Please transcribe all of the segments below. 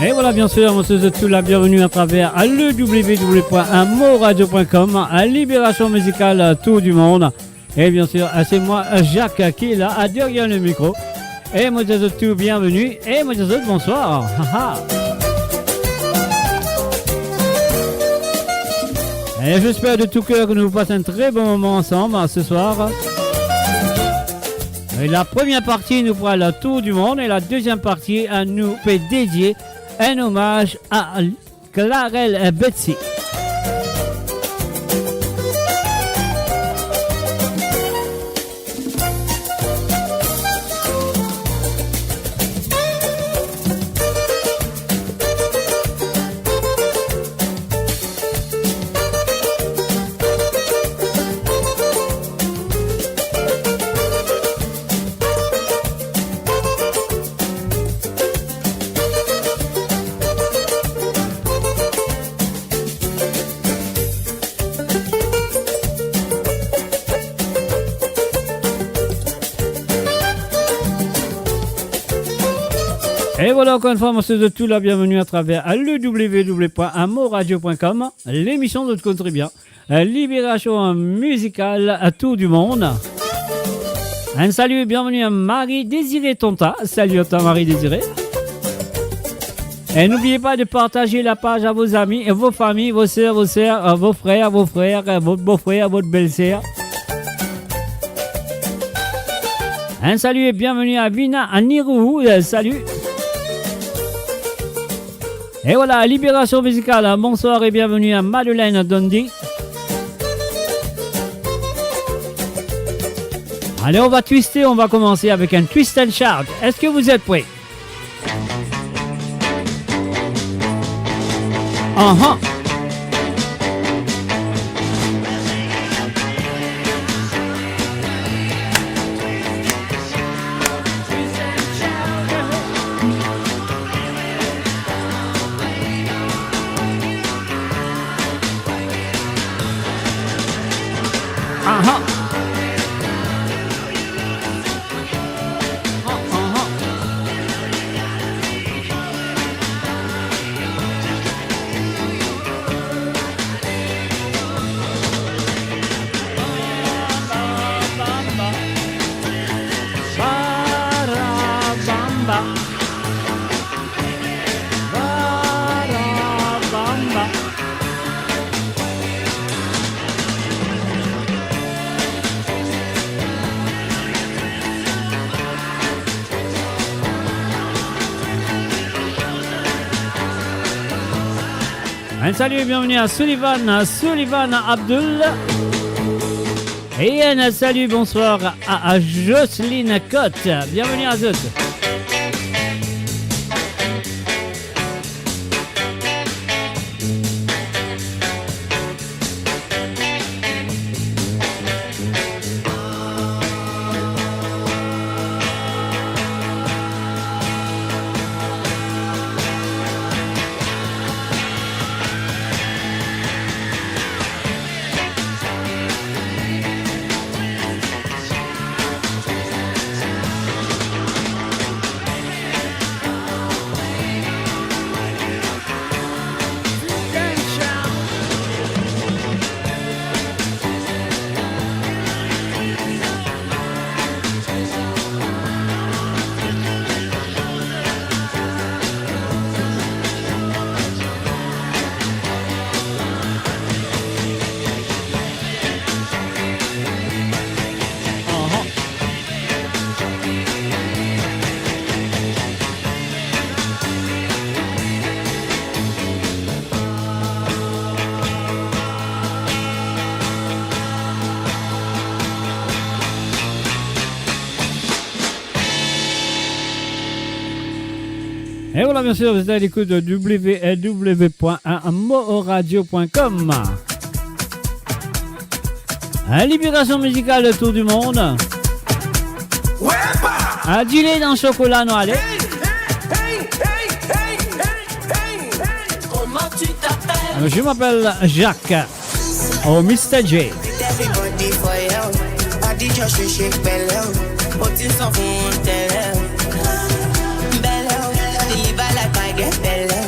Et voilà, bien sûr, on se souhaite la bienvenue à travers le www.moradio.com, à Libération Musicale Tour du Monde. Et bien sûr, c'est moi, Jacques, qui est là, à derrière le micro. Et moi, je vous souhaite bienvenue. Et moi, je vous souhaite bonsoir. Et j'espère de tout cœur que nous passons un très bon moment ensemble ce soir. Et la première partie nous fera le tour du monde et la deuxième partie nous fait dédier un hommage à Clarel Betsy. Et voilà, encore une fois, monsieur de tout la bienvenue à travers le www.moradio.com, l'émission de Country Bien, Libération musicale à tout du monde. Un salut et bienvenue à Marie-Désirée Tonta. Salut à toi Marie-Désirée. Et n'oubliez pas de partager la page à vos amis, et vos familles, vos soeurs, vos frères, votre beau-frère, votre belle-sœur. Un salut et bienvenue à Vina, à Nirou. Salut. Et voilà, Libération musicale, bonsoir et bienvenue à Madeleine Dundee. Allez, on va twister, on va commencer avec un twist and shout. Est-ce que vous êtes prêts? Uh-huh. Un salut et bienvenue à Sullivan Abdul. Et un salut, bonsoir à Jocelyne Cotte. Bienvenue à Zut. Et voilà, bien sûr, vous êtes à l'écoute de www.moradio.com. Libération musicale autour du monde. À du lait dans le chocolat noir. Allez. Je m'appelle Jacques. Oh, Mr. J. Belle,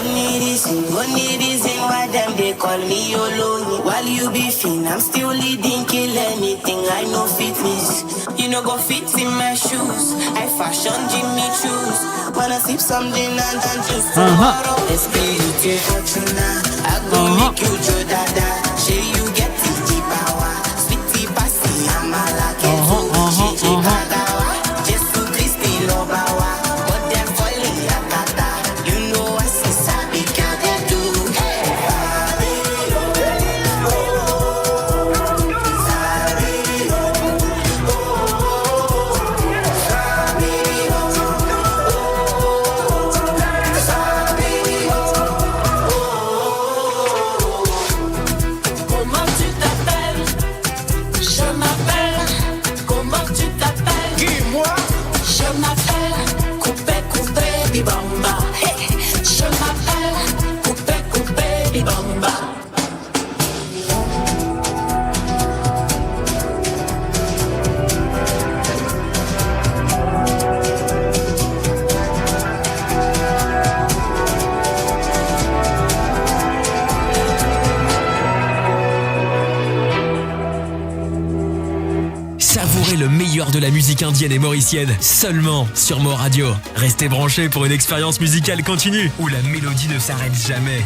only reason why them they call me Yolo. While you be fin, I'm still leading, kill anything I know fitness. You know go fit in my shoes. I fashion Jimmy shoes. Wanna sip something and then just tomorrow. Let's be you fortuna. I go make you Joe Dada. Say you get the power. Sweetie passy, I'm a lucky fool. She Kagawa. Just to Christy Lobawa. But them falling Yakata. You know I see Sabi can't do. Savourez le meilleur de la musique indienne et mauricienne seulement sur Mo Radio. Restez branchés pour une expérience musicale continue où la mélodie ne s'arrête jamais.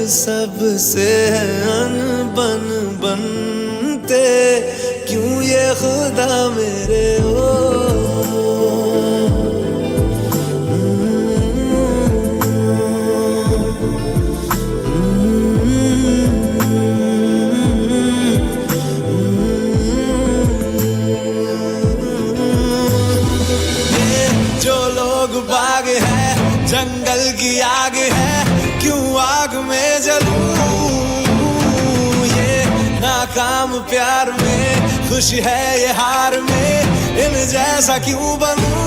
सबसे अनबन बनते क्यों ये खुदा मेरे हो ये जो लोग बाग है जंगल की आग है क्यों आग में जलूं ये नाकाम प्यार में खुशी है ये हार में इन जैसा क्यों बनूं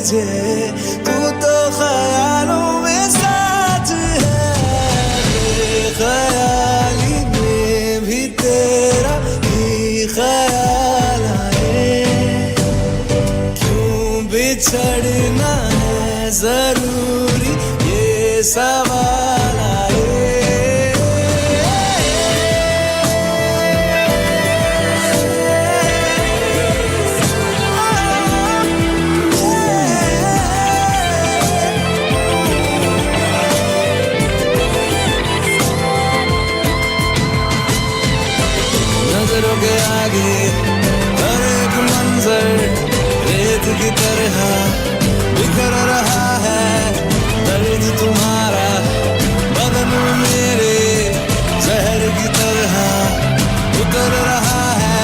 मुझे तू तो ख्यालों में साथ है बेख्याली में भी तेरा ही ख्याल आए क्यों बिछड़ना है जरूरी ये सवाल आए नजरों के आगे हर एक मंजर रेत की तरह बिखर रहा है दर्द तुम्हारा बदन में मेरे जहर की तरह उतर रहा है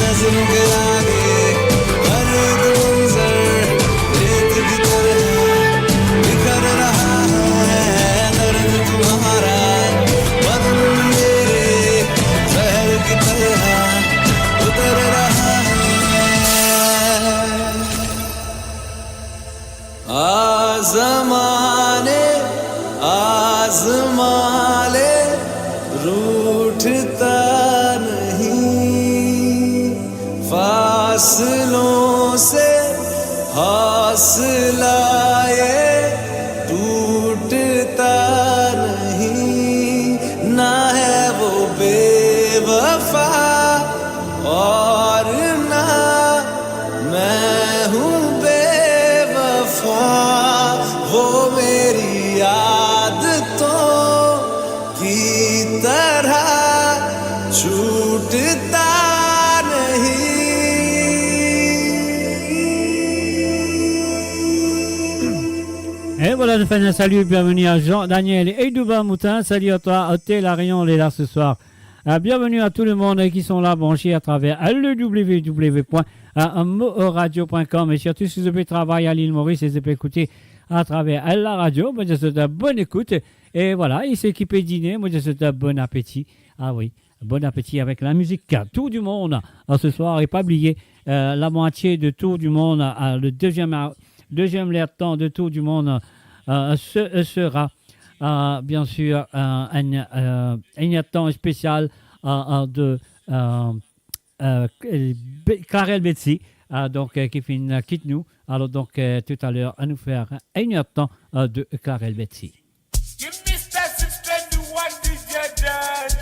नजरों के आगे हर एक मंजर रेत की तरह बिखर रहा है दर्द तुम्हारा बदन में मेरे जहर की तरह उतर रहा है आज़माने आज़माले रूठता नहीं फासलों से हौसला ये टूटता नहीं ना है वो बेवफा और ना मैं हूँ बेवफा वो मेरी आदतों की तरह छूटता Et voilà, nous faisons un salut, bienvenue à Jean, Daniel et Douba Moutin. Salut à toi, Oté Larion, on est là ce soir. Bienvenue à tout le monde qui sont là branchés à travers le www.moradio.com et surtout si vous pouvez travailler à l'île Maurice et vous pouvez écouter à travers la radio. Moi, je souhaite bonne écoute. Et voilà, il s'est équipé dîner. Moi, je souhaite bon appétit. Ah oui, bon appétit avec la musique. Tour du monde ce soir. Et pas oublier la moitié de Tour du monde, le deuxième l'air de temps de Tour du monde sera bien sûr un temps spécial de Karel Betsy donc qui quitte nous. Alors donc tout à l'heure à nous faire un heure de temps de Karel Betsy. You missed that suspended one DJ dance.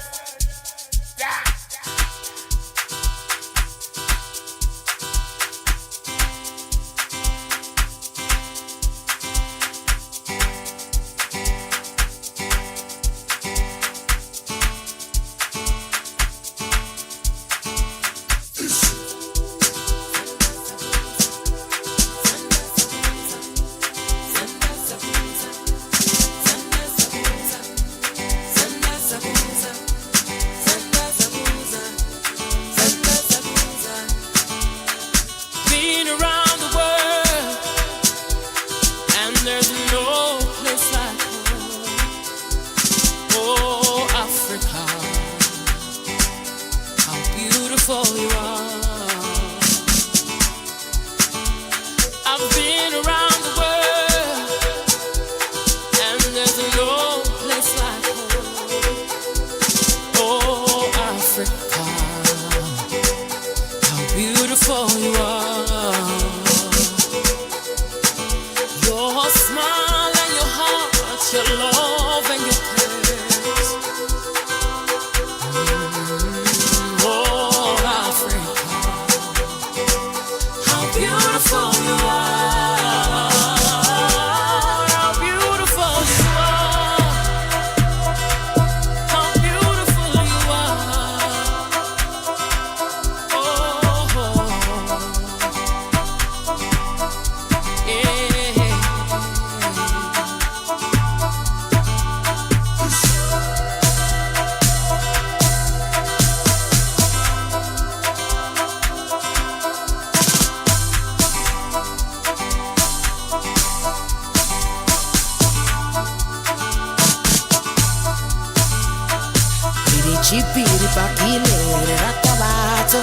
Piripiri pa chile rattavato,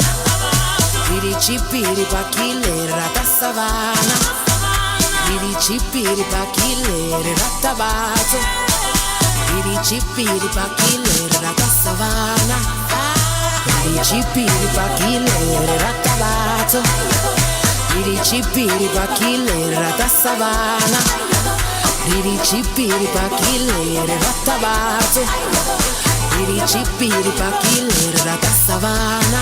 piripiri pa chile ratta savana. Piri pakile rattabato. Piri pakile ratta savana. Piri pakile rattabato. Piri pakile ratta savana. Piri pakile rattabato. Piri pakile ratta savana.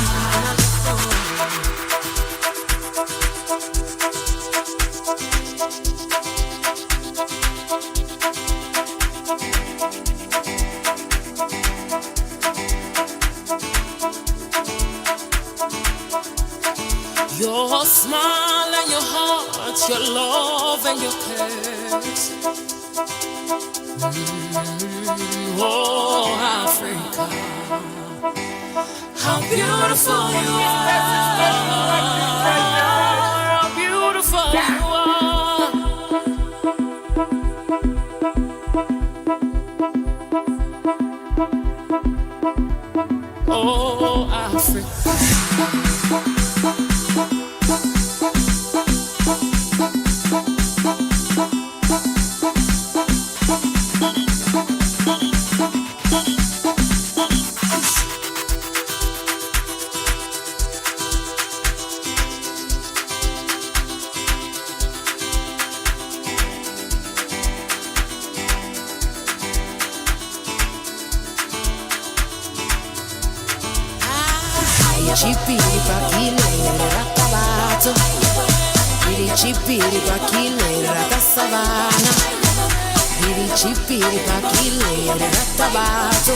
Your smile and your heart, your love and your cares. Oh, Africa, how beautiful you are, how beautiful you are. Oh, Africa. Piri pakile rattabato. Piri pakile ratta savana. Piri pakile rattabato.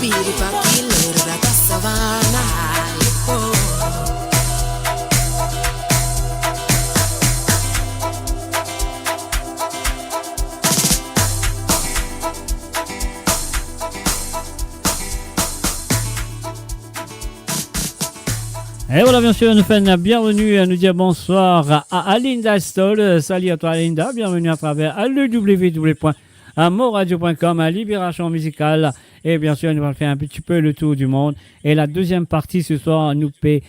Piri pakile ratta savana. Et voilà, bien sûr, nous faisons la bienvenue, nous dire bonsoir à Alinda Stoll. Salut à toi, Alinda. Bienvenue à travers le www.moradio.com, à Libération Musicale. Et bien sûr, nous allons faire un petit peu le tour du monde. Et la deuxième partie ce soir nous peut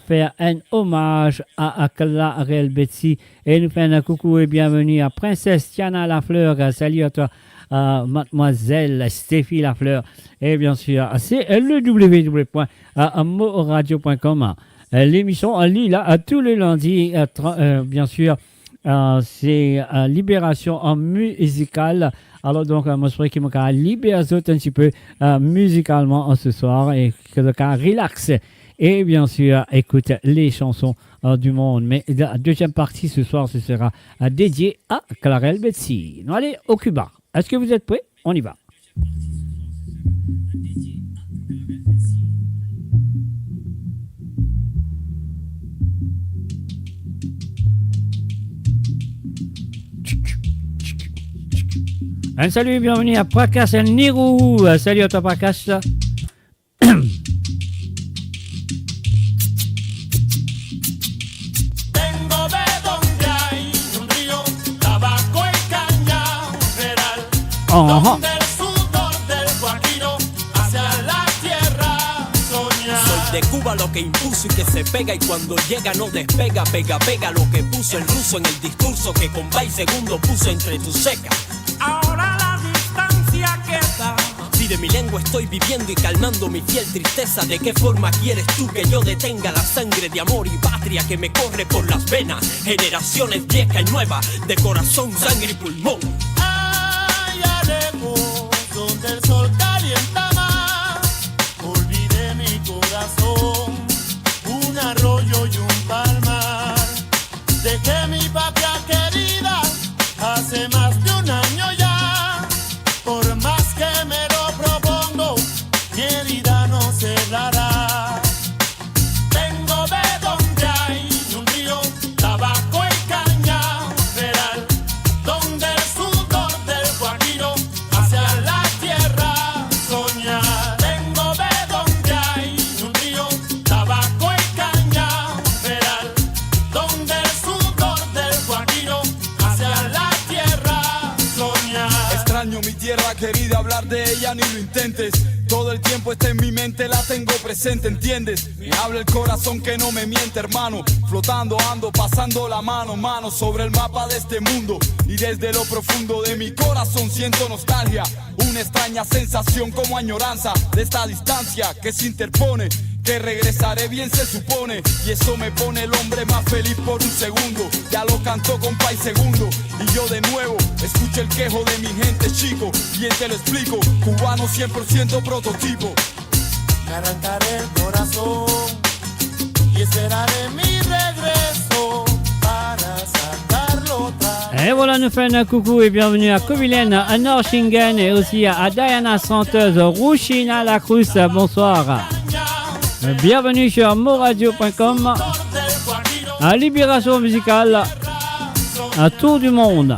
faire un hommage à Clarel Betsy. Et nous faisons un coucou et bienvenue à Princesse Tiana Lafleur. Salut à toi, Mademoiselle Stéphie Lafleur. Et bien sûr, c'est le www.moradio.com. L'émission en ligne là, tous les lundis, bien sûr, c'est Libération en musicale. Alors donc, moi je souhaite qu'il me libère un petit peu musicalement ce soir et que le cas relaxe. Et bien sûr, écoute les chansons du monde. Mais la deuxième partie ce soir, ce sera dédié à Clarel Betsy. Nous allons au Cuba. Est-ce que vous êtes prêts? On y va. Un salut, bienvenue à Prakash Nirou. Salut à toi, Prakash. Donde el sudor del guajiro hacia la tierra soñar. Soy de Cuba, lo que impuso y que se pega, y cuando llega no despega. Pega lo que puso el ruso en el discurso que con Bay segundo puso entre tus secas. Ahora la distancia queda. Si de mi lengua estoy viviendo y calmando mi fiel tristeza, ¿de qué forma quieres tú que yo detenga la sangre de amor y patria que me corre por las venas? Generaciones viejas y nuevas, de corazón, sangre y pulmón. Donde el sol calienta más, olvidé mi corazón, un arroyo y un palmar. Dejé mi patria querida hace más de un año ya. Por más que me lo propongo, mi herida no cerrará. Vengo de donde hay un río, tabaco y cañaveral, donde el sudor del guajiro hacia la tierra soñar. Vengo de donde hay un río, tabaco y cañaveral, donde el sudor del guajiro hacia la tierra soñar. Extraño mi tierra querida, hablar de ella ni lo intentes. Todo el tiempo está en mi mente, la tengo presente, ¿entiendes? Me habla el corazón que no me miente, hermano. Flotando ando, pasando la mano sobre el mapa de este mundo. Y desde lo profundo de mi corazón siento nostalgia, una extraña sensación como añoranza de esta distancia que se interpone. Que regresaré bien se supone, y eso me pone el hombre más feliz por un segundo. Ya lo cantó compa y segundo, y yo de nuevo escucho el quejo de mi gente, chico. Bien te lo explico, cubano 100% prototipo. Me arrancaré el corazón y esperaré mi regreso para sacarlo otra. Et voilà, nous faisons un coucou et bienvenue à Kovilen, à Norchingen et aussi à Diana Santeuse, Rushina La Cruz. Bonsoir. Bienvenue sur moradio.com, à Libération Musicale, à Tour du Monde.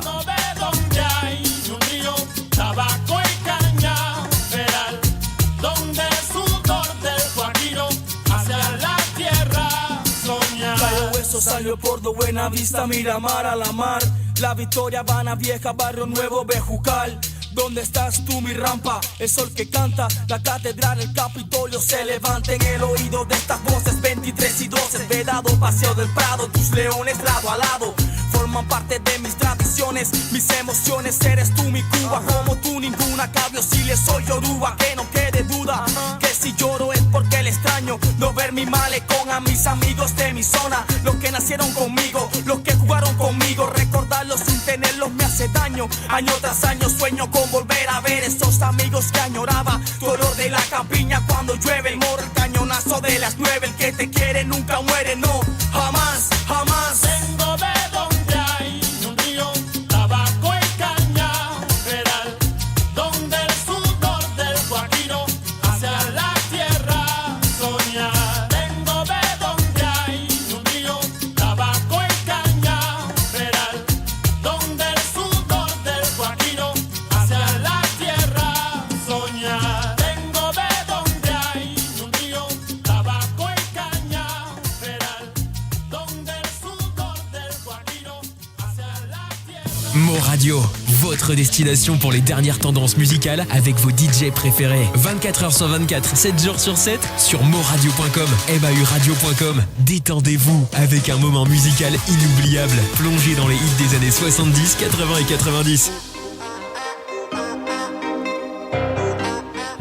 Salió por do Buena Vista, Miramar, a la mar. La Victoria, Habana Vieja, Barrio Nuevo, Bejucal. ¿Dónde estás tú, mi rampa? El sol que canta, la catedral, el Capitolio se levanta en el oído de estas voces. 23 y 12, Vedado, Paseo del Prado, tus leones lado a lado forman parte de mis tradiciones, mis emociones. Eres tú mi Cuba, como tú ninguna. Cabio si le soy Yoruba, que no quede duda que si lloro es porque le extraño no ver mi malecón a mis amigos de mi zona, los que nacieron conmigo, los que jugaron conmigo. Recordarlos sin tenerlos me hace daño. Año tras año sueño con volver a ver esos amigos que añoraba. Dolor de la campiña cuando llueve, el morro, el cañonazo de las 9. El que te quiere nunca muere, no, jamás, jamás. Vengo de donde hay un río, tabaco y caña, veral, donde el sudor del guajiro hacia la tierra soñar. Vengo de donde hay un río, tabaco y caña, veral, donde el sudor del guajiro hacia la tierra soñar. Vengo de donde hay un río, tabaco y caña, veral, donde el sudor del guajiro hacia la tierra. Mo Radio, votre destination pour les dernières tendances musicales avec vos DJ préférés. 24h sur 24, 7 jours sur 7 sur moradio.com, mahuradio.com. Détendez-vous avec un moment musical inoubliable, plongé dans les hits des années 70, 80 et 90.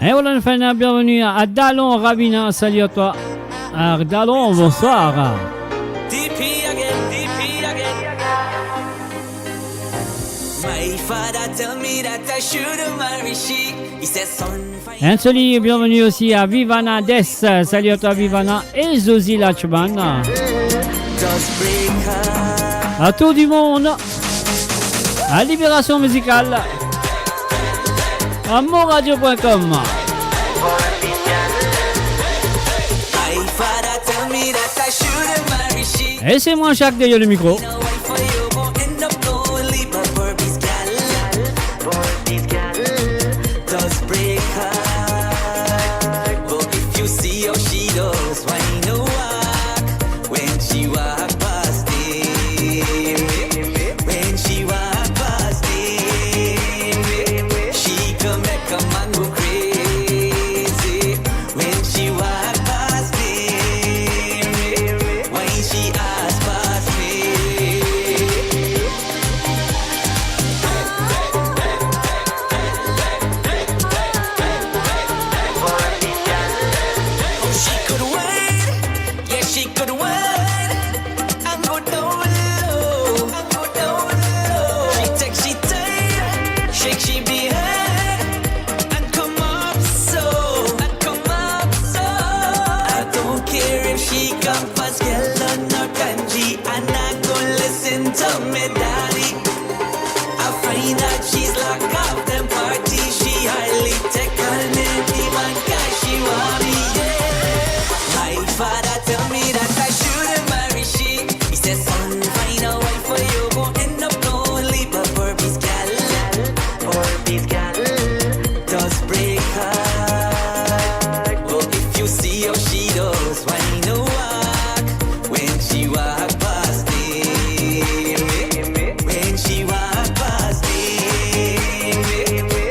Et voilà, nous faisons bienvenue à Dallon Rabina. Salut à toi. Alors, Dallon, bonsoir. DP again. My father tell me that I shouldn't marry she. He said son. Un salut, bienvenue aussi à Vivana Dess. Salut à toi, Vivana. Et Zozi Lachman. À Tour du Monde. À Libération Musicale. À moradio.com. Et c'est moi, Jacques, derrière le micro.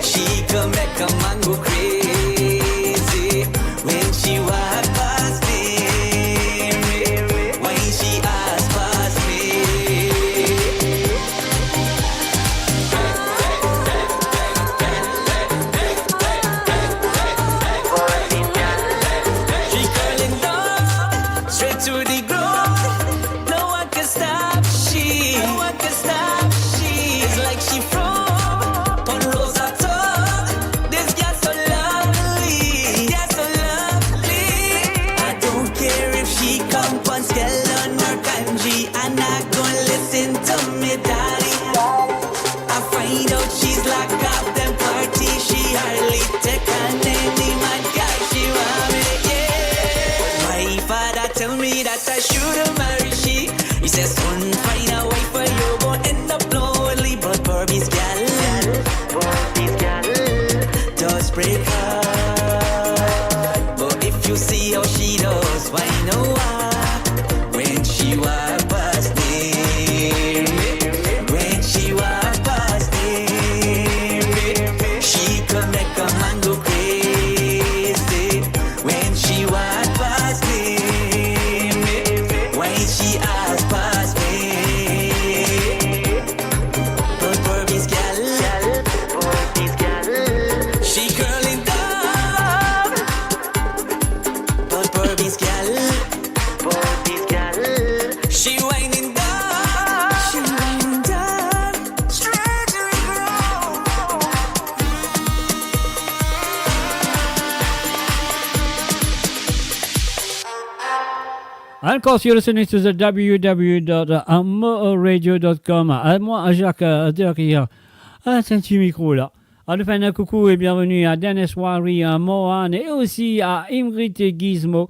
She come back a man go crazy when she walk tell me that I shouldn't marry she. He says, son, find a wife for you, gon' end up lonely. But Barbie's gal, does break heart. But if you see how she does, why no one? When she walk past me, when she walk past me, she can make a man go crazy. When she walk past me, when she ask past me. But Barbie's gal, she curling down. But Barbie's gal, she whining down. She whining down. Treasury ground. And of course, you're listening to the www.amoradio.com. Moi, Jacques, derrière un petit micro là. Alors, nous faisons un coucou et bienvenue à Dennis Wari, à Mohan et aussi à Ingrid et Gizmo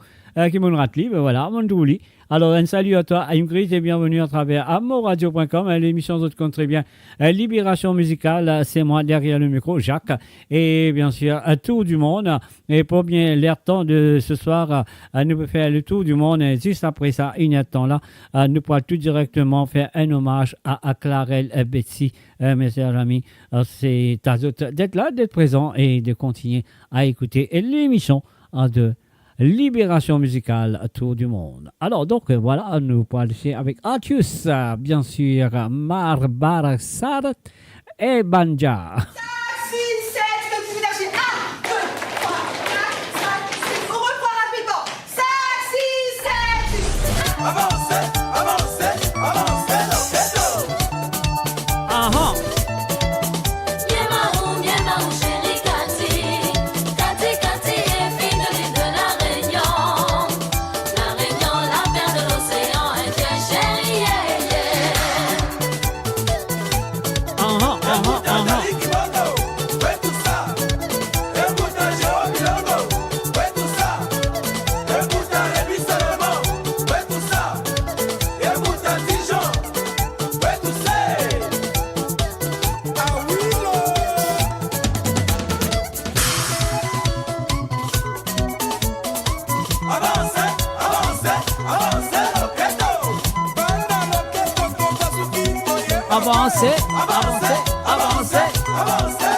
qui m'ont rappelé. Ben voilà, mon douli. Alors, un salut à toi, Ingrid, et bienvenue à travers amoradio.com. L'émission de compte très bien. Libération musicale, c'est moi derrière le micro, Jacques. Et bien sûr, un tour du monde. Et pour bien l'air temps de ce soir, nous pouvons faire le tour du monde. Et juste après ça, une heure de temps là, nous pourrons tout directement faire un hommage à Clarel Betsy, mes chers amis. C'est à vous d'être là, d'être présent et de continuer à écouter l'émission de Libération musicale Tour du monde. Alors donc voilà, nous pourrons laisser avec Artius, bien sûr, Marbarsar et Banja. 6, 7, je te dis d'énergie. 1, 2, 3, 4, 5, 6. On reprend rapidement. 5, 6, 7. Avancez, avancez, avancez, Aha. Avancez, avancez, avancez, avancez,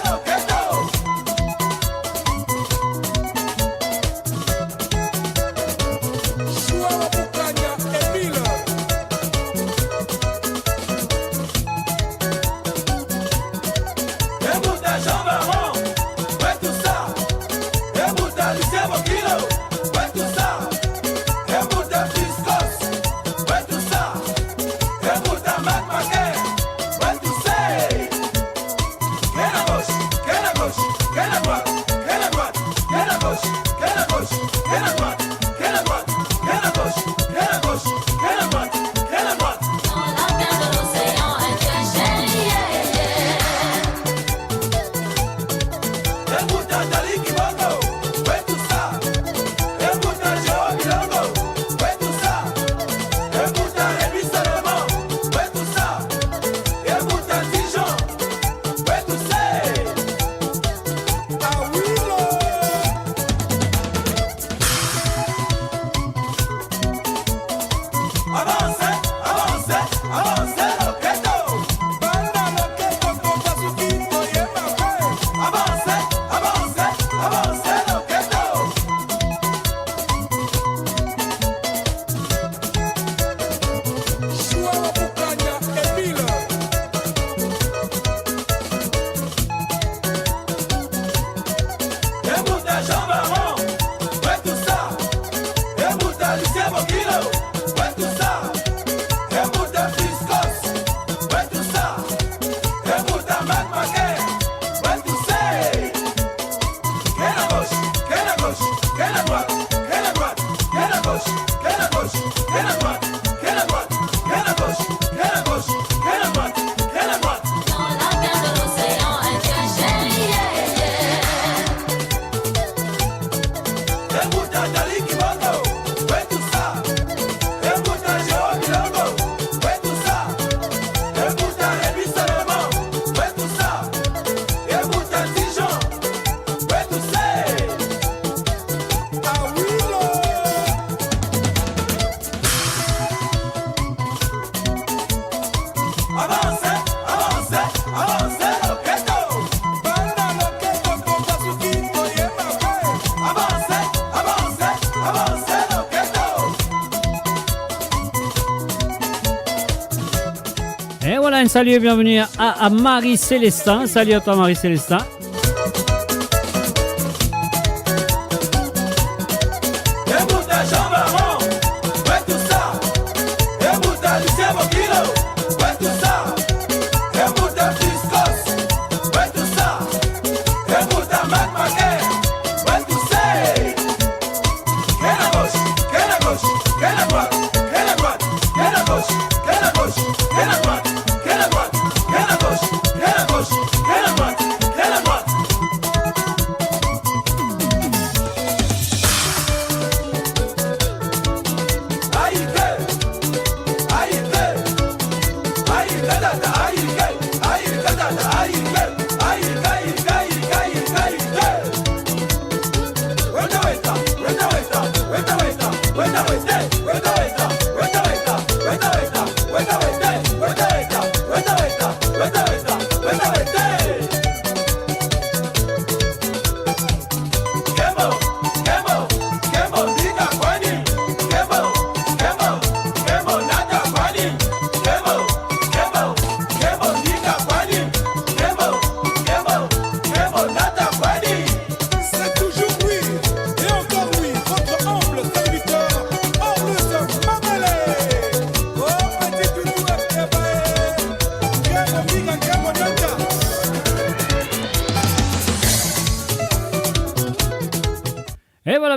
voilà, un salut et bienvenue à Marie Célestin. Salut à toi Marie Célestin.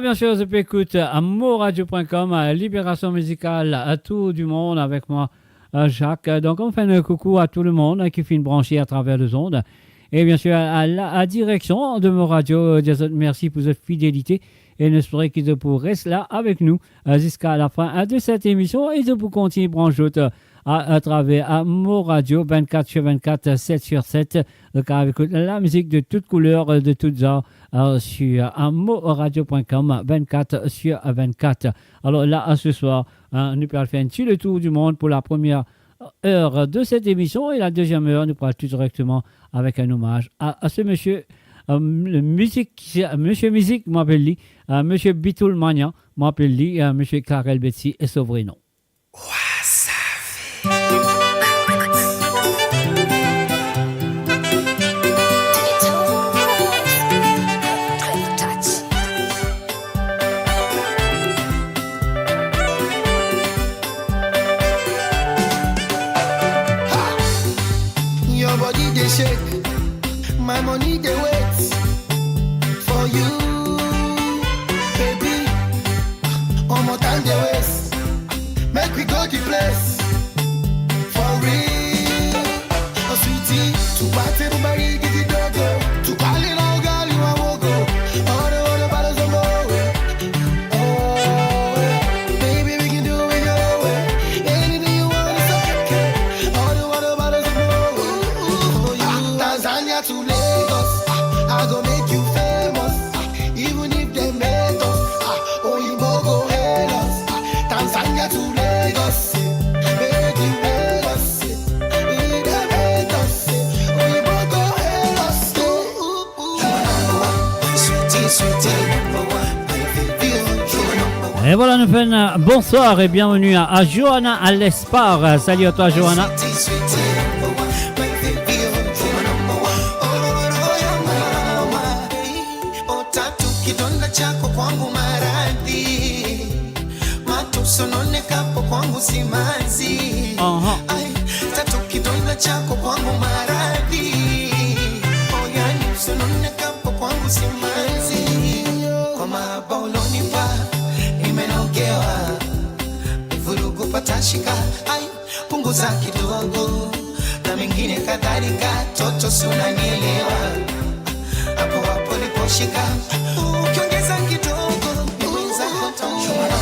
Bien sûr, je peux écouter à moradio.com, à Libération Musicale, à tout du monde avec moi, Jacques. Donc, on fait un coucou à tout le monde qui finit branché à travers les ondes. Et bien sûr, à la direction de Moradio, merci pour votre fidélité. Et j'espère que vous pourrez rester là avec nous jusqu'à la fin de cette émission. Et vous pourrez continuer brancher à travers à Moradio 24/24, 7/7. Donc, avec la musique de toutes couleurs, de toutes genres. Sur moradio.com 24/24. Alors là, ce soir, nous pourrons faire le tour du monde pour la première heure de cette émission et la deuxième heure, nous pourrons tout directement avec un hommage à ce monsieur monsieur musique, m'appelle lui, monsieur Bitoul Magnan, m'appelle lui, monsieur Karel Betsy et Sovrino. My money they wait for you, baby. One more time they waste. Make we go the place for real. Oh sweetie, to party to marry get the dogo. To call it all girl you a wogo. All the bottles of more. Oh, baby we can do it your way. Anything you want is okay. All the bottles of more. Tanzania to Lagos, I go make you famous. Even if they made us, Oyinbo go hate us. Tanzania to Lagos, make you Lagos. If they made us, Oyinbo go hate us. Sweetie, sweetie, number one. Et voilà, nous faisons bonsoir et bienvenue à Johanna à l'Espar. Salut à toi, Johanna. Chako kwangu maradhi, matusononekapo kwangu simanzi. Tatu kidonda chako kwangu maradhi, oyani usononekapo kwangu simanzi. Kwa mahaba ulonipa nimenogewa, vurugu patashika, punguza kidogo na mengine kadhalika, toto si unanielewa, hapo hapo liposhika ukiongeza kidogo niweza kutonjua.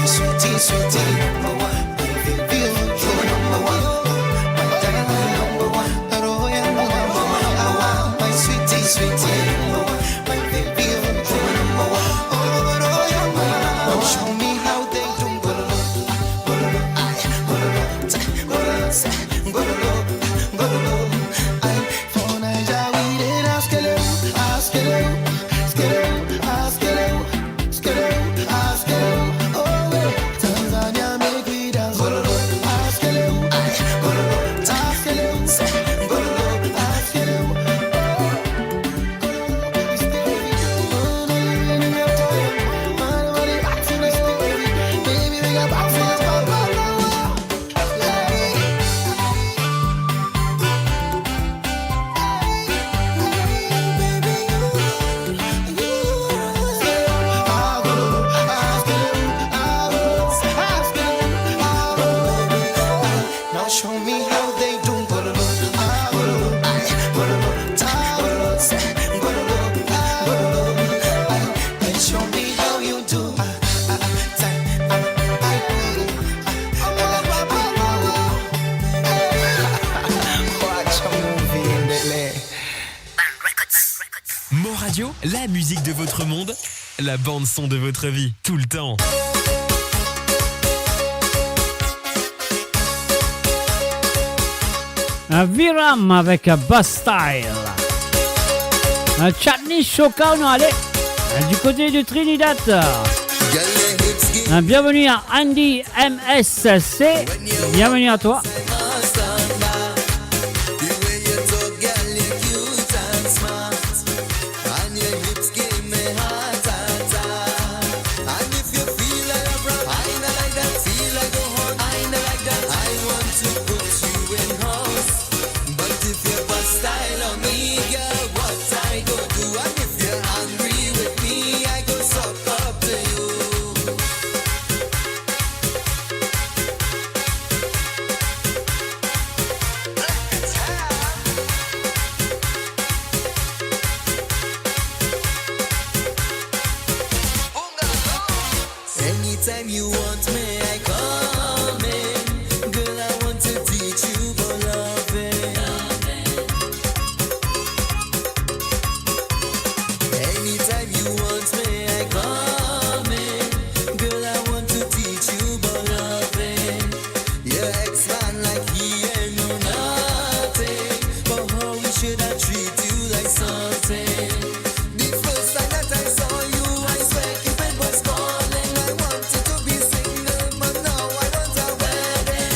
Sweetie, sweetie, number one. Baby, you're number one. My darling, number one. Roho yangu number one. My sweetie, sweetie, number one. My baby, you're number one. Roho yangu number one. Show me how they do gololo, gololo, ay, gololo, gololo, gololo, gololo, ay. For Naija we dey ask you, ask you. Tanzania make we dance. Radio, la musique de votre monde, la bande-son de votre vie, tout le temps. Un Viram avec Bass Style. Un Chutney Chocano, allez, du côté de Trinidad. Bienvenue à Andy MSC. Bienvenue à toi. Anytime you want me, I come in. Girl, I want to teach you about loving. Anytime you want me, I come in. Girl, I want to teach you about loving. Your ex-man like he ain't know nothing, but how we should I treat you like something. The first time that I saw you, I swear Cupid was calling. I wanted to be single, but now I want a wedding.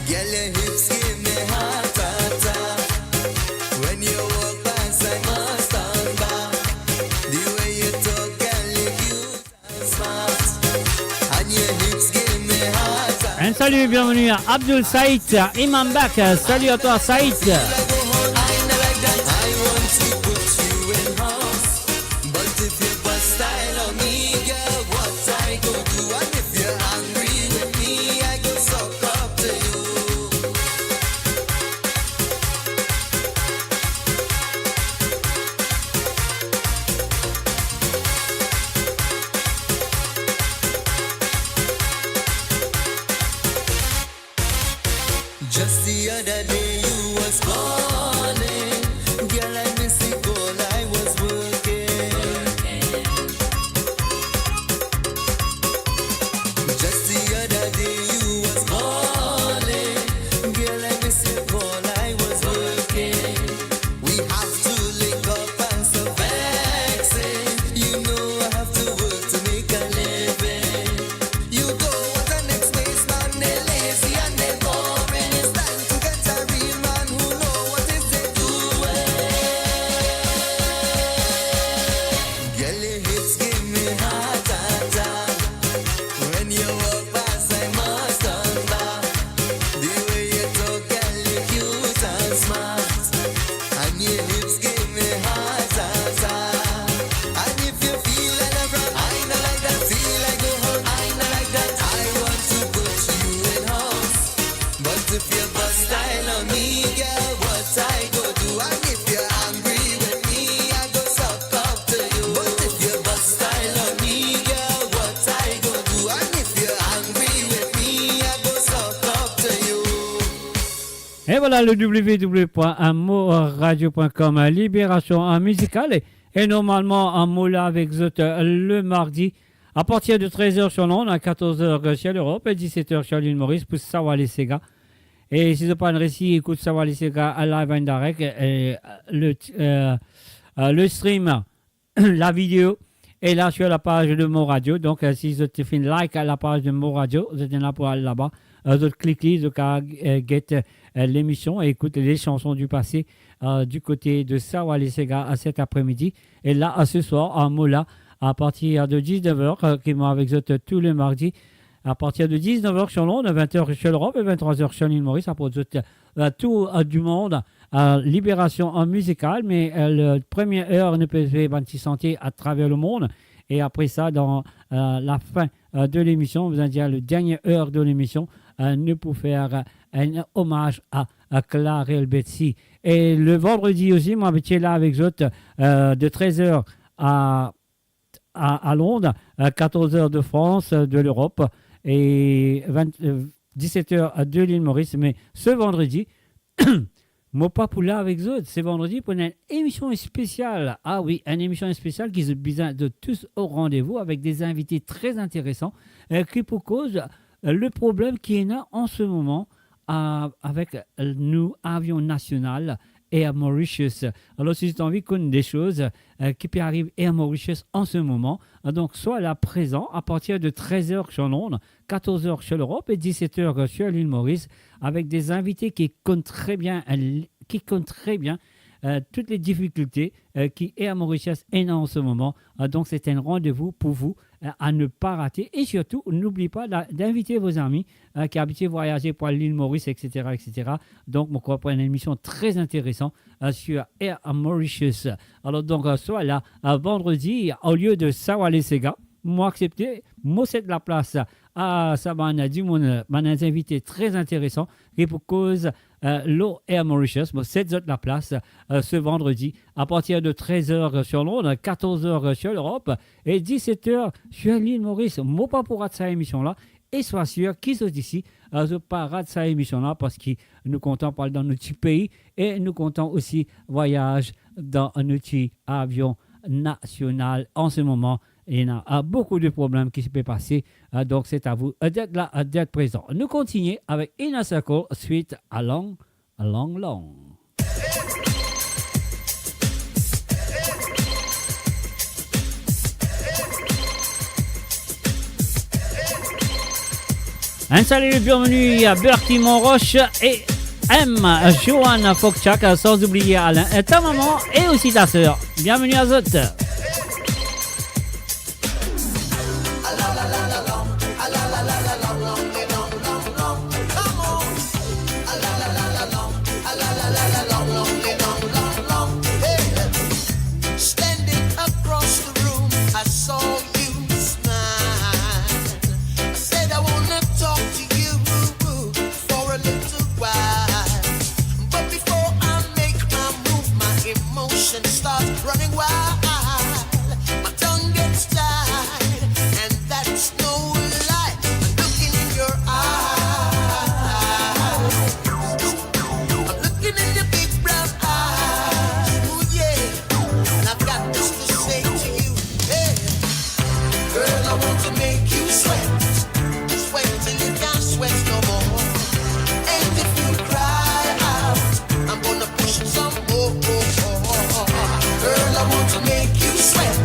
Girl, your hips give me heart attack. When you walk past, I must stand back. The way you talk, girl, you cute and smart. And your hips give me heart attack. Un salut, bienvenue à Abdul Saïd, Imam Bak. Salut à toi, Saïd. Just the other day you was calling. Girl, I miss it all, I was working. Just the other day you was calling. Girl, I miss it all, I was working. We have to link up and stop vexing. You know I have to work to make a living. You go at the next place, man, they lazy and they boring. It's time to get a real man who know what is they doing. Girl, your hips give me heart attack. When you walk past, I must turn back. The way you talk, girl, you cute and smart. And your hips give me heart attack. And if you feel like a brand, I know like that. Feel like go home, I know like that. I want to put you in house. But if you bust style on me, girl, what I go do? And if you're angry with me, I go suck up to you. But if you bust style on me, girl, what I go do? And if you're angry with me, I go suck up to you. Et voilà le www.amoradio.com, Libération musicale. Et normalement, en moula avec Zot le mardi, à partir de 13h sur l'onde, à 14h sur l'Europe et 17h sur l'île Maurice pour Sawa les Sega. Et si vous pas un récit, écoute Sawa les Sega à live and direct. Et le stream, la vidéo est là sur la page de Mo Radio. Donc, si vous avez fait un like à la page de Mo Radio, vous êtes là pour aller là-bas. Vous cliquez, vous get l'émission et écoutez les chansons du passé du côté de Sawa les Sega à cet après-midi. Et là, à ce soir, en Mola, à partir de 19h, qui m'a avec eux tous les mardis, à partir de 19h sur Londres, 20h sur l'Europe et 23h sur l'île Maurice, pour tout du monde, Libération en musicale, mais la première heure ne peut se sentir à travers le monde. Et après ça, dans la fin de l'émission, vous allez dire la dernière heure de l'émission, nous pour faire un hommage à Clara Elbetsi. Et le vendredi aussi, moi, j'étais là avec eux de 13h à Londres, 14h de France, de l'Europe et 17h de l'île Maurice. Mais ce vendredi, Moi, pas pour là avec eux. C'est vendredi pour une émission spéciale. Ah oui, une émission spéciale qui se besoin de tous au rendez-vous avec des invités très intéressants qui pour cause le problème qui est là en ce moment avec nous, avions national et à Mauritius. Alors, si tu as envie de connaître des choses qui peuvent arriver à Mauritius en ce moment, donc soit là présent à partir de 13h sur Londres, 14h sur l'Europe et 17h sur l'île Maurice, avec des invités qui comptent très bien toutes les difficultés qui est à Mauritius et en ce moment. Donc, c'est un rendez-vous pour vous à ne pas rater. Et surtout, n'oubliez pas d'inviter vos amis qui habitent voyager pour l'île Maurice, etc., etc. Donc, on croit pour une émission très intéressante sur Air Mauritius. Alors, donc, soit là, vendredi, au lieu de Sawale Sega, moi accepté, moi c'est de la place à Sabana du monde, des invités très intéressants et pour cause l'eau Air Mauritius, moi c'est de la place ce vendredi à partir de 13h sur Londres, 14h sur l'Europe et 17h sur l'île Maurice. Moi pas pour rater cette émission là et sois sûr qu'ils sont ici, je pas rater cette émission là parce que nous comptons parler dans notre pays et nous comptons aussi voyage dans notre avion national en ce moment. Il y a beaucoup de problèmes qui se peuvent passer, donc c'est à vous d'être là, d'être présent. Nous continuons avec Inner Circle, suite à Long. Un salut, bienvenue à Bertie Monroche et M. Joanne Fokchak, sans oublier Alain, ta maman et aussi ta sœur. Bienvenue à Zot. Start running wild. My tongue gets tied, and that's no lie. Looking in your eyes, I'm looking in your big brown eyes. Ooh yeah, and I've got this to say to you. Hey, girl, I want to make you sweat, sweat till you can't sweat no more. And if you cry out, I'm gonna push it some more. Girl, I want to make you sweat,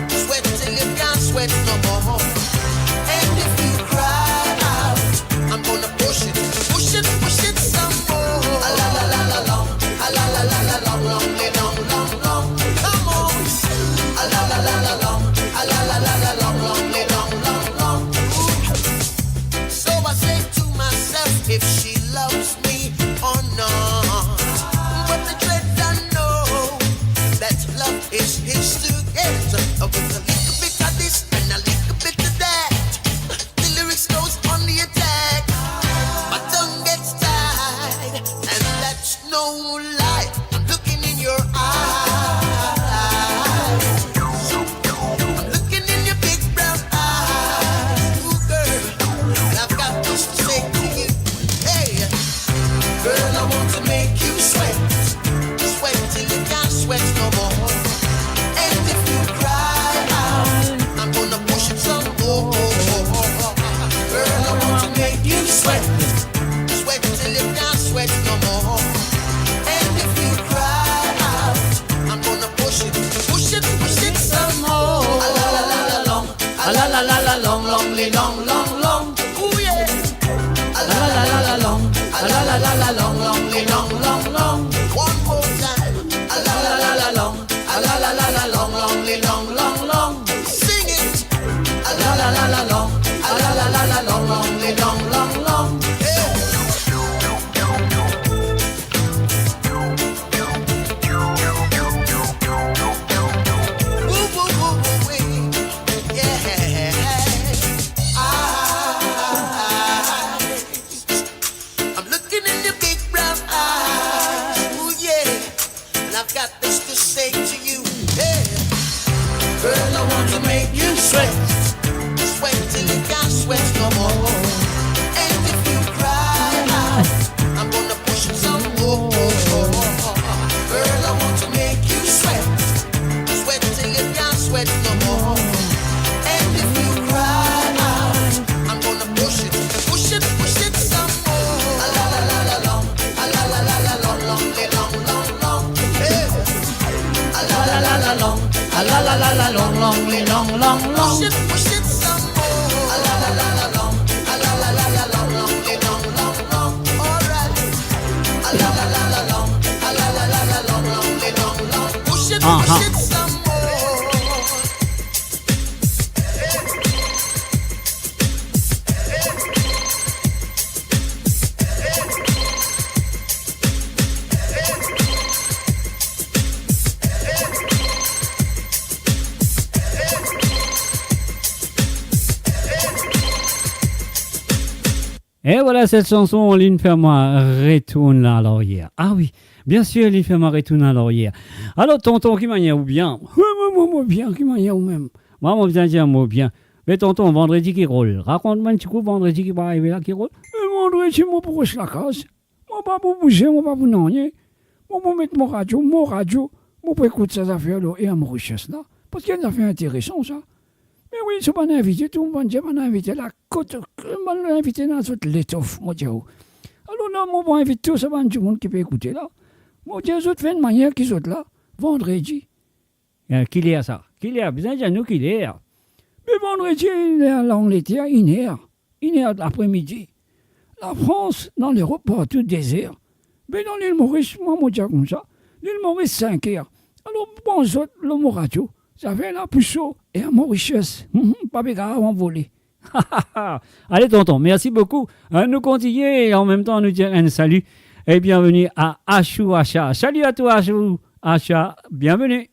sweat till you can't sweat no more. And if you cry out, I'm gonna push it some more. A la la la la long, a la la la la long, long, long, long, long. Come on. A la la la la long, a la la la la long, long, long, long, long. So I say to myself, if she loves me or not. But the dread I know that love is his to get. With a little bit of this and a little bit of that, the lyrics goes on the attack. My tongue gets tied, and that's no lie. I'm looking in your eyes, I'm looking in your big brown eyes. Ooh, girl, and I've got this to say to you. Hey, girl, I want to make you sweat, sweat till you can't sweat no more. And if you cry out, I'm gonna push it some more. Girl, I want to make you sweat, sweat till you can't sweat no more. And if you cry out, I'm gonna push it some more. A la la la la long, a la la la la long, long, long, long, long. Ooh yeah. A la la la la long, a la la la la long, long, long, long, long. One more time. A la la la la long, a la la la la long, long, long, long, long. Sing it. A la la la la long, a la la la la long, long, long, long, long. Yeah. Woo, woo, woo, woo, wee. Yeah. I'm looking in your big brown eyes. long, long, long. Push it some more. A la la la la long. A la la la la long, long, long, long, long. Alright. A la la la la long. A la la la la long, long, long, long. Push it some more. Et voilà cette chanson, Lynn Fermois retourne à l'arrière. Ah oui, bien sûr, Lynn Fermois retourne à l'arrière. Alors, tonton, qui m'a ou bien? Moi, bien, qui m'a ou même? Moi, on vient dire moi bien. Mais tonton, vendredi qui roule. Raconte-moi un petit coup, vendredi qui va arriver là qui roule. Vendredi, moi, pour la casse. Moi, pas pour bouger, moi, pas pour non. Moi, pour mettre mon radio, moi, pour écouter ces affaires-là et à Mauritius là. Parce qu'il y a des affaires intéressantes, ça. Mais oui, c'est pas invité, tout le monde dit, pas invité la côte, pas invité dans toute l'étoffe, moi dis. Alors là, moi, on invite tout, ça va tout le monde qui peut écouter là. Moi, dis, les autres font de manière qu'ils sont là, vendredi. Qu'il est à ça? Qu'il est à, bien dire nous qu'il est à. Mais vendredi, il est à l'Angleterre, il est à l'après-midi. La France, dans l'Europe, partout désert. Mais dans l'île Maurice, moi, dis comme ça, l'île Maurice, 5 heures. Alors, bon, le mot radio. Ça fait là plus chaud et à Mauritius. Pas grave, on volait. Allez, tonton, merci beaucoup. Nous continuons et en même temps nous dire un salut et bienvenue à Achou Acha. Salut à toi, Achou Acha. Bienvenue.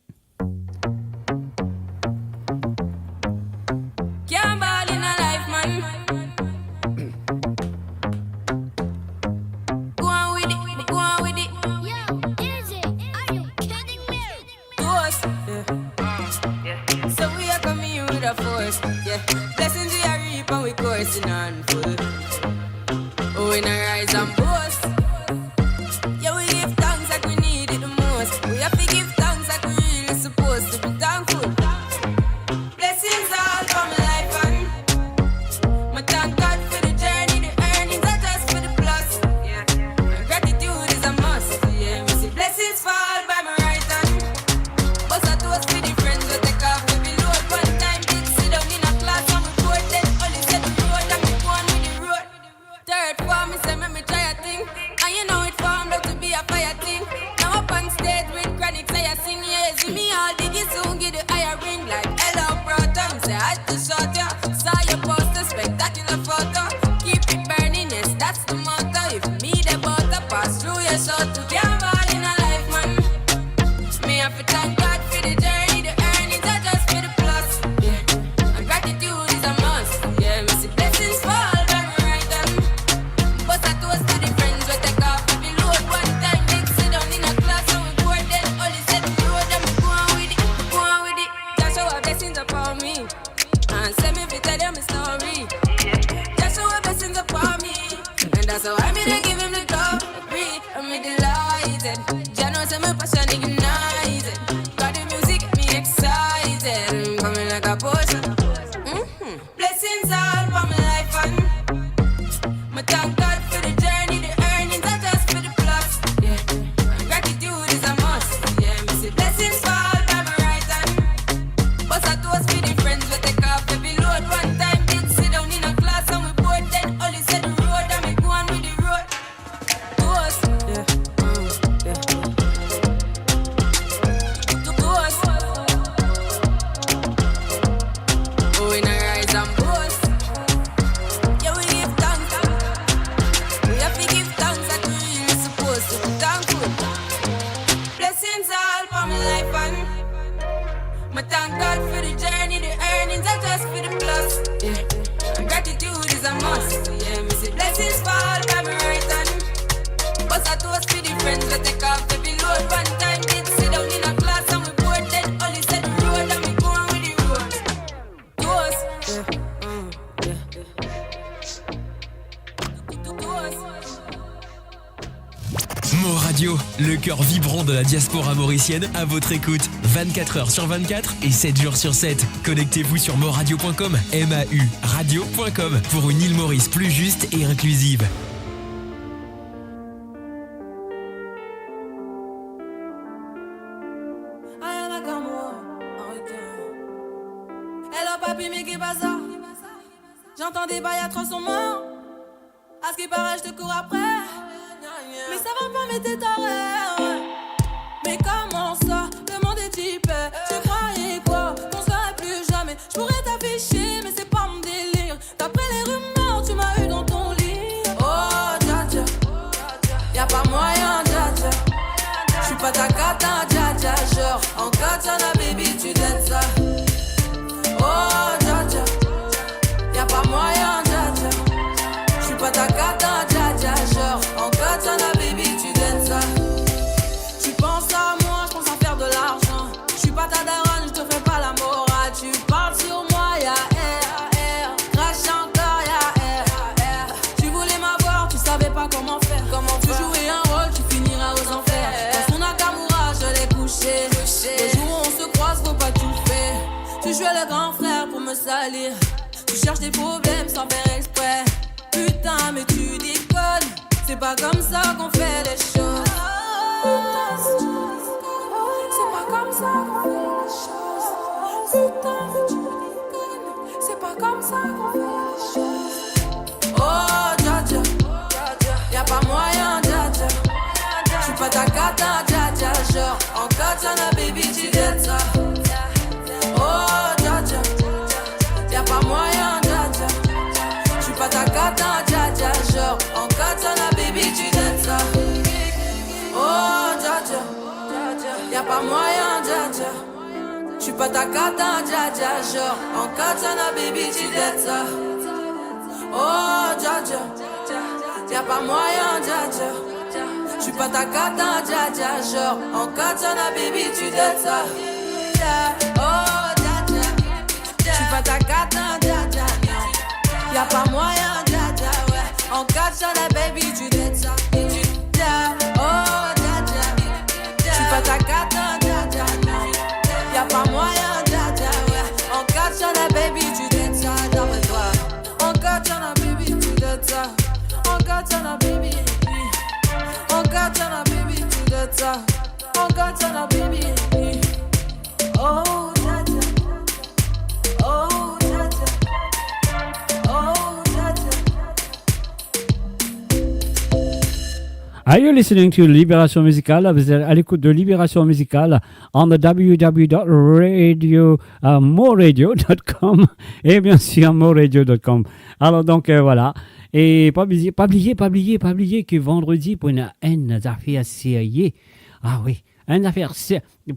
Coursing on full. Oh, in a rise and boast. Yeah, we give thanks like we need it the most. We have to give thanks like we really supposed to be thankful. Blessings all for my life and my thank God for the journey, the earnings are just for the plus. Yeah, and gratitude is a must. Yeah, we see blessings fall by my right hand. But I toast to the friends we take off every load. One time did sit down in a class and we poured that only said the road and we go on with the road. Third form, me say make me try a thing. And you know it formed out to be a fire thing. Now up on stage with chronic say I sing. Yeah, see me all diggy soon get the higher ring. Like hello brother, me say I just shot ya. Saw your poster, spectacular photo. Keep it burning, yes that's the motto. If me the butter pass through your soul to can't ball in a life man. Me have to thank God for the journey, the earnings are just for the plus. Yeah, and gratitude is a must. Yeah, me see blessings fall by my right hand. But I toast to the friends we take off every load. One time they sit down in a class and we board then only said the road and we go on with it, go on with it. Just show our blessings upon me and send me to tell them my story. Just show our blessings upon me and that's how I made to give him the glory. I'm delighted. Jah knows I'm passion ignited. Got the music get me excited. Coming like a potion. Blessings all for my life and my thank God for the journey, the earnings are just for the plus. Yeah, and gratitude is a must. Yeah, me see blessings fall by my right hand. But I toast for the friends we take off every load. One time did sit down in a class and we board then only said the road and we go on with the road. Toast, yeah, yeah. Toast. Oh, in a rise and boast. Yeah, we give thanks. We have to give thanks like we really supposed to be thankful. Blessings all for my life and my thank God for the journey, the earnings are just for the plus. Yeah, and gratitude is a must. Yeah, me see blessings fall by my right hand. But I toast to the friends we take off every load. One time did sit down in a class and we board then only said the road and we go on with the road. Toast, yeah, Mo Radio, le cœur vibrant de la diaspora mauricienne, à votre écoute 24h sur 24 et 7 jours sur 7. Connectez-vous sur moradio.com, MAU radio.com pour une île Maurice plus juste et inclusive. Hello papi, mais qu'est pas ça? J'entends des bails atroces en main. À ce qui paraît, je te cours après. Mais ça va pas, mais t'es taré. Mais comment ça? Le monde est type. Tu croyais quoi? Qu'on serait plus jamais. Je pourrais t'afficher, mais c'est pas mon délire. D'après les rumeurs, tu m'as eu dans ton lit. Oh, dja dja. Y'a pas moyen, dja dja. J'suis pas ta cata, dja dja. Genre, en katana, baby, tu t'aides ça. Oh, dja dja. Y'a pas moyen, dja dja. J'suis pas ta cata, dja dja. Genre, en katana, baby, tu t'aides ça. Tu penses à moi, j'pense à faire de l'argent. J'suis pas ta daronne, j'te fais pas la morale. Tu parles sur moi, y'a air. Crache encore, y'a air. Tu voulais m'avoir, tu savais pas comment faire. Tu jouais un rôle, tu finiras aux enfers. Dans son Nakamura, je l'ai couché. Le jour où on se croise, faut pas tout faire. Tu jouais le grand frère pour me salir. Tu cherches des problèmes sans faire exprès. Putain, mais tu déconnes. C'est pas comme ça qu'on fait les choses. Putain, si tu déconnes. C'est pas comme ça qu'on fait les choses. Putain, mais tu déconnes. C'est pas comme ça qu'on fait les choses. Oh, dja dja. Y'a pas moyen, dja dja. J'suis pas ta cata, dja dja. Genre, en katana, baby, tu t'aides ça. Oh, dja dja. Y'a pas moyen, dja dja. J'suis pas ta cata, dja dja. Genre, en katana, baby, tu t'aides ça. Oh, dja dja. Y'a pas moyen, dja dja. J'suis pas ta cata, dja dja. Genre, en katana, baby, tu t'aides ça. Oh, dja dja. Y'a pas moyen, dja dja. J'suis pas ta cata, dja dja. Genre, en katana, baby, tu t'aides ça. Oh, dja dja. J'suis pas ta cata, dja dja. Y'a pas moyen, dja dja, ouais. En katana, baby, tu t'aides ça. Oh, dja dja. J'suis pas ta cata, dja dja. Y'a pas moyen, dja dja, ouais. En katana, baby, tu t'aides ça. D'après toi. En katana, baby, tu t'aides ça. En katana, baby. En katana, baby, tu t'aides ça. En katana, baby. Oh, dja dja. Oh, dja dja. Oh, dja dja. Are you listening to Libération Musicale? Vous êtes à l'écoute de Libération Musicale on the www.moradio.com et bien sûr moradio.com. Alors donc voilà. Et pas oublier que vendredi pour une affaire sérieuse. Ah oui, une affaire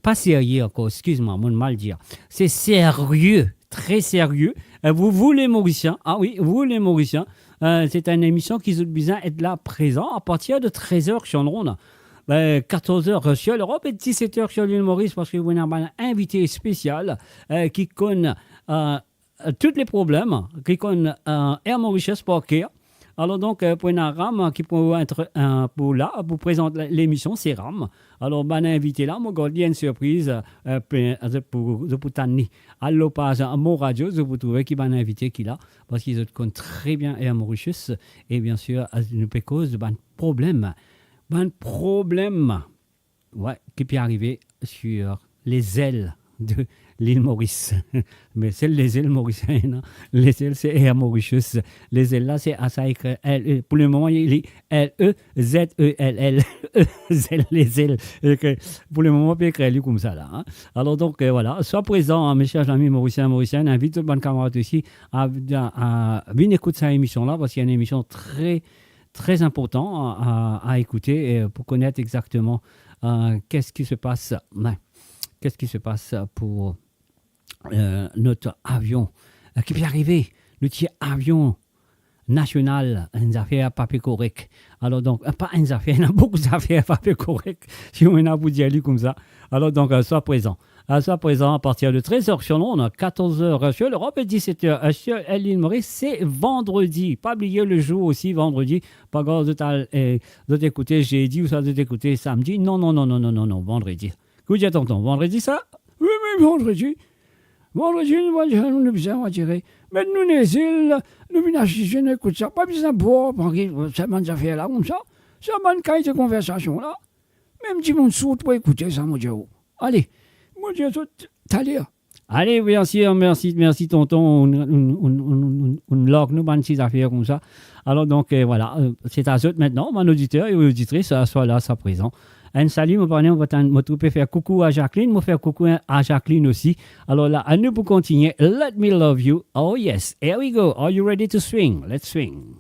pas sérieuse encore, excuse-moi, mon mal dire. C'est sérieux, très sérieux. Vous les Mauriciens, ah oui, vous les Mauriciens, c'est une émission qui a besoin d'être là présent à partir de 13h sur le Rhône. 14h sur l'Europe et 17h sur l'île Maurice parce que vous avez un invité spécial qui connaît tous les problèmes, qui connaît Air Mauritius Parker. Alors donc, pour une Ram qui peut être pour là, pour présenter l'émission, c'est Ram. Alors, ben invité là, mon gars, il y a une surprise pour Tani. Alors, pas à mon radio, vous trouvez qui va invité qui là, parce qu'ils connaissent très bien Air Mauritius et bien sûr, une cause de problème. Un problème qui peut arriver sur les ailes de l'île Maurice. Mais c'est les ailes mauriciennes. Les ailes, c'est Air Mauritius. Les ailes là, c'est à ça écrit L-E. Pour le moment, il est L-E-Z-E-L-L. Les ailes. Pour le moment, on peut écrire comme ça là. Hein. Alors donc, voilà. Sois présent, mes chers amis mauriciens. Invite le bon camarade aussi à bien écouter cette émission là parce qu'il y a une émission très important à écouter pour connaître exactement qu'est-ce qui se passe. Qu'est-ce qui se passe pour notre avion qui peut arriver, le petit avion national, une affaire papier correct. Alors donc, pas une affaire, il y a beaucoup d'affaires papier correct, si on a vous dire comme ça. Alors donc, sois présent. Sois présent à partir de 13h sur Londres, 14h sur l'Europe et 17h sur l'île Maurice. C'est vendredi. Pas oublier le jour aussi, vendredi. Pas grave de t'écouter jeudi ou ça de t'écouter samedi. Non, vendredi. Vous dites tonton, vendredi ça? Oui, vendredi. Vendredi, nous avons besoin de tirer. Mais nous, les îles, nous, je n'écoute ça. Pas besoin de boire, ça m'a déjà fait là, comme ça. Ça m'a une de conversation là. Même si mon saute pour écouter ça, mon Dieu. Allez, mon Dieu, t'allez. Allez, bien sûr, merci tonton. On log nous dans ces affaires comme ça. Alors donc voilà, c'est à eux maintenant, mon auditeur et auditrice, soit là, soit présent. Un salut, mon partenaire, on va faire coucou à Jacqueline, on va faire coucou à Jacqueline aussi. Alors là, à nous pour continuer, Let Me Love You. Oh yes, here we go. Are you ready to swing? Let's swing.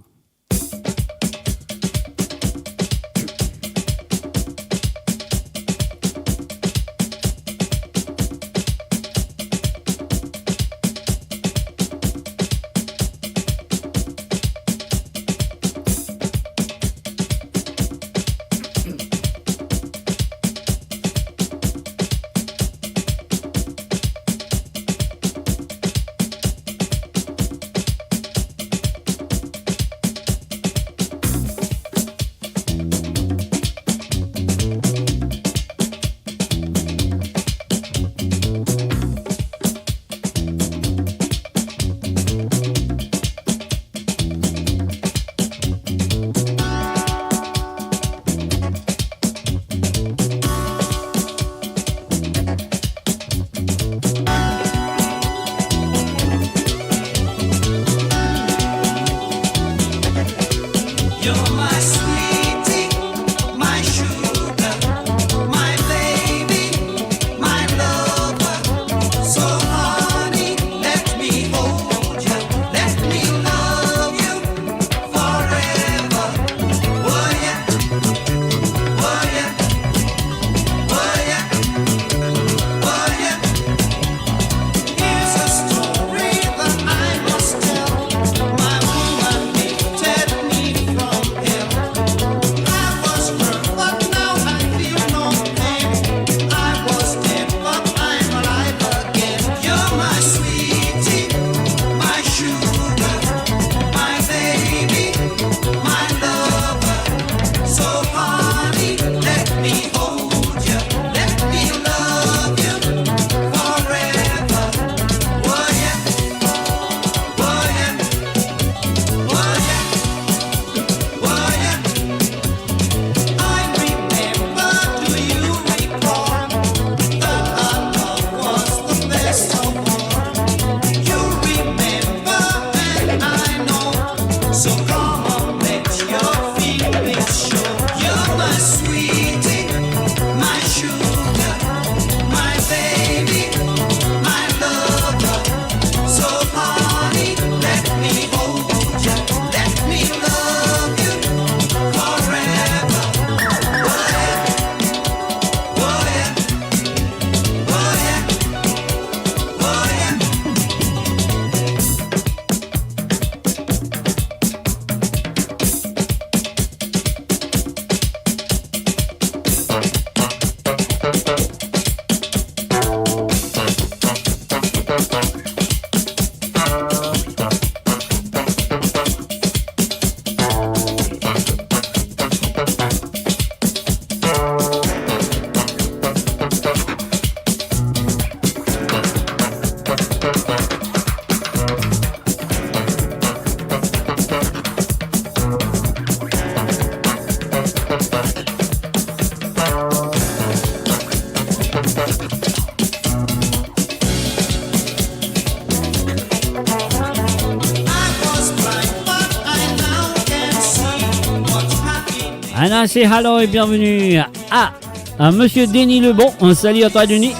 Anna, c'est hello et bienvenue à Monsieur Denis Lebon. Un salut à toi, Denis.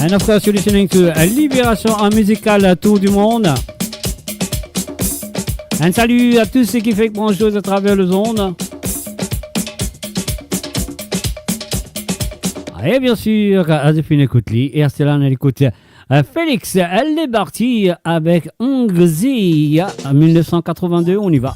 And of course, you're listening to Libération en musical tour du monde. Un salut à tous ceux qui font grand chose à travers le monde. Et bien sûr, Azefine Koutli et Arcela, on écoute Félix, elle est partie avec Ngzi en 1982, on y va.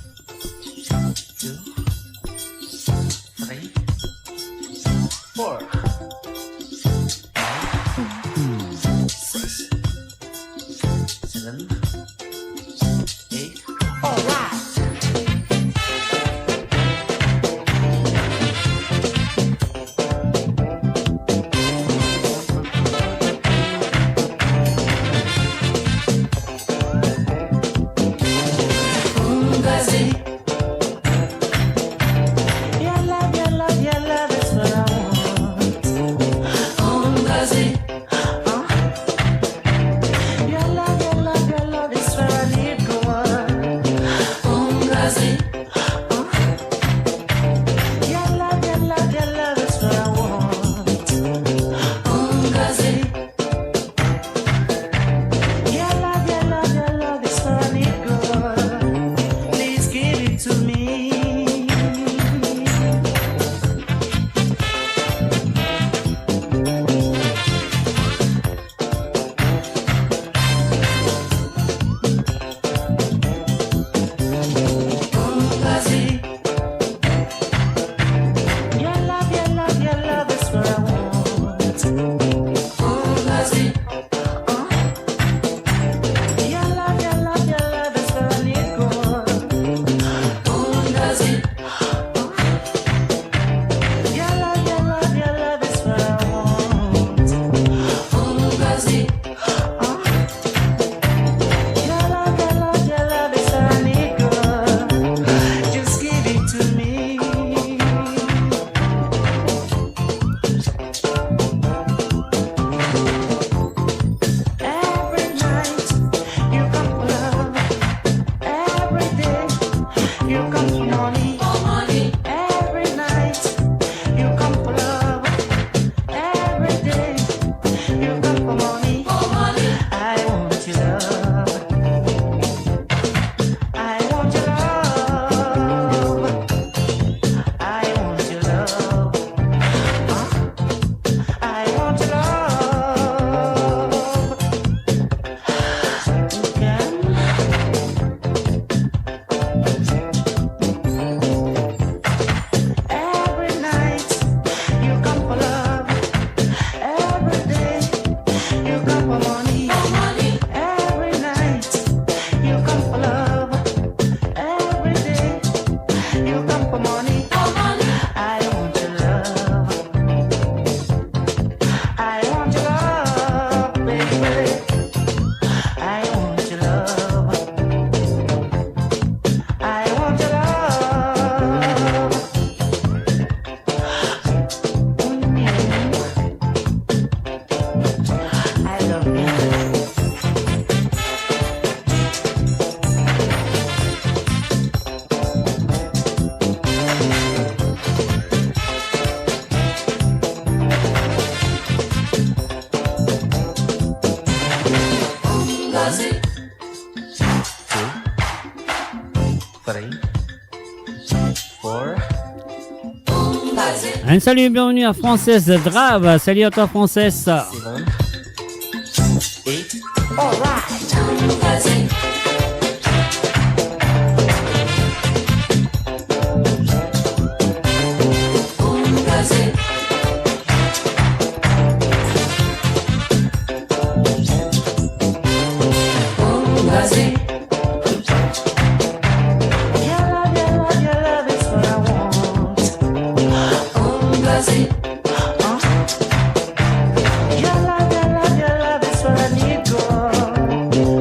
Un salut, bienvenue à Française Drave. Salut à toi, Française.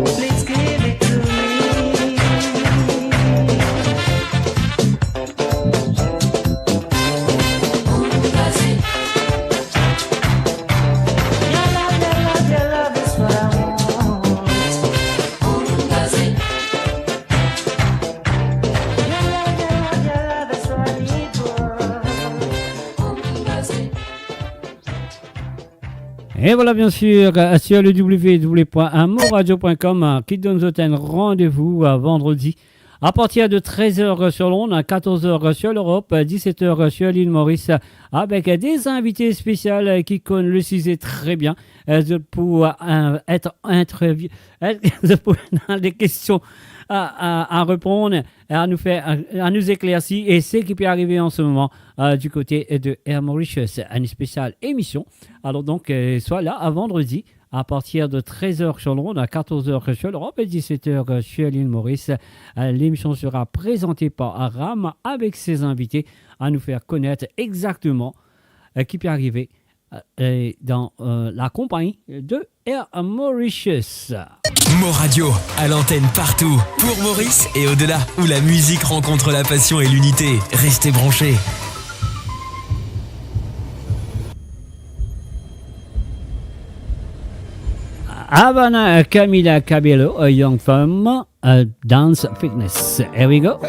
Please give Et voilà, bien sûr, sur le www.amoradio.com qui donne un rendez-vous vendredi à partir de 13h sur Londres, 14h sur l'Europe, 17h sur l'île Maurice, avec des invités spéciaux qui connaissent le sujet très bien pour être dans des questions à répondre, à nous éclaircir et ce qui peut arriver en ce moment du côté de Air Mauritius, une spéciale émission. Alors donc, soit là à vendredi à partir de 13h sur Londres, à 14h sur l'Europe et 17h sur l'île Maurice. L'émission sera présentée par Aram avec ses invités à nous faire connaître exactement qui peut arriver dans la compagnie de Air Mauritius. Moradio, à l'antenne partout, pour Maurice et au-delà, où la musique rencontre la passion et l'unité. Restez branchés. Havana Camila Cabello, a young femme, dance fitness. Here we go.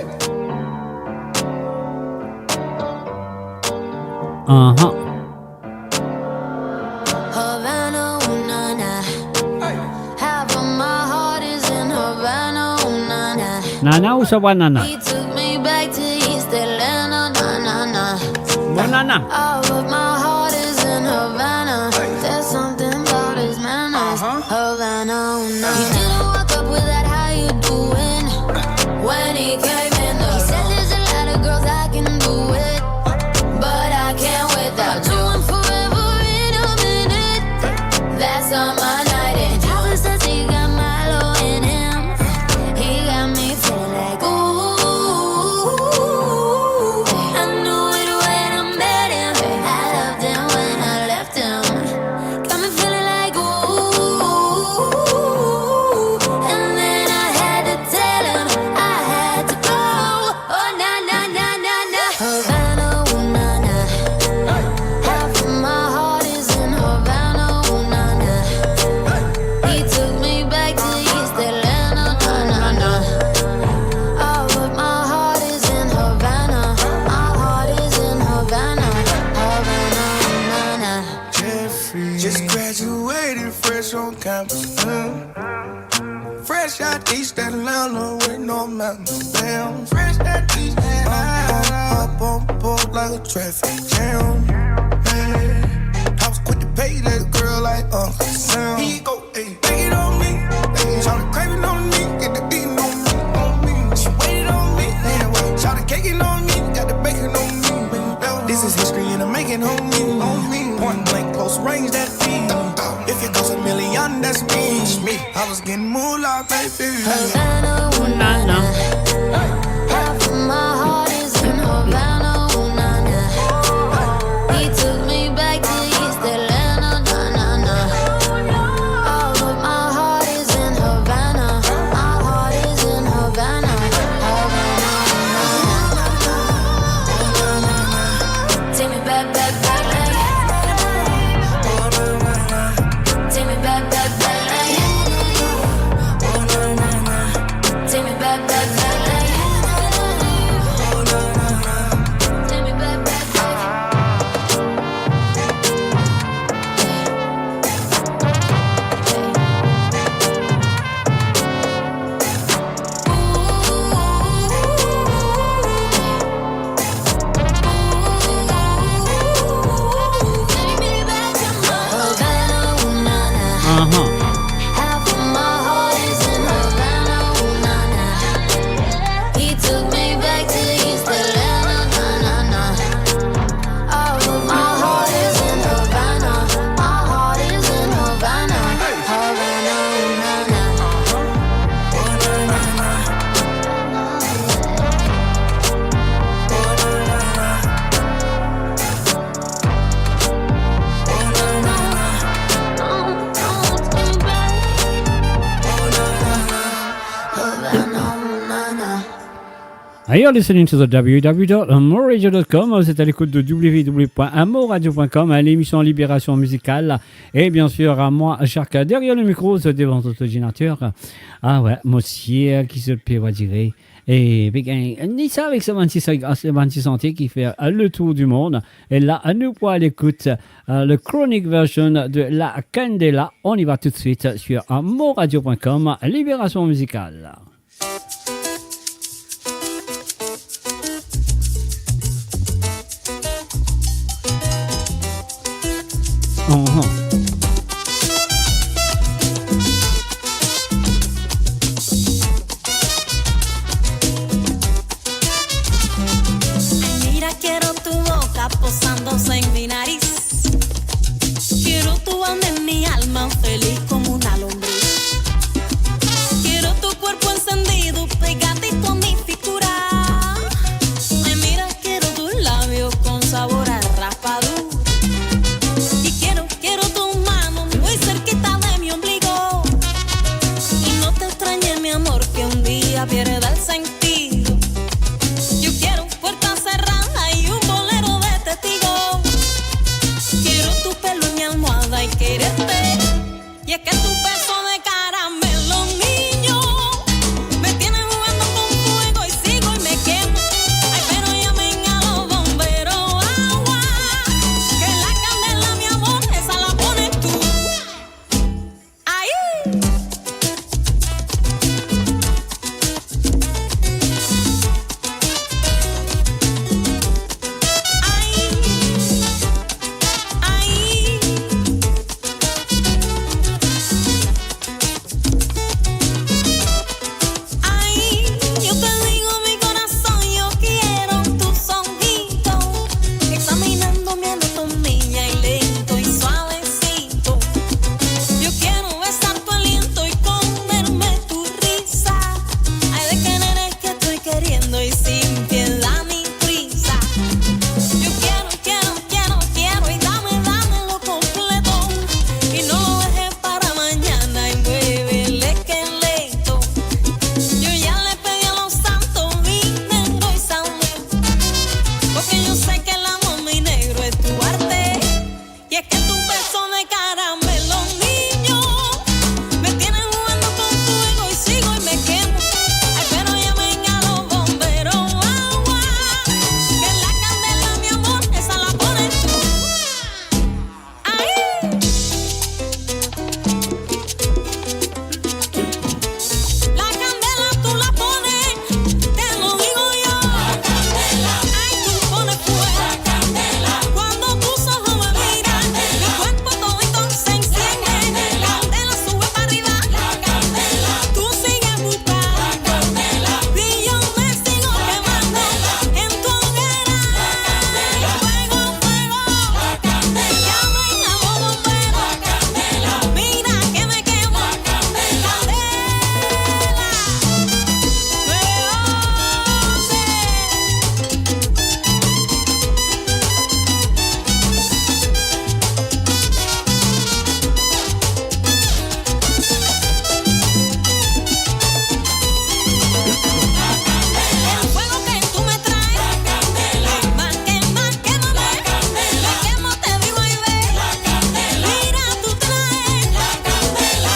Havana, ooh, na, na. Half of my heart is in Havana, ooh, na, na. Nana ou Sawanana? He took me back to East Atlanta, na, na, na. Banana. All of my heart is in Havana. There's something about his manners. Havana, ooh, na. He didn't walk up with that, how you doing? When he came in the he said there's a lot of girls I can do it, but I can't without you. I'm forever in a minute. That's on my night. And Tyler says he got Milo in him. He got me feeling like ooh. I knew it when I met him. I loved him when I left him. Got me feeling like ooh. And then I had to tell him I had to go. Oh na na na na na. Havana, ooh na na. Half of my heart is in Havana, ooh na na. He took me back to East Atlanta, na na na. All of my heart is in Havana. My heart is in Havana, Havana, na na. Jeffrey, just graduated fresh on campus. Fresh out East Atlanta with no mountains down. Fresh out East Atlanta. Up on board like a traffic jam. Hey, I was quick to pay that girl like Uncle Sam. He go, hey, take it on me. Hey, Shawty craving on me, get the beating on me, on me. She waited on me, anyway. Shawty caking on me, got the bacon on me. This is history and I'm making on me, on me. Point blank, close range, that feed. If it goes a million, that's me. I was getting moolah, baby. Havana, ooh na na. Half of my heart is in Havana, ooh na na. He took me back to East Atlanta, na na na. All of my heart is in Havana. My heart is in Havana, Havana, na na. Take me back, back, back, like. Take me back, back, back, like. Take me back, back, back, like. Take me back, back, back. Havana, ooh na na. Half of my heart is in Havana, ooh na na. He took me back to East Atlanta, na na na. All of my heart is in Havana. My heart is in Havana, Havana, ooh na na. You're listening to the www.amoradio.com. Vous êtes à l'écoute de www.amoradio.com, l'émission Libération musicale. Et bien sûr, à moi, Sharka, derrière le micro, devant votre ordinateur. Ah ouais, monsieur, qui se peut dire, Et bien, Nissa avec ce 26 centiers qui fait le tour du monde. Et là, nous pour l'écoute, le chronic version de La Candela. On y va tout de suite sur moradio.com, Libération musicale. Mira, quiero tu boca posándose en mi nariz. Quiero tu alma en mi alma, feliz como una lombriz. Quiero tu cuerpo encendido, pegadito a mi figura. Ay, mira, quiero tus labios con sabor a raspadura. Y quiero tus manos muy cerquita de mi ombligo. Y no te extrañe, mi amor, que un día pierda el sentido. Yo quiero puerta cerrada y un bolero de testigo. Quiero tu pelo en mi almohada y quererte. Y es que tu beso de caramelo, niño, me tiene jugando con fuego y sigo y me quemo. Ay, pero llamen a los bomberos, agua, que la candela, mi amor, esa la pones tú. Ay. Ay, yo te digo mi corazón, yo quiero tus ojitos, examinando mi anatomía y lento y suavecito. Yo quiero besar tu aliento y comerme tu risa. Ay, de querer es que estoy queriendo y sin piedad ni prisa. Yo quiero y dame lo completo. Y no lo dejes para mañana y mueve el esqueleto. Yo ya le pedí a los santos dinero y salud, porque yo sé que el amor mi negro es tu arte. Y es que tu beso de caramelo, niño, me tiene jugando con fuego y sigo y me quemo. Ay, pero llamen a los bomberos, agua, que la candela, mi amor, esa la pones tú. Ay. La candela tú la pones, te lo digo yo. La candela, ay, tú pones fuego. La candela, cuando tus ojos me miran, mi cuerpo todito se enciende. La candela sube para arriba. La candela, tú sigues buscando. La candela, y yo me sigo quemando en tu hoguera. Fuego, fuego. La candela, llamen a los bomberos. La candela, mira que me quemo. La candela, el fuego que tú me traes. La candela, más, quémame. La candela, me quemo, te digo y ve. La candela, mira tú traes. La candela.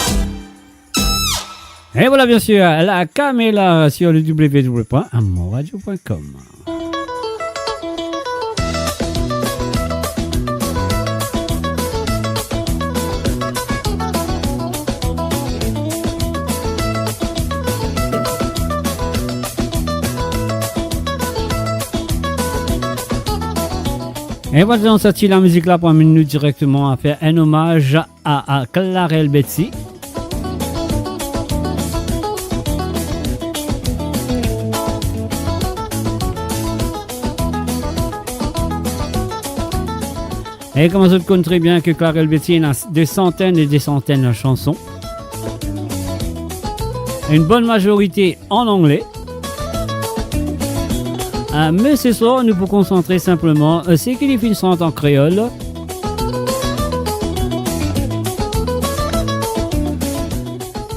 Et voilà bien sûr la Camela sur le www.amoradio.com. Et voilà, on sortit la musique là pour nous directement à faire un hommage à Clarel Betsy. Et comme vous connaissez très bien que Clarel Betsy a des centaines et des centaines de chansons. Une bonne majorité en anglais. Mais ce soir, nous pouvons concentrer simplement ce qu'il fait une chante en créole.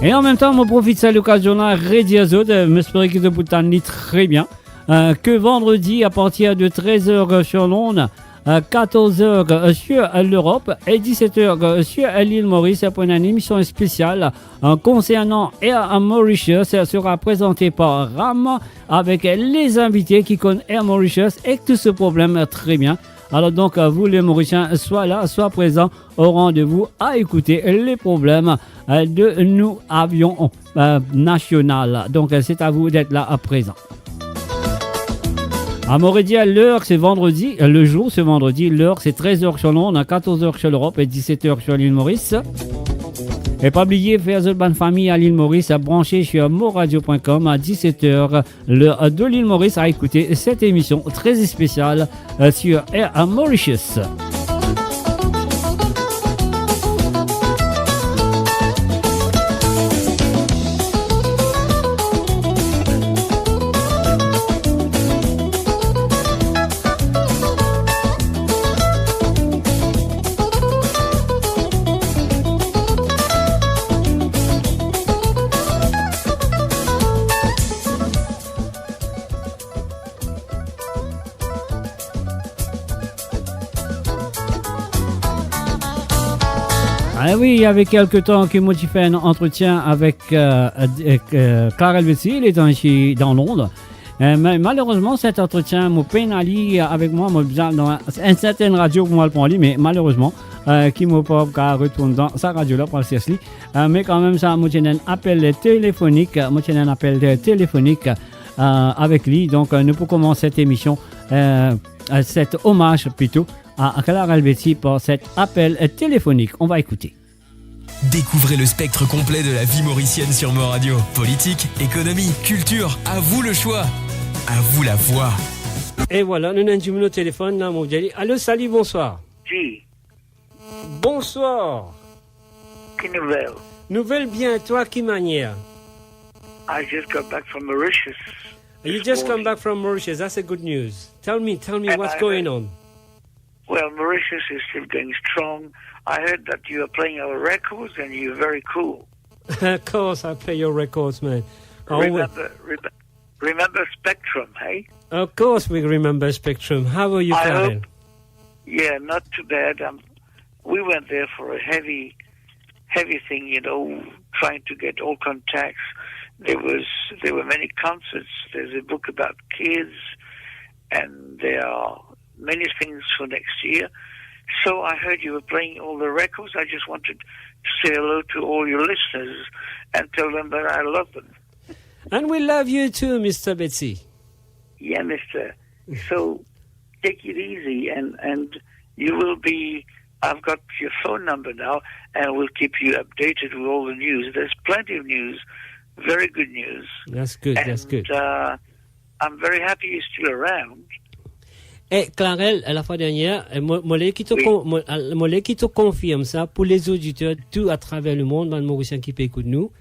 Et en même temps, je profite de cette occasion-là, redire aux autres, j'espère que vous avez très bien, que vendredi, à partir de 13h sur l'onde, 14h sur l'Europe et 17h sur l'île Maurice pour une émission spéciale concernant Air Mauritius. Elle sera présentée par Ram avec les invités qui connaissent Air Mauritius et tout ce problème très bien. Alors donc, vous les Mauriciens, soyez là, soyez présents au rendez-vous à écouter les problèmes de nos avions nationaux. Donc, c'est à vous d'être là à présent. À Montréal, l'heure, c'est vendredi. Le jour, c'est vendredi. L'heure, c'est 13h sur Londres, 14h sur l'Europe et 17h sur l'île Maurice. Et pas oublier, faire votre bonne famille à l'île Maurice, à brancher sur moradio.com à 17h, l'heure de l'île Maurice, à écouter cette émission très spéciale sur Air Mauritius. Ah oui, il y avait quelques temps que moi j'ai fait un entretien avec Clara Elvetsy, il est ici dans Londres. Mais malheureusement, cet entretien m'a pénalisé avec moi, dans une certaine radio pour moi le prendre, mais malheureusement, qui m'a pas retourné dans sa radio là pour le CSLI. Mais quand même, ça m'a donné un appel téléphonique, avec lui. Donc, nous pouvons commencer cette émission, cet hommage plutôt à Clara Elvetsy pour cet appel téléphonique. On va écouter. Découvrez le spectre complet de la vie mauricienne sur Mo Radio. Politique, économie, culture, à vous le choix. À vous la voix. Et voilà, nous avons un numéro de téléphone là, mon Dieu. Allô, salut, bonsoir. Si. Bonsoir. Quelle nouvelle? Nouvelle bien, toi, qui manière? I just got back from Mauritius. You just come back from Mauritius, that's a good news. Tell me what's going on. Well, Mauritius is still going strong. I heard that you are playing our records and you're very cool. Of course, I play your records, man. Remember Spectrum, hey? Of course we remember Spectrum. How are you, Karen? Yeah, not too bad. We went there for a heavy thing, you know, trying to get all contacts. There were many concerts. There's a book about kids, and there are many things for next year. So I heard you were playing all the records. I just wanted to say hello to all your listeners and tell them that I love them. And we love you too, Mr. Betsy. Yeah, mister. So take it easy and you will be, I've got your phone number now and we'll keep you updated with all the news. There's plenty of news, very good news. That's good, and, that's good. I'm very happy you're still around. Et Clarel, la fois dernière, moi qui te confirme ça pour les auditeurs tout à travers le monde, les Mauriciens qui écoutent nous.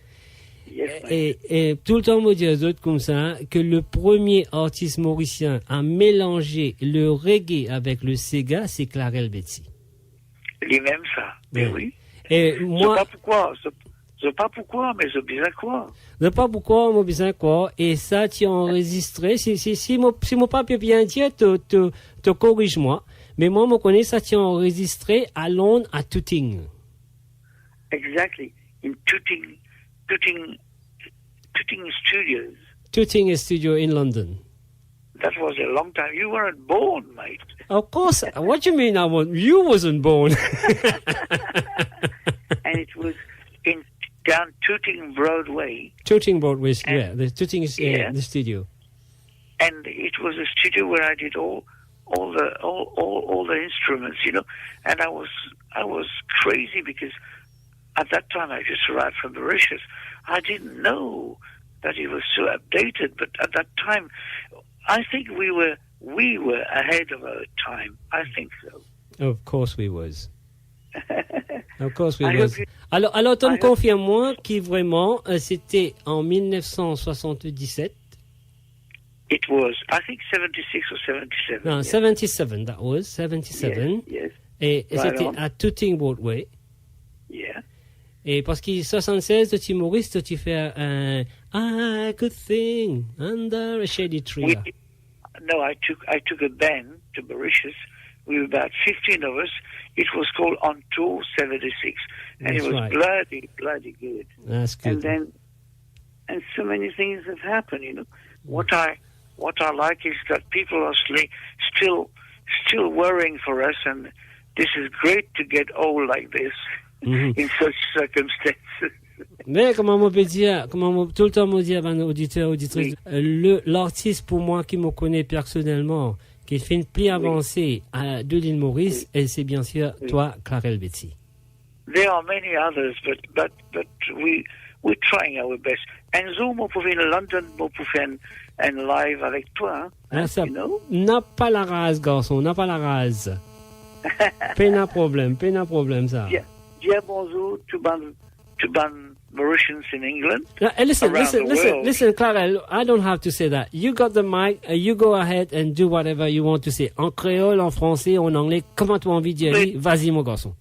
Yes, et tout le temps, me dit aux autres comme ça que le premier artiste mauricien à mélanger le reggae avec le Sega, c'est Clarel Betsy. Lui-même ça, mais oui. Et moi. Je sais pas pourquoi, mais je sais bien quoi. Je sais pas pourquoi, mais bien quoi. Et ça, tu as enregistré. Si mon papier bien dit, te corrige-moi. Mais moi, je connais ça, tu as enregistré à Londres, à Tooting. Exactly. In Tooting Studios. Tooting Studio in London. That was a long time. You weren't born, mate. Of course. What do you mean you wasn't born? And it was in down Tooting Broadway. Tooting Broadway, yeah. The Tooting is the studio. And it was a studio where I did all the instruments, you know. And I was crazy because at that time I just arrived from Mauritius. I didn't know that it was so updated, but at that time I think we were ahead of our time. I think so. Of course we was. Of course we was. Alors Tom, confirme-moi que vraiment c'était en 1977. It was, I think, 76 or 77. No, yes. 77, that was 77. Yes. Et right c'était on. à Tooting Broadway. Yeah. Et parce que 76, tu Maurice, tu fais un I could sing under a shady tree. No, I took a band to Mauritius we were about 15 of us. It was called On Tour 76. And That's it was right. bloody good. That's good. And so many things have happened, you know. What I like is that people are still worrying for us, and this is great to get old like this in such circumstances. Mais comment on peut dire, tout le temps on dit à nos auditeurs, auditrices, l'artiste pour moi qui me connaît personnellement, qui fait une pli avancée de l'île Maurice, et c'est bien sûr toi, Clarel Betsy. There are many others, but we're trying our best. And Zoom, on pouvait en London, on pouvait en live avec toi, hein, Ça, you know? n'a pas la race, garçon, n'a pas la race. Pas problème, ça. Dis bonjour to ban Mauritians in England. Listen, Clarel, I don't have to say that. You got the mic, you go ahead and do whatever you want to say. En créole, en français, en anglais, comment tu as envie de dire? Vas-y, mon garçon.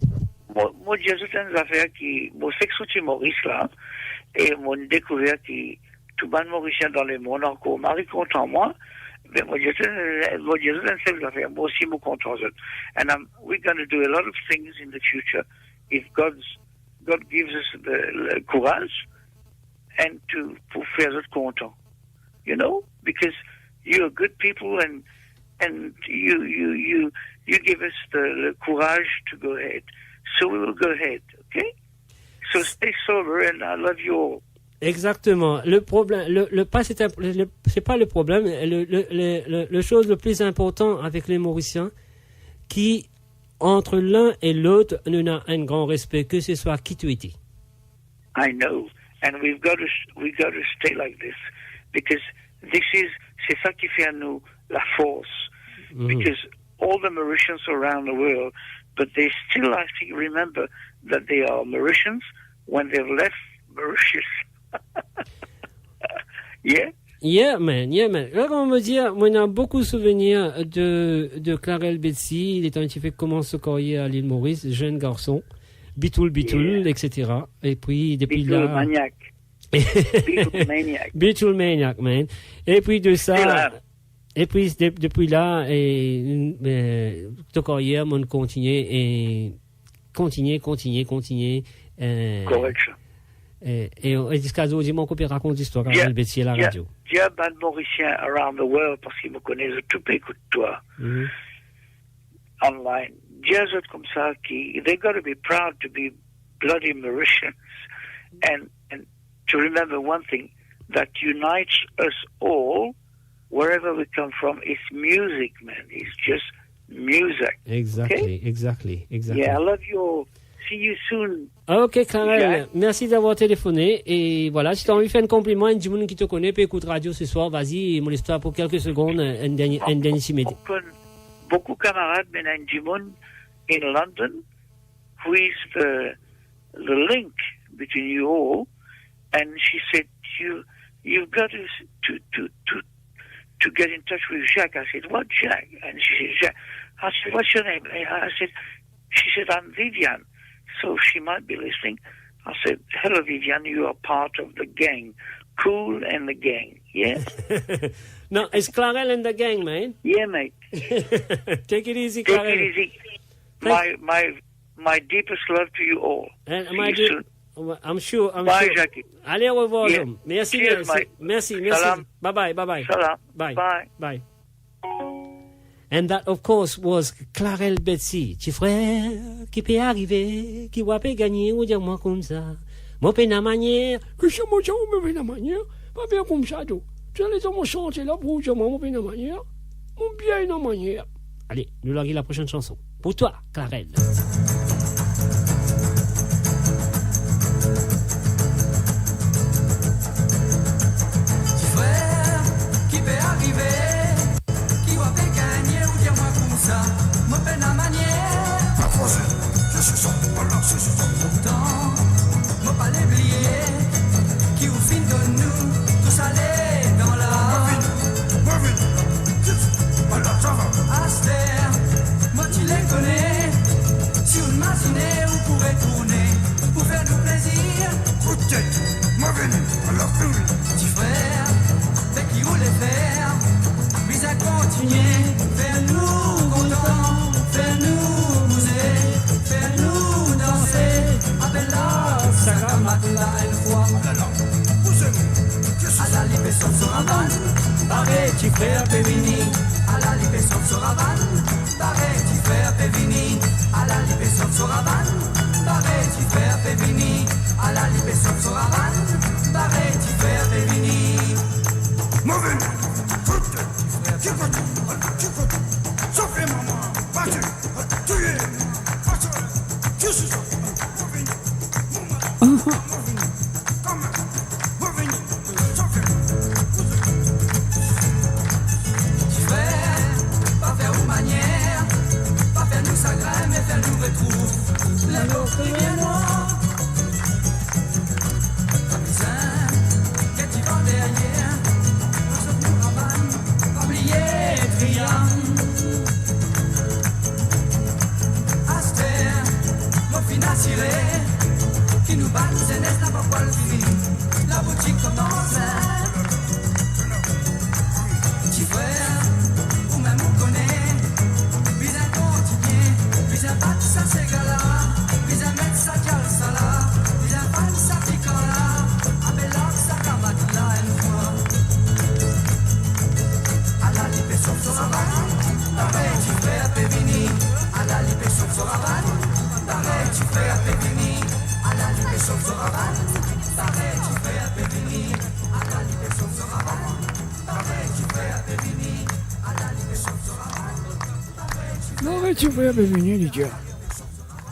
Moi, j'ai certaines affaires qui, moi, c'est que sorti Maurice, là, et mon découvert qui, tout ban Mauricien dans le monde encore, Marie content moi, mais moi, j'ai certaines affaires, moi aussi, moi content. And we're going to do a lot of things in the future if God gives us the courage and pour faire autres content. You know, because you're good people and you give us the courage to go ahead. So we will go ahead, okay? So stay sober and I love you all. Exactement. Le problème, c'est pas le problème. Le chose le plus important avec les Mauriciens, qui entre l'un et l'autre, nous avons un grand respect, que ce soit qui tu étais. I know, and we've got to stay like this, because c'est ça qui fait à nous la force. Because all the Mauritians around the world, but they still, I think, remember that they are Mauritians when they've left Mauritius. Yeah? Yeah, man. Là, on me dit, moi, on a beaucoup de souvenirs de Clarel Betsy. Il est un petit peu comment se carrière à l'île Maurice, jeune garçon. Bitoul, etc. Et puis, depuis là. Bitoul Maniac, man. Et puis, de ça. Et puis, depuis là, ta carrière, on continue et continuer. Correction. Et jusqu'à aujourd'hui, mon copain raconte l'histoire à Betsy à la radio. Il y a des Mauriciens around the world parce qu'ils me connaissent tout écoute toi. Online. Il y a des autres comme ça qui, they got to be proud to be bloody Mauritians and to remember one thing that unites us all wherever we come from. It's music, man. It's just music. Exactly. Yeah, I love you all. See you soon. Ok, Clarel, merci d'avoir téléphoné. Et voilà, si tu as envie de faire un compliment à un monde qui te connaît, peut écouter radio ce soir, vas-y, mon histoire pour quelques secondes, un dernier simili. Beaucoup de camarades, mais un monde in London, who is the link between you all, and she said, you've got to get in touch with Jacques. I said, what Jacques? And she said, Jacques. I said, what's your name? She said, I'm Vivian. So she might be listening. I said, hello, Vivian, you are part of the gang. Cool and the gang, yeah? No, it's Clarel and the gang, man. Yeah, mate. Take it easy, Clarel. Take it easy. My deepest love to you all. And soon. I'm sure. Bye, Jackie. Allez, au revoir. Yeah. Merci. Cheers, merci. Salam. Bye. Salam. Bye. And that, of course, was Clarel Betsy. Petit frère, qui peut arriver, qui va pas gagner, ou dire moi comme ça. Moi, pas la manière. Que c'est moi, ça, moi, pas la manière. Pas bien comme ça, tout. Tu as les hommes chanter là pour dire moi, pas la manière. Mon bien la manière. Allez, nous larguons la prochaine chanson. Pour toi, Clarel. Pourtant, moi pas l'oublier, qui au fin de nous, tous aller dans la Astère, moi tu les connais, si vous imaginez, on pourrait tourner, pour faire du plaisir. Écoutez, moi venu, alors petit frère, dès qu'il voulait faire, mais à continuer, faire nous contents. Havane, barré, tu frère Pévini, à la lipe sauf sur Havane, barré, tu frère Pévini, à la lipe sauf sur Havane, barré, tu frère Pévini, à la lipe sauf sur Havane, barré, tu frère Pévini. Mauvais, foot, tu côté, soufflez maman, battez, tuez, tu suis ça, nous retrouve la nôtre bien noire. Capucin, que tu vas derrière, on se nous ramène, pas oublier Trian. Aster, nos financiers, qui nous battent, c'est n'est pas quoi le fini. La boutique commence, petit frère, ou même on connaît. Ça c'est gala, bisa mettre sa calçala, bisa fan sa picola, abelak sa camatula une fois. À la lipe sauf sur Havane, pareil tu fais à Pévini. À la lipe sauf sur Havane, pareil tu fais à Pévini. À la lipe sauf sur Havane, pareil tu fais à Pévini. À la lipe sauf sur Havane, pareil tu fais à Pévini. À la lipe sauf sur Havane. Non mais tu fais à Pévini, Lydia.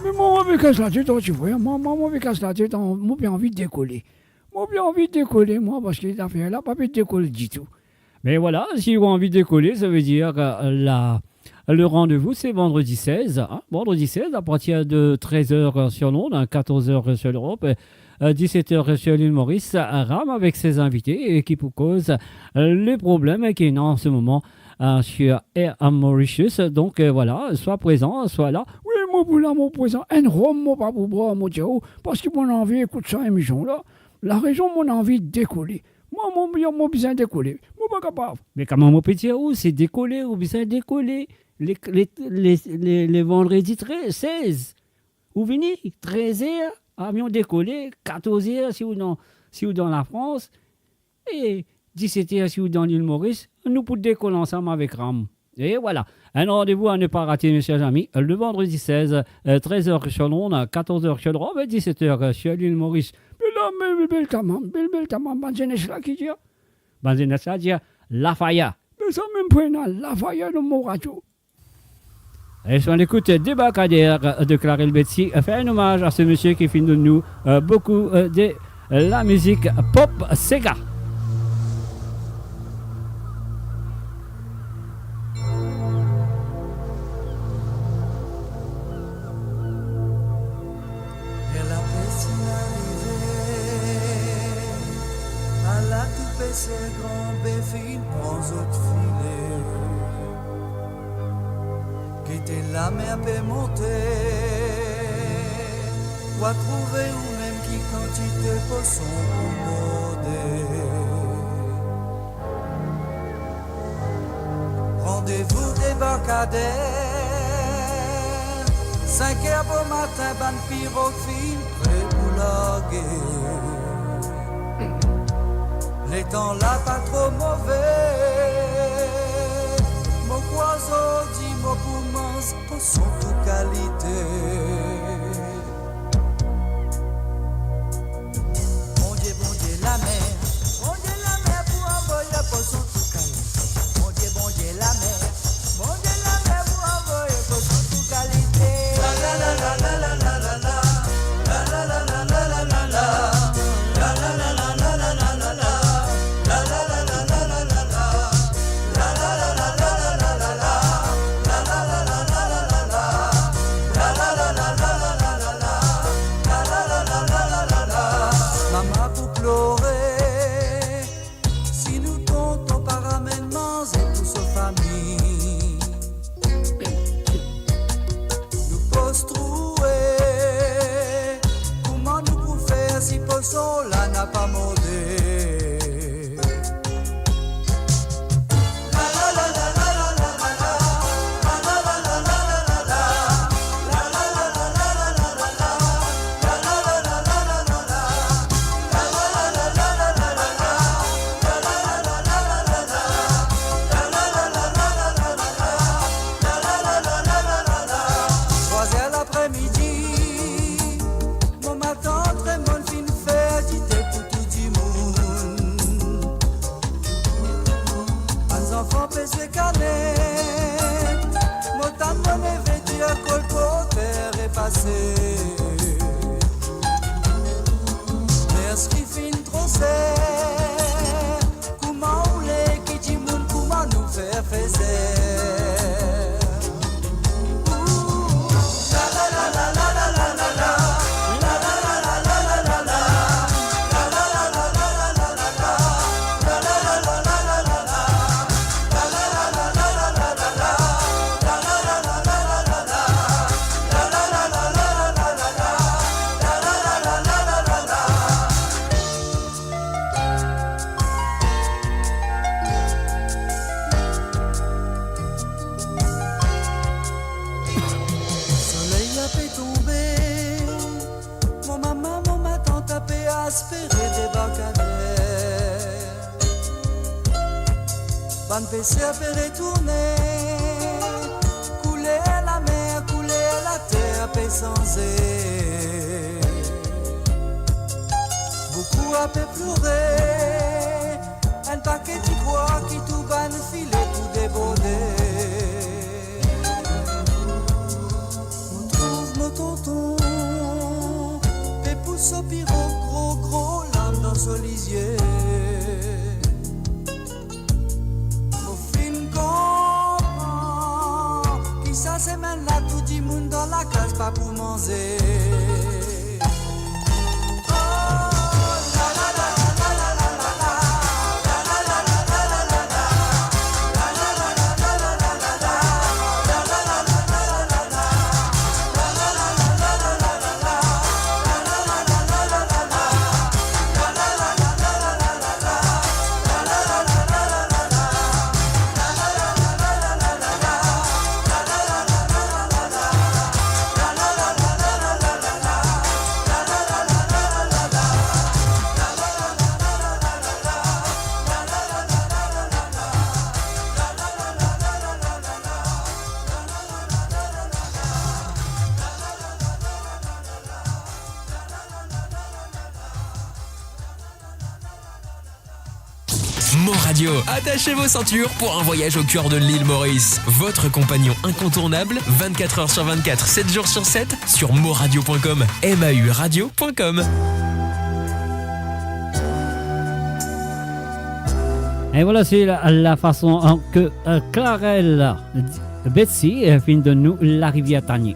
Mais moi, je me casse la tête, tu vois. Moi, je me casse la tête, moi, j'ai envie de décoller. Moi, j'ai envie de décoller, moi, parce que les affaires là, pas de décoller du tout. Mais voilà, si vous avez envie de décoller, ça veut dire que le rendez-vous, c'est vendredi 16. Hein, vendredi 16, à partir de 13h sur Londres, 14h sur l'Europe, 17h sur l'île Maurice, Ram avec ses invités et qui pour cause les problèmes qu'il y a en ce moment sur Air Mauritius. Donc voilà, soit présent, soit là. Oui, moi, pour là, mon présent, un rhum, moi, pas pour boire, moi, parce que mon envie, écoute ça, émission là. La raison, mon envie de décoller. Moi, mon besoin de décoller. Moi, pas capable. Mais comment mon petit où c'est décoller ou besoin de décoller? Les vendredis 16. Vous venez, 13h, avion décollé, 14h si vous dans la France, et 17h si vous dans l'île Maurice, nous pour décoller ensemble avec Ram. Et voilà, un rendez-vous à ne pas rater, mes chers amis, le vendredi 16, 13h sur Londres, 14h sur l'Europe, 17h sur l'île Maurice. Mais là, mais bel tamam, banzenes là qui dit. Banzenes là dit Lafaya. Mais ça même point Lafaya de mon radio. Et sur l'écoute débarcadère de Clarel Betsy, fait un hommage à ce monsieur qui fait de nous beaucoup de la musique pop Sega. Ces grands béfines, prends autres filets, qui était la mer peut monter, ou à trouver ou même qui quantité poisson pour morder. Rendez-vous débarcadère, 5h au matin, ban pyrophile, prêt pour la guerre. Les temps là pas trop mauvais. Mon oiseau dit mon poumon pour son toute qualité. Mon Dieu, la mer. Mon Dieu, la mer pour envoyer pour son toute qualité. Mon Dieu, la mer. Mon Dieu, la mer pour envoyer pour son toute qualité. La la la la la la la la. La la la la la la la la. La la la la la la la la la. La danser. Mais ce qui fin trop c'est, comment ou les qui dit moun, comment nous faire faire. PC a fait retourner, couler la mer, couler la terre, paix sans air. Beaucoup a fait pleurer, un paquet de bois qui tout ban filet tout déborder. On trouve mon tonton, des pouces au piro, gros larmes dans son lisier. C'est maintenant tout le monde dans la case, pas pour manger. Radio. Attachez vos ceintures pour un voyage au cœur de l'île Maurice. Votre compagnon incontournable, 24 heures sur 24, 7 jours sur 7, sur moradio.com, mauradio.com. Et voilà, c'est la façon que Clarel Betsy vient de nous la rivière Tani.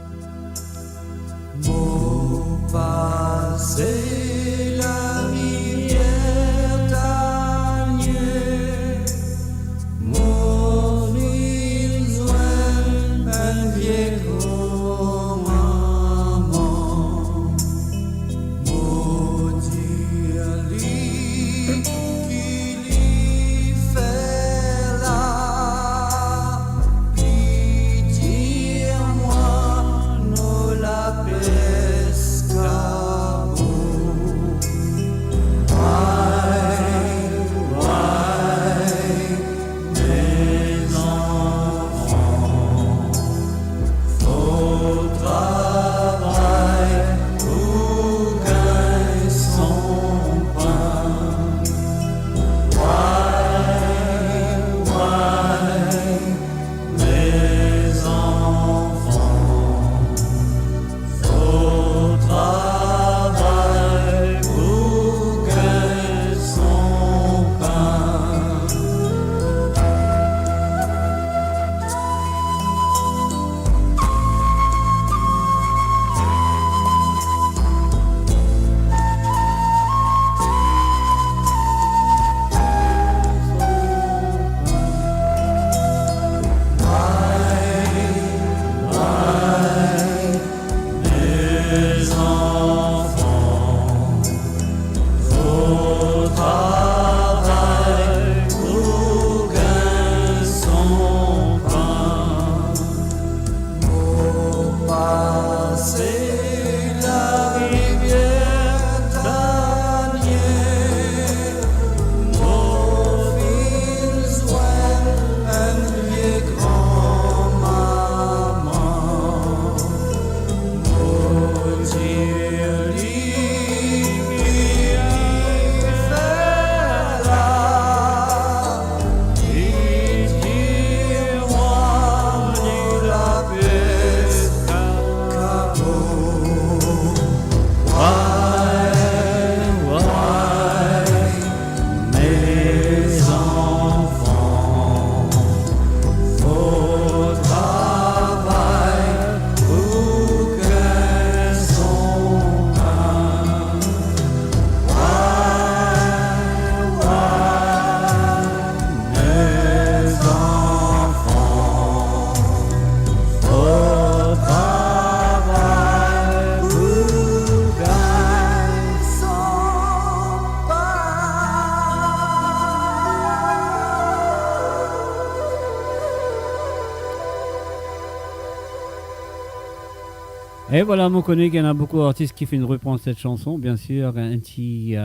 Et voilà, on connaît qu'il y en a beaucoup d'artistes qui font reprendre cette chanson, bien sûr, un petit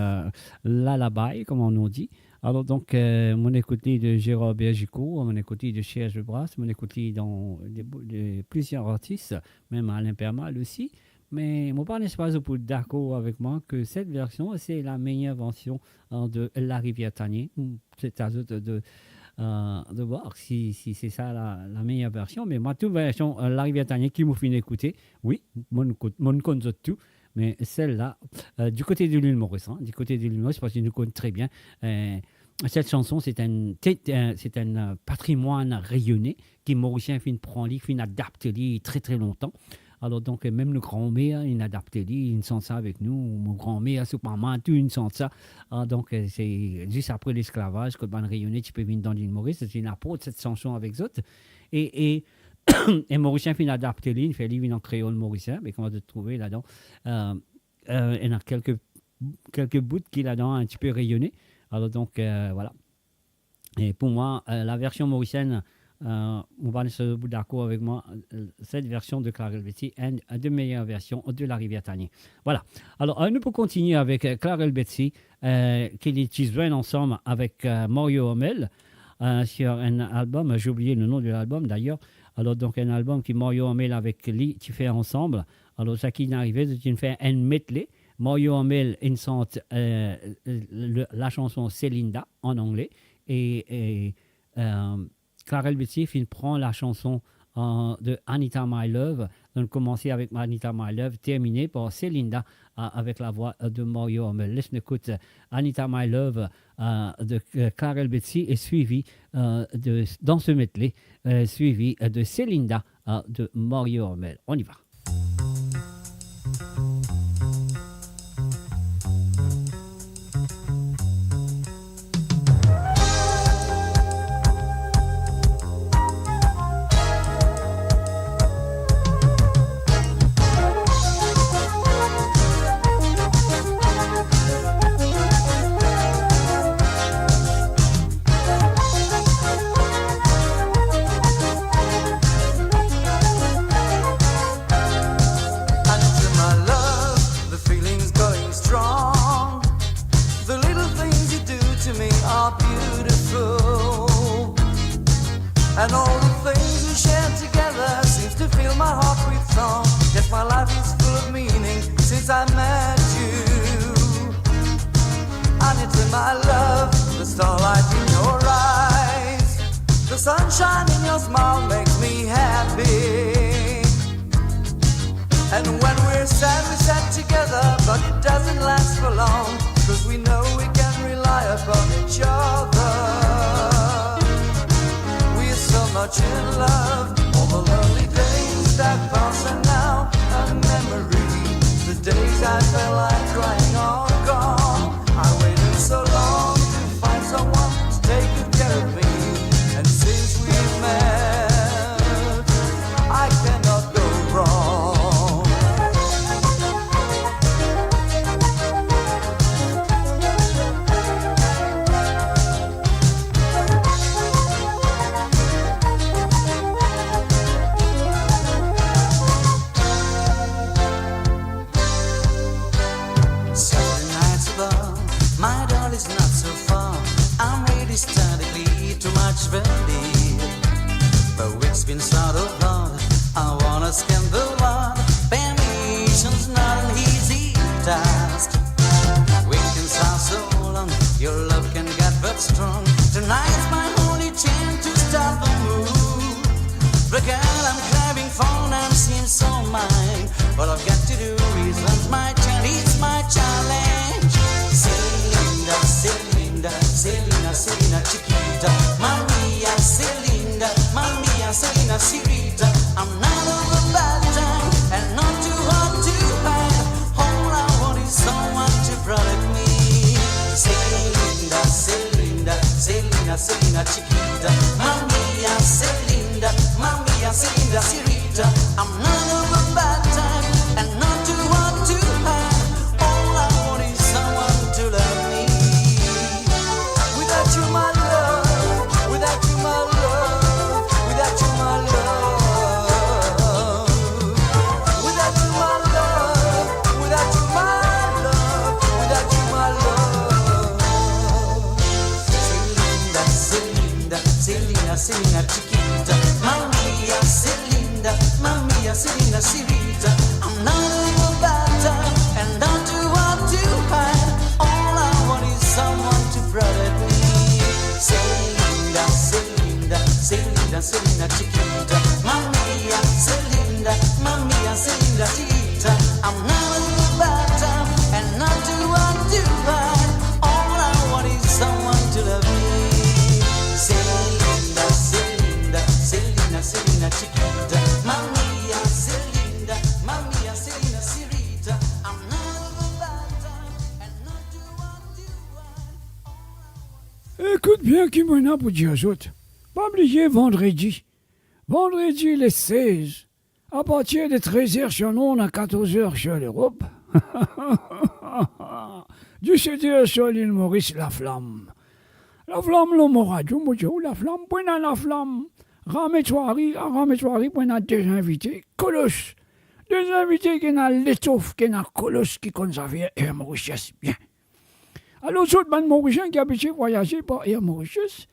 lullaby, comme on nous dit. Alors donc, mon écouté de Gérard Bergico, mon écouté de Serge Brass, mon écouté dans plusieurs artistes, même Alain Permal aussi. Mais mon partenaire n'est pas d'accord avec moi que cette version, c'est la meilleure version de La Rivière Tanier. C'est à eux de voir si c'est ça la meilleure version. Mais moi, toute version La Rivière Tanier qui m'a fait écouter, oui, mon connaît tout. Mais celle-là, du côté de l'île Maurice, parce qu'il nous connaît très bien, cette chanson, c'est un patrimoine rayonné qui Mauricien fin prend, fin adapte très très longtemps. Alors donc, même le grand-mère, il adapte, il sent ça avec nous. Mon grand-mère, Superman, tout, il sent ça. Donc, c'est juste après l'esclavage, que ben rayonné, tu peux venir dans l'île Maurice. C'est une apôtre, cette chanson avec eux. Et Mauricien fin adapte, il fait lui en créole mauricien, mais comment te trouver là-dedans. Il y a quelques bouts qui là-dedans un petit peu rayonné. Alors donc, voilà. Et pour moi, la version mauricienne, on va aller d'accord avec moi, cette version de Clarel Betsy est de meilleure version de La Rivière Tanier. Voilà. Alors, nous pouvons continuer avec Clarel Betsy, qui les ensemble avec Mario Hamel sur un album. J'ai oublié le nom de l'album d'ailleurs. Alors, donc, un album qui Mario Hamel avec lui, tu fais ensemble. Alors, ça qui est arrivé, c'est qu'il fait un medley. Mario Hamel, il chante la chanson Celinda en anglais. Et Clarel Betsy prend la chanson de Anita My Love. Donc, commencer avec Anita My Love, terminé par Celinda avec la voix de Mario Hamel. Laisse-nous écouter Anita My Love de Clarel Betsy et suivi dans ce medley, suivi de Celinda de Mario Hamel. On y va. And all the things we share together seems to fill my heart with song. Yes, my life is full of meaning since I met you. And it's in my love, the starlight in your eyes, the sunshine in your smile makes me happy. And when we're sad, we sad together, but it doesn't last for long, 'cause we know we can rely upon each other. So much in love, all the lonely days that pass are now a memory. The days I felt like crying are gone. I waited so long to find someone to take good care of me. And since we've met, I cannot go wrong. The week's been sort of long, I wanna scan the world. Permission's not an easy task. Weekends are so long, your love can get but strong. Tonight's my only chance to start the mood. The girl I'm craving for now seems so mine. What I've got to do is want my chance, it's my challenge. Celinda, Celinda, Celinda, Celinda, Chiquita, Maria, Celinda, Maria, Celinda, Sirita. I'm not of a bad time and not too hard to hide. All I want is someone to protect me. Celinda, Celinda, Celinda, Celinda, Chiquita, Maria, Celinda, Maria, Celinda, Sirita. Selena, Sirita. I'm not a little better, and don't you want to hide? All I want is someone to protect me. Selena, Selena, Selena, Selena, Chiquita. Mamma Selena, mamma Selena, Chiquita. I'm not a little better, and not to want to hide. All I want is someone to love me. Selena, Selena, Selena, Selena, Chiquita. Mamma Selena, mamma Selena, Sirita. I'm not a little better, and not to want to hide. Écoute bien qui m'en a pour dire aux autres. Pas oublier vendredi. Vendredi le 16. À partir de 13h sur l'onde, à 14h sur l'Europe. 17h sur l'île Maurice, la flamme. La flamme, l'homme radio, la flamme, point à la flamme. Rametoiri, point à deux invités. Colosse. Deux invités qui ont l'étoffe, qui ont Colosse, qui connaissent Air Mauritius. Bien. Alors, les autres Mauriciens qui habitent voyager par Air Mauritius,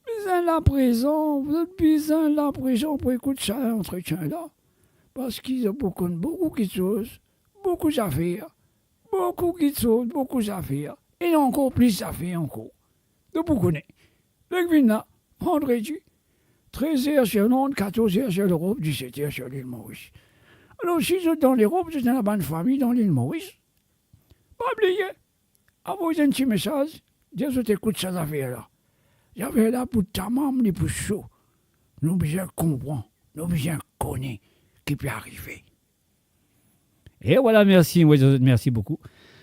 besoin là présent, vous êtes besoin là présent pour écouter ça, entretien-là. Parce qu'ils ont beaucoup de choses, beaucoup d'affaires, beaucoup d'affaires, et encore plus d'affaires encore. Donc vous connaissez. Donc là, vendredi, 13h sur l'onde, 14h sur l'Europe, 17h sur l'île Maurice. Alors si vous êtes dans l'Europe, vous êtes dans la bonne famille dans l'île Maurice, pas oublier, envoyez un petit message, dire que tu écoutes ces affaires-là. J'avais là pour ta maman, ni pour chaud. Nous besoin comprendre, nous besoin connaître qui peut arriver. Et voilà, merci, merci beaucoup.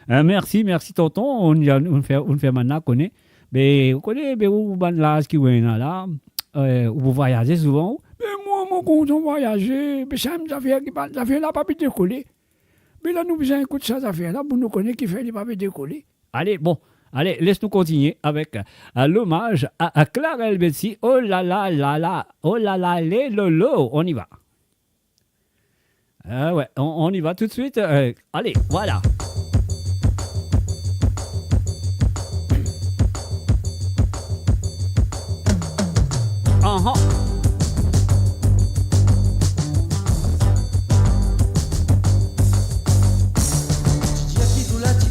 Merci tonton. On fait maintenant connaître. Mais vous connaissez, vous l'âge qui est là, vous voyagez souvent. Mais moi, mon content voyager, mais ça me affaires qui parlent, affaires là pas décoller. Mais là, nous besoin écouter ça affaires là pour nous connaître qui fait les pas décoller. Allez, bon. Allez, laisse-nous continuer avec l'hommage à Clara El Betsy. Oh là là là là, oh là là, les lolo. On y va. Ouais, on y va tout de suite. Allez, voilà.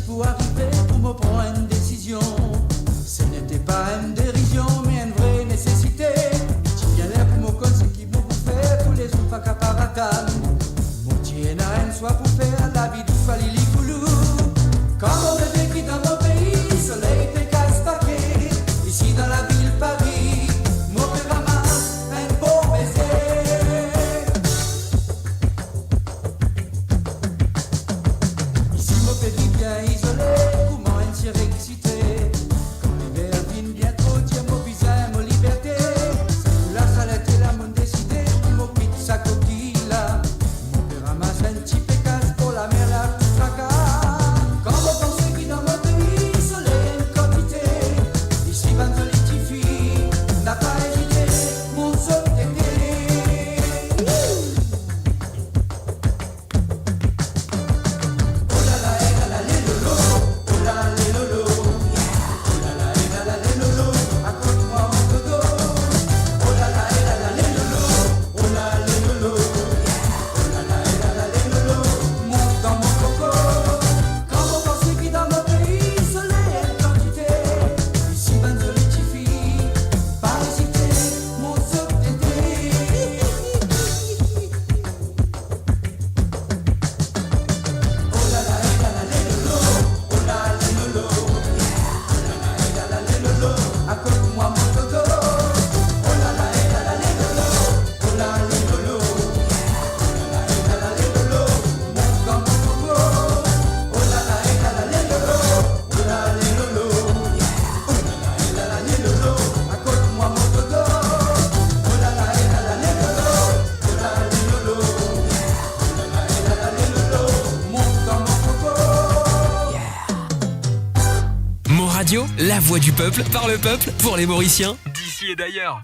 Pour arriver, pour me prendre une décision. Ce n'était pas une dérision, mais une vraie nécessité. Tu viens là pour me conseiller qui vous fait pour les autres caparatan. Mon Dieu n'a rien soit pour faire la vie du Falili Koulou. Comme on me décrit dans mon pays, soleil fait casse papier. Ici dans la ville Paris, mon père ramasse un beau baiser. Ici mon pays bien isolé. Excité, quand l'hiver vient bientôt, tiens mon visage, mon liberté. La salette et la monde décidé, mon quitte sa coquille là. Mon père ramasse un petit pécasse pour la mer là, tout tracas. Quand vous pensez qu'il dans mon pays, soleil une quantité. Ici, van de l'étifie, n'a pas hésité, mon sol d'été. Oh là là, eh là là, les lolo, oh là là, les lolo. Radio, la voix du peuple, par le peuple, pour les Mauriciens, d'ici et d'ailleurs.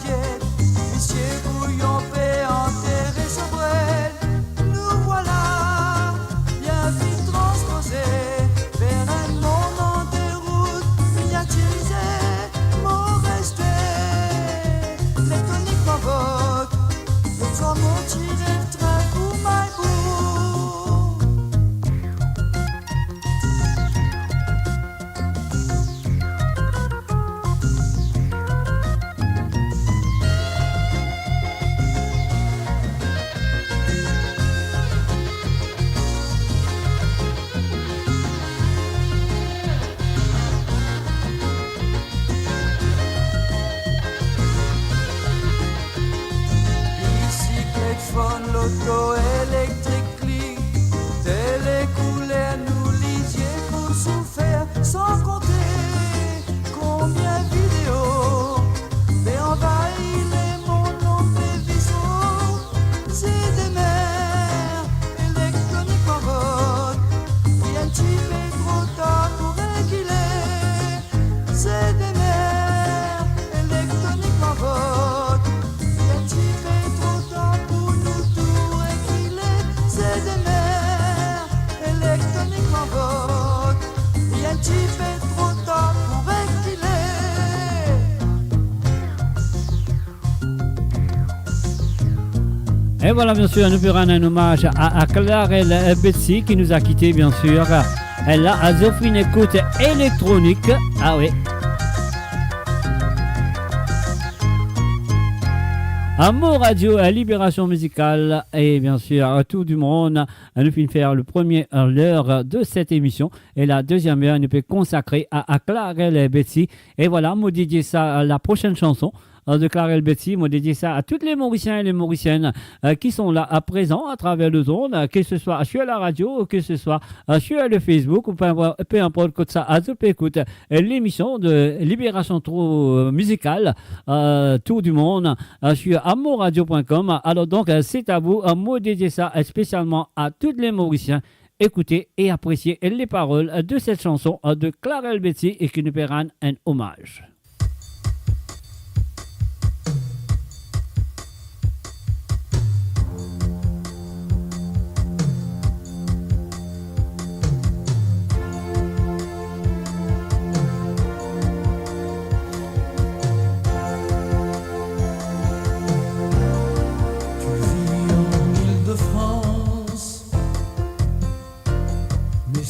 diète, huissier, bouillon, paix, enterré, sobrel. Nous voilà, bien vite transposés vers un monde en déroute, miniaturisé, mon respect. Les toniques m'invoquent, les fois m'ont tiré le train pour ma boue. Bicyclette, phone, loto, électrique, clic, télécouleur, nous lisiez pour souffrir, sans compter combien vidéos, mais envahit les mondes, les vaisseaux, c'est des mers électroniquement vote, rien typé trop tard pour réguler, c'est des mers électroniquement vote, rien typé trop tard pour nous tout réguler, c'est des mers électroniquement vote, rien typé trop tard pour réguler. Et voilà, bien sûr, nous ferons un hommage à Clarel Betsy qui nous a quittés, bien sûr. Elle a offert une écoute électronique. Ah oui. Amour Radio, Libération Musicale et bien sûr tout du monde. Nous finissons faire le premier heure de cette émission et la deuxième heure nous peut consacrer à Clarel Betsy. Et voilà, moi dédié ça à la prochaine chanson de Clarel Betsy. Moi dédié ça à tous les Mauriciens et les Mauriciennes qui sont là à présent à travers le zone, que ce soit sur la radio, que ce soit sur le Facebook ou peu importe que ça à écoute l'émission de Libération Musicale tout du monde sur amourradio.com. Alors donc c'est à vous, moi dédié ça spécialement à tous les Mauriciens. Écoutez et appréciez les paroles de cette chanson de Clarel Betsy et qui nous paieront un hommage.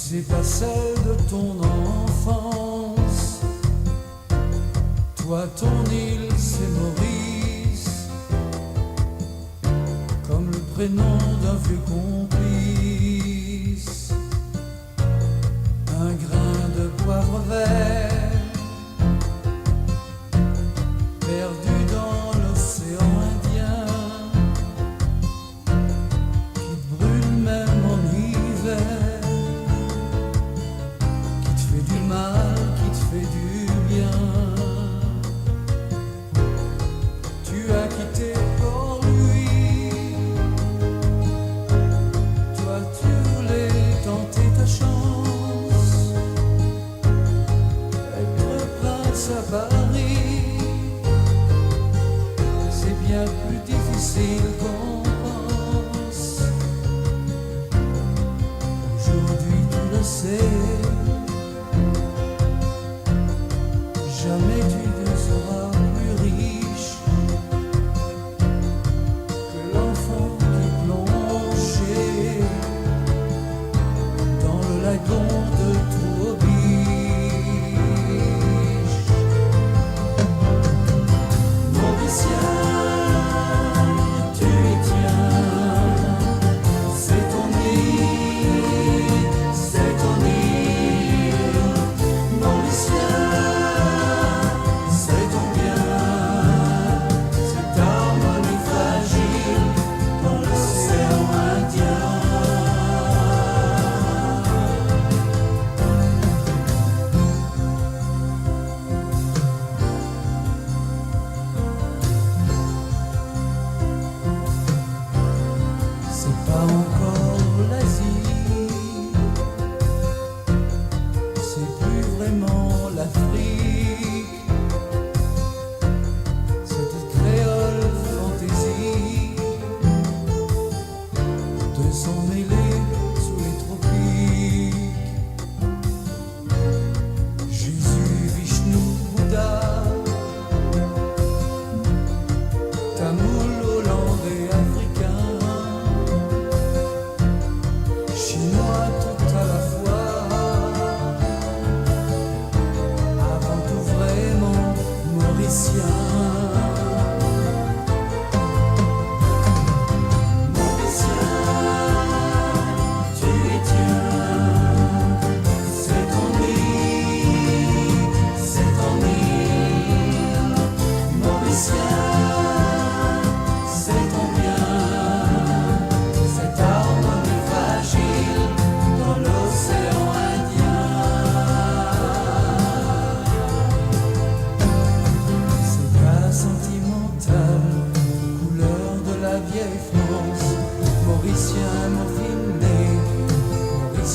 C'est pas celle de ton enfance. Toi, ton île, c'est Maurice, comme le prénom d'un vieux complice. Un grain de poivre vert, perdu dans l'océan Indien, qui te brûle même en hiver. Du mal qui te fait du bien. Tu as quitté pour lui. Toi tu voulais tenter ta chance, être prince à Paris. C'est bien plus difficile qu'on pense. Aujourd'hui tu le sais, jamais tu ne seras plus riche que l'enfant qui plongeait dans le lagon de Toubiche. Mauricien, tu y tiens, c'est ton île, c'est ton île. Mauricien,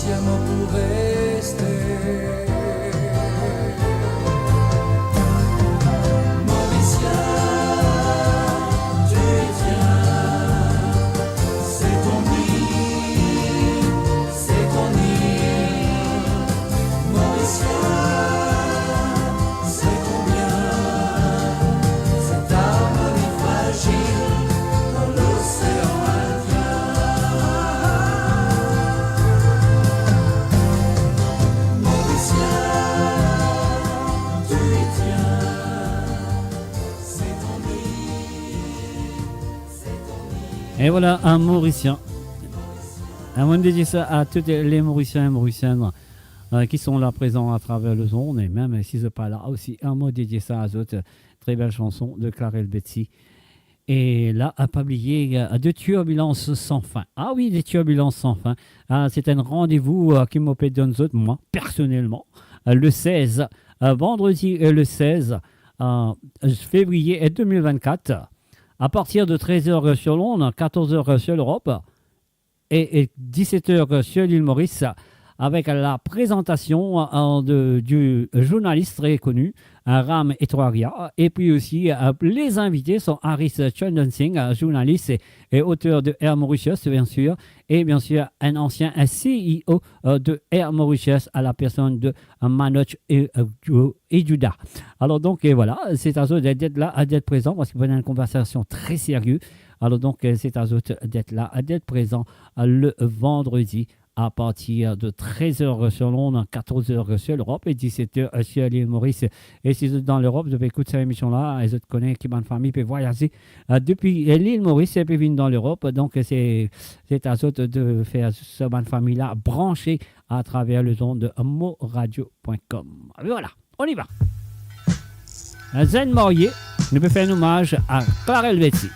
siamo pour rester. Mauricien, tu es tien, c'est ton nid, c'est ton nid. Mauricien, c'est combien cette harmonie fragile dans l'océan Indien. Mauricien, tu y tiens, c'est ton nid, c'est ton nid. Et voilà un Mauricien. Un mot dédié ça à tous les Mauriciens et Mauriciennes qui sont là présents à travers le zone, et même s'ils ne sont pas là aussi, un mot dédié ça à eux. Très belle chanson de Clarel Betsy. Et là, à publier de Turbulences sans fin. Ah oui, des Turbulences sans fin. C'est un rendez-vous qui m'a fait donner moi, personnellement, le 16, vendredi le 16 février 2024, à partir de 13h sur Londres, 14h sur l'Europe et 17h sur l'île Maurice, avec la présentation du journaliste très connu, Ram Etwaria. Et puis aussi, les invités sont Harris Chandan Singh, journaliste et auteur de Air Mauritius, bien sûr, et bien sûr un ancien CEO de Air Mauritius, à la personne de Manoj Ejuda. Alors donc, et voilà, c'est à eux d'être là, d'être présent, parce qu'il y a une conversation très sérieuse. Alors donc, c'est à eux d'être là, d'être présent le vendredi, à partir de 13h sur Londres, 14h sur l'Europe et 17h sur l'île Maurice. Et si vous êtes dans l'Europe, vous pouvez écouter cette émission-là, et vous connaissez qui bonne famille peut voyager depuis l'île Maurice et puis venir dans l'Europe. Donc, c'est à vous de faire cette bonne famille-là branchée à travers le zone de moradio.com. Voilà, on y va. Zen Morier nous peut faire un hommage à Clarel Betsy.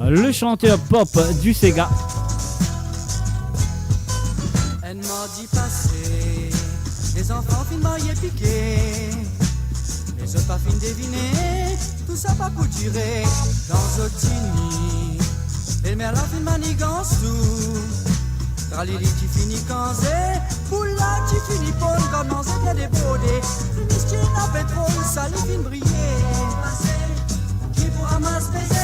Le chanteur pop du Sega. Elle m'a dit passer, les enfants fin mariés piqués, les autres pas fin deviner, tout ça pas couturé dans Zotini. Et mère la fin manigance tout, Tralili qui finit cansé, Poula qui finit bonne comme dans un bien débordé, Finistien à pétrole, ça les fin briller, qui pourra m'aspaiser.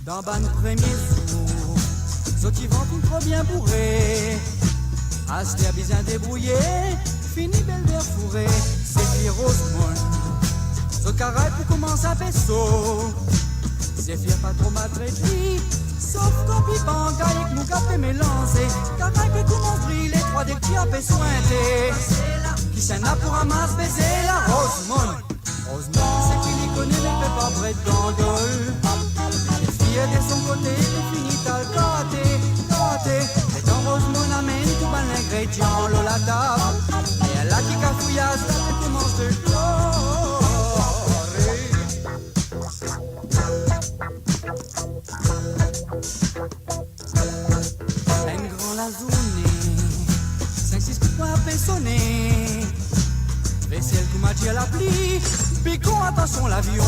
Dans ban premier jour, Zoti vont trop bien bourré. Astia bien débrouillé, fini belle verre fourré. C'est Fier Rosemont, Zocaray pour commencer à peso. C'est Fier pas trop maltraité, sauf quand Pipan gagne que nous café mélangé. Caray que commence briller, trois des petits à sointé. Qui s'en a pour ramasser baiser la Rosemont. Rosemont, c'est qui l'y connaît, mais fait pas près de gondole. De son côté, il finit à le gâter. Et dans Rosemont amène tout bas l'ingrédient, l'eau la table. Et elle a qui cafouillasse, elle commence de un grand lazourné, 5-6 coups à péçonner. Vaisselle tout match à la plie, picon attention l'avion,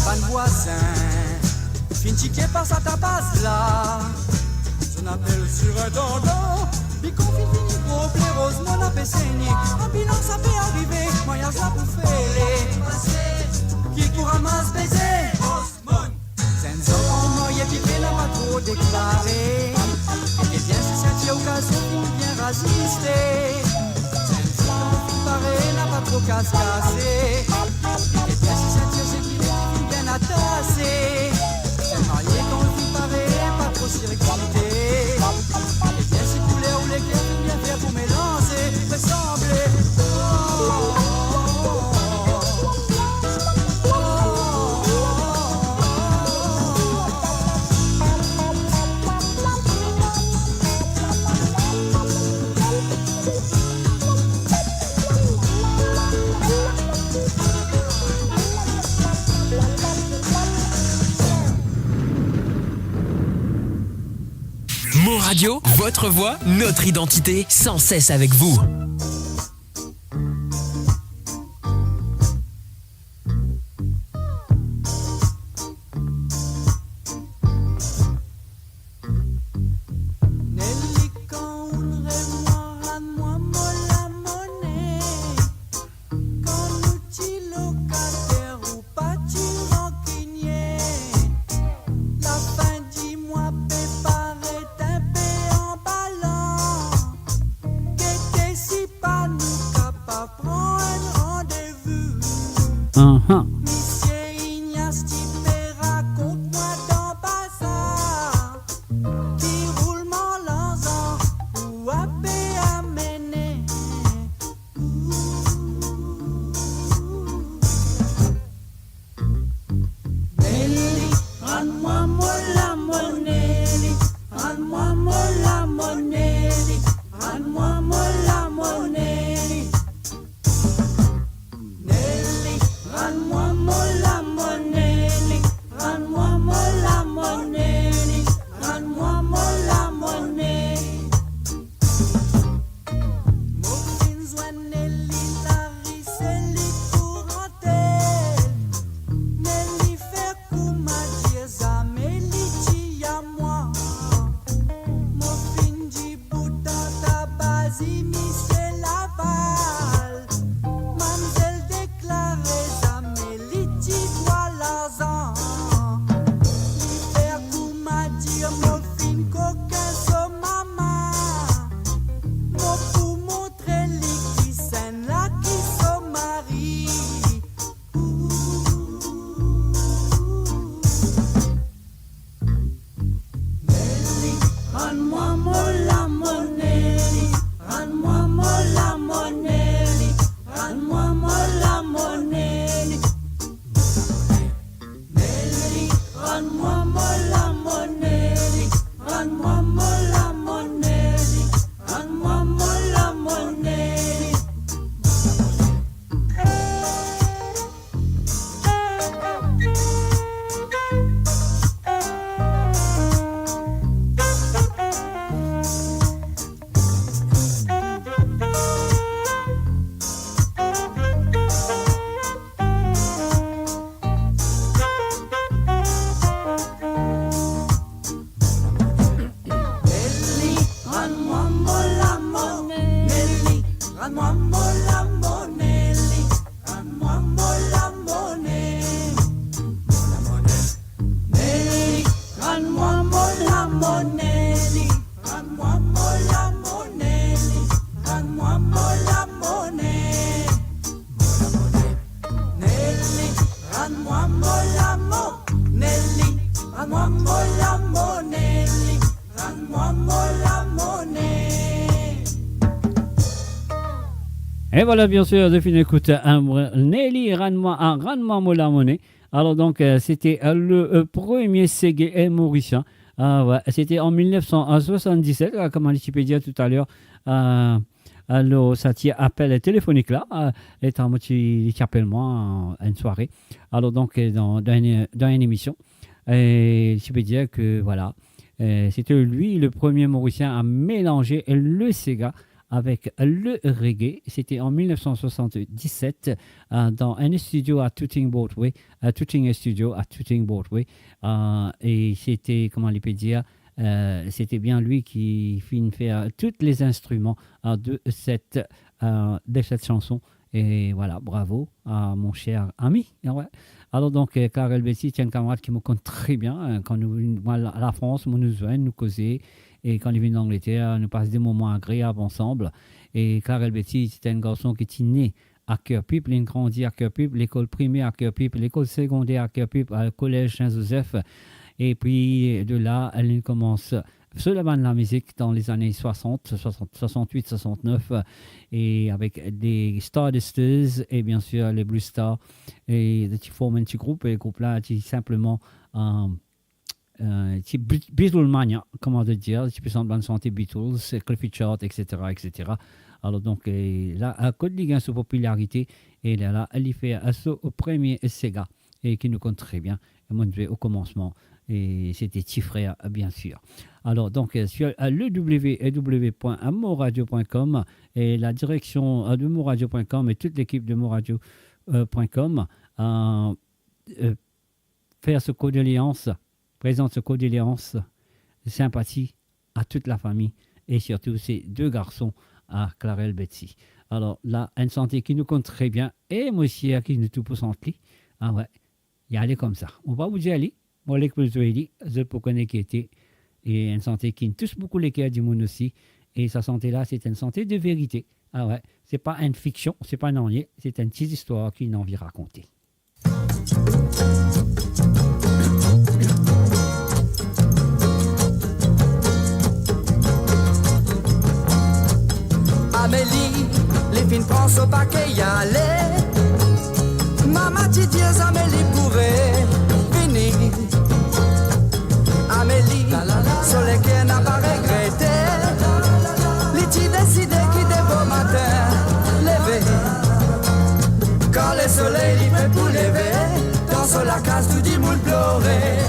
pas de voisin. Fin ticket passe à ta passe là. Je n'appelle sur un dindon. Picon fini gros, blé rose, mon appel saigné. Ambulance ça peut arriver, moyage là pour faire. Qui pour ramasse baiser. Osmond. C'est un homme moyen pipé n'a pas trop déclaré. Et bien si cette occasion pour bien résister. C'est un homme qui paraît n'a pas trop casse-cassé. Et bien si cette c'est qu'il est bien attassé. Marié quand il paraît pas trop circulité. Et bien si couleur ou les clés bien faire pour mélanger, ressembler. Mo Radio, votre voix, notre identité, sans cesse avec vous. Monsieur Ignace Tipé, raconte-moi dans bazar qui roule mon lanzan ou à amener. Nelly, rends-moi molla monelli, rends-moi molla monelli, rends-moi molla monelli. Nelly, rends-moi molla monelli, rends-moi molla monelli, rends-moi molla monelli. Morphine, Nelly, Larry, Célie, Courantel. Nelly, fait kuma dieza, Mélie, tia moi. Morphine, Djibouta, Tabazi, Michel Laval. Mamselle déclarée, Amélie, Tigua, Lazan. L'hiver, kuma dire, Morphine, coquin, so mama. Moi pour montrer les qui s'en là qui sont mariés. Nelly, rends-moi molla monelli, rends-moi molla monelli, rends-moi molla monelli. Nelly, rends-moi molla monelli, rends-moi molla monelli, rends-moi molla monelli. Nelly, rends-moi molla monelli, rends-moi molla monelli, rends-moi molla monelli. Nelly, rends-moi molla monelli, rends-moi molla monelli, rends-moi molla monelli. Nelly, rends-moi molla monelli, rends-moi molla monelli, rends-moi molla monelli. Et voilà, bien sûr, de fin écoute, Nelly, rends-moi molla monnaie. Alors donc, c'était le premier Ségué mauricien. Ouais, c'était en 1977, comme on dit tout à l'heure. Alors, ça t'y appel téléphonique là, étant qui appelle moi à une soirée. Alors donc, dans une émission. Et je peux dire que voilà, c'était lui le premier Mauricien à mélanger le Sega avec le reggae. C'était en 1977 dans un studio à Tooting Boatway, Studio à Tooting Boatway. Et c'était, comment on peut dire, c'était bien lui qui finit faire tous les instruments de cette chanson. Et voilà, bravo à mon cher ami. Ouais. Alors donc, Clarel Bessie, c'est un camarade qui me compte très bien. Quand nous venons à la France, nous nous causer. Et quand il vient d'Angleterre, nous passons des moments agréables ensemble. Et Clarel Bessie, c'est un garçon qui est né à Kerpip, il a grandi à Kerpip, l'école primaire à Kerpip, l'école secondaire à Kerpip, au collège Saint-Joseph. Et puis de là, elle commence seulement la musique dans les années 60, 68, 69, et avec des Stardusters et bien sûr les Blue Stars, et qui forment un petit groupe, et le groupe-là, qui simplement Beatlemania, comment dire, qui peut sembler chanter Beatles, Cliff Richard, etc., etc. Alors donc là, à côté de sa popularité, et là, elle y fait au premier Sega, et qui nous compte très bien, au commencement. Et c'était Tifrère, bien sûr. Alors, donc, sur le www.moradio.com et la direction de moradio.com et toute l'équipe de moradio.com faire ce condoléance, présente ce condoléance, sympathie à toute la famille et surtout ces deux garçons à Clarel Betsy. Alors là, une santé qui nous compte très bien et moi aussi qui nous tout pour santé. Ah ouais, il y a aller comme ça. On va vous dire aller. Moi, les que je peux connaître qui était et une santé qui touche beaucoup les cœurs du monde aussi. Et sa santé-là, c'est une santé de vérité. Ah ouais, c'est pas une fiction, c'est pas un ennuis, c'est une petite histoire qu'il a envie de raconter. Amélie, les filles pensent au paquet y aller. Maman, tu dis Amélie pourrait venir. Amélie, sur lesquels n'a pas regretté. L'iti décidé quitter beau matin, lever. Quand le soleil il fait pour lever, dans sur la case tout dit moule pleurer.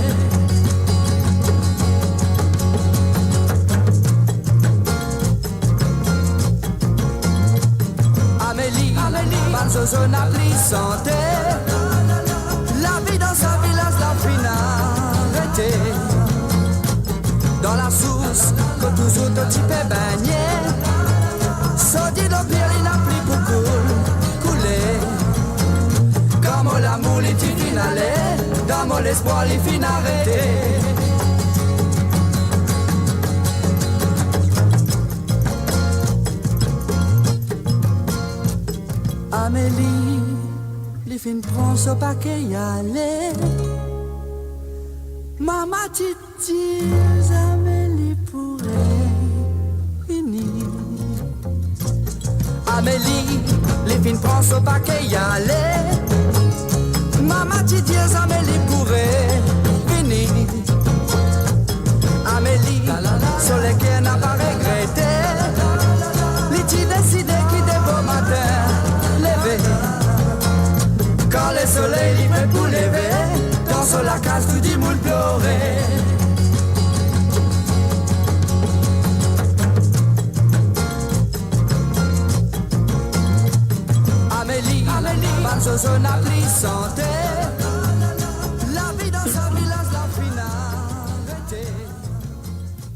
Amélie, Banzozo n'a plus santé. La vie dans sa village la fin arrêtée. Dans la source, que tous autres types baigner. Saudi le pire, il n'a plus beaucoup couler. Comme l'amour, il finit aller. Dans mon espoir, il finit arrêter. Amélie, les filles prend ce paquet y aller. Maman, tu dis Amélie pourrait finir. Amélie, les filles prend ce paquet y aller. Maman, tu dis Amélie pourrait finir. Amélie, sur lesquels n'a pas regretté. L'iti décidé qui dès beau matin. Quand le soleil il fait pour lever, dans sur la case tout dit moule pleurer. Amélie, Banzozo n'a plus santé. La vie dans sa village la fin arrêtée.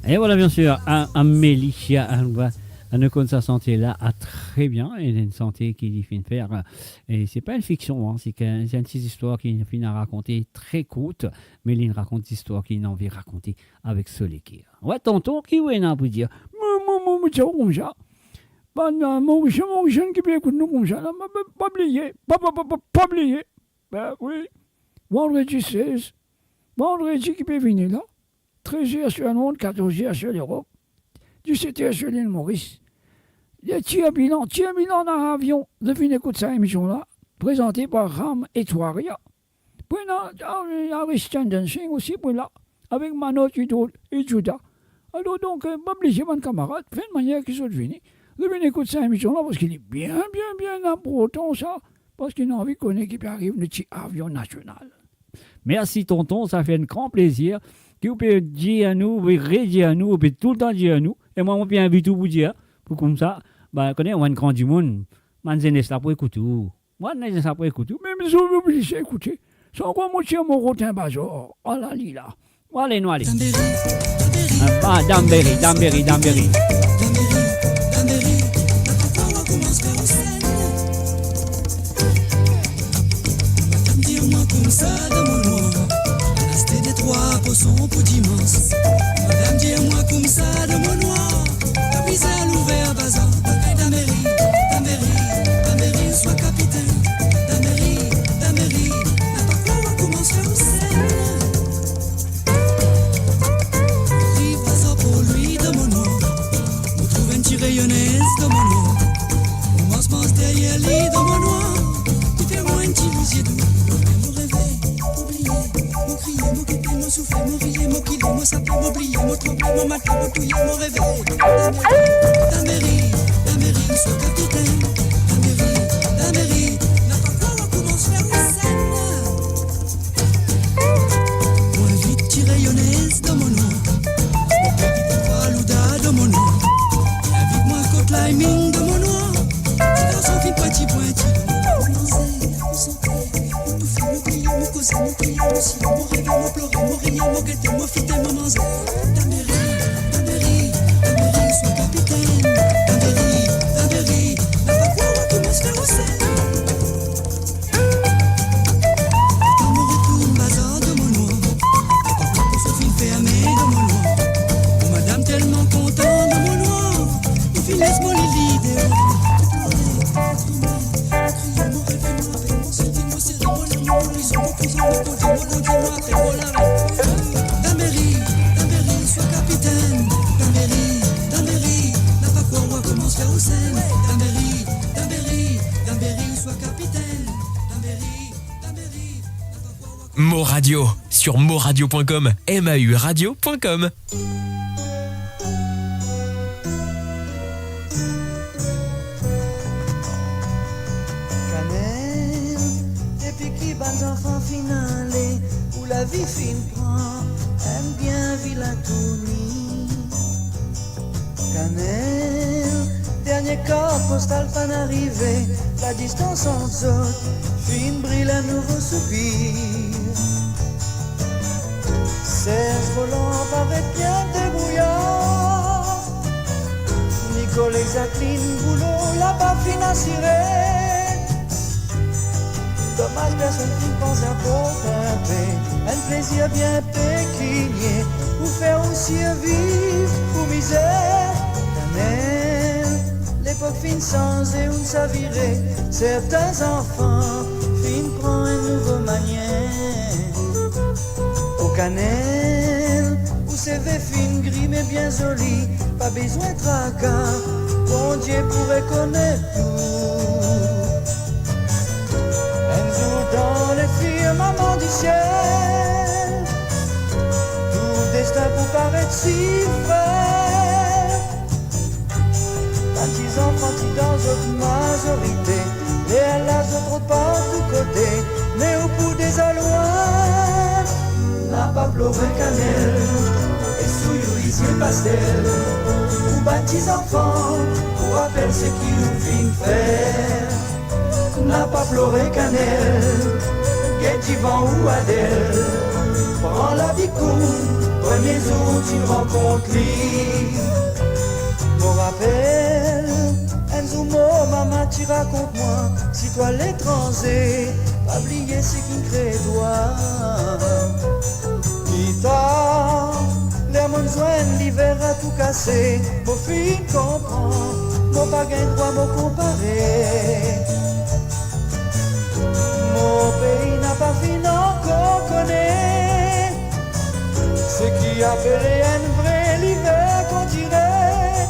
Et voilà, bien sûr, Amélie, elle ne compte sa santé là très bien. Elle a une santé qui finit de faire. Et c'est pas une fiction, hein, c'est une petite histoire qui finit à raconter très courte. Mais il raconte des histoires qu'il a envie de raconter avec ce l'équerre. Ouais, tonton, qui est là pour dire comme ça. Mon jeune qui peut écouter nous comme ça, pas oublier. Pas oublier. Ben oui. Vendredi 16. Vendredi qui peut venir là. 13h sur le monde, 14h sur l'Europe. 17h sur l'île Maurice. Le tir bilan dans l'avion. Devinez écouter cette émission-là, présentée par Ram et Touaria. Puis là, Aristian Dancing aussi, puis là, avec Manot et Judah. Alors donc, pas obligé, mon camarade, fait de manière qu'ils sont venus. Devinez écouter cette émission-là, parce qu'il est bien important, ça, parce qu'il a envie qu'on ait qui arrive le petit avion national. Merci, tonton, ça fait un grand plaisir. Que vous pouvez dire à nous, vous pouvez redire à nous, vous pouvez tout le temps dire à nous. Et moi, je peux inviter vous dire, pour comme ça, bah, connaît, on va grand du monde. Man, c'est ça pour écouter. Moi, c'est ça pour écouter. Même si vous obligez d'écouter, c'est encore mon tir, mon rotin bazar. Oh là, là. Allez, nous, allez. Ah, Dambéry. Dis-moi comme ça dans mon noir. C'était des trois poissons pour dimanche. Madame, dis-moi comme ça dans mon noir. T'as visé à l'ouvert bazar. Dambéry, sois capitaine. Dambéry, la parfois commence à scène. Rive bazar pour lui dans mon noir. On trouve une tiraillonnaise dans mon noir. On mange derrière lui dans mon noir. Tu fais moi un petit visier doux. Mon réveil, oublié, mon crier, mon guetter, mon souffler, mon rire, mon killer, mon sapin, mon oublier, mon trembler, mon matin, mon touiller, mon réveil. Dambéry, sois capitaine. Dambéry, n'attends pas, on commence vers la scène. Moi vite tiraillonnaise dans mon nom. Mon petit Falouda dans mon nom. Avec moi côte liming dans mon nom. Dans son film pointi. Mon santé, mon touffé, mon crier, mon causer, mon crier, mon ciel, mon rêve, mon pleurer, mon régner, mon guetter, mon fité, mon manzer. Dambéry, sois capitaine. Dambéry, n'attends pas, on commence vers la scène. Dans mon retour, bazar de mon noir. Pour ce film fermé de mon noir. Oh, madame tellement content de mon noir. Il finesse mon l'idée. Mon crier, mon rêve, mon appel, mon sentir, mon serré, mon amour, mon prison, mon Radio sur moradio.com, mauradio.com. Depuis qui bat enfant finale où la vie fine prend aime bien vilain tourni Cannelle, dernier corps postal fan arrivé, la distance entre autres, fine brille un nouveau soupir. Serge volant paraît bien débrouillard, Nicole Jacqueline boulot là-bas financieré. Dommage personne qui pense à pour un plaisir bien pécunier, ou faire aussi vivre pour misère. Cannelle, l'époque fine sans et où ça virait, certains enfants fin prend un nouveau manière. Au Cannelle, où c'est fin gris mais bien joli, pas besoin de tracas, bon Dieu pourrait connaître tout. Dans les firmaments du ciel, tout destin pour paraître si vrai. Petits enfants qui dans votre majorité, et à l'âge de trop pas tout côté, mais au bout des alois, n'a pas pleuré Cannelle, et sous l'huissier pastel, ou petits enfants, pour rappel ce qui nous vient faire. N'a pas pleuré Cannelle, Guet-Yvan ou Adèle, prends la vie cool, premier jour tu rencontres lui. Mon rappel, Enzo maman tu raconte-moi, si toi l'étranger, pas oublier ce qui crée toi. Pita, l'air mon joint, l'hiver a tout cassé, mon fille comprend, mon pas gain droit, mon comparé. Mon pays n'a pas fini encore connaît ce qui appelait un vrai l'hiver qu'on dirait.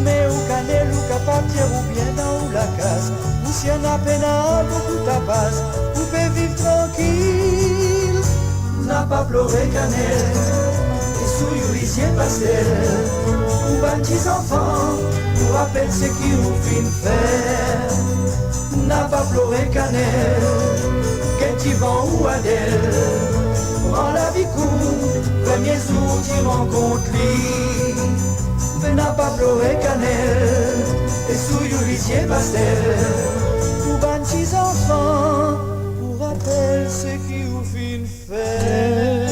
Mais au Cannelle ou qu'à partir ou bien dans la case, ou si on a peine à beaucoup ta base, vous pouvez vivre tranquille. N'a pas pleuré Cannelle, et sous l'huissier pastel, ou petits enfants, nous rappelle ce qui vous fin faire. N'a pas pleuré Cannelle, Guet-Yvan ou Adèle, prends la vie cool, premier jour tu rencontres lui. Mais n'a pas pleuré Cannelle, et sous l'huissier pastel, pour petits enfants, pour rappel ce qui vous fin faire.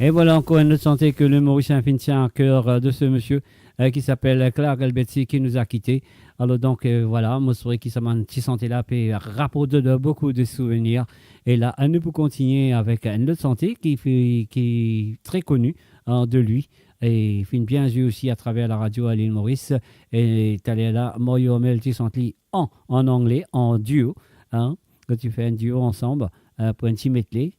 Et voilà encore une autre santé que le Mauricien fin tient à cœur de ce monsieur qui s'appelle Clark Elbetsi qui nous a quittés. Alors donc voilà, moi je qui ça m'a santé là puis rapporte de beaucoup de souvenirs. Et là, nous pouvons continuer avec une autre santé qui est très connue de lui. Et il fait bien jouer aussi à travers la radio à l'île Maurice. Et tu allé là, Moyo Mel, tu sens en anglais, en duo. Hein, quand tu fais un duo ensemble pour un petit medley.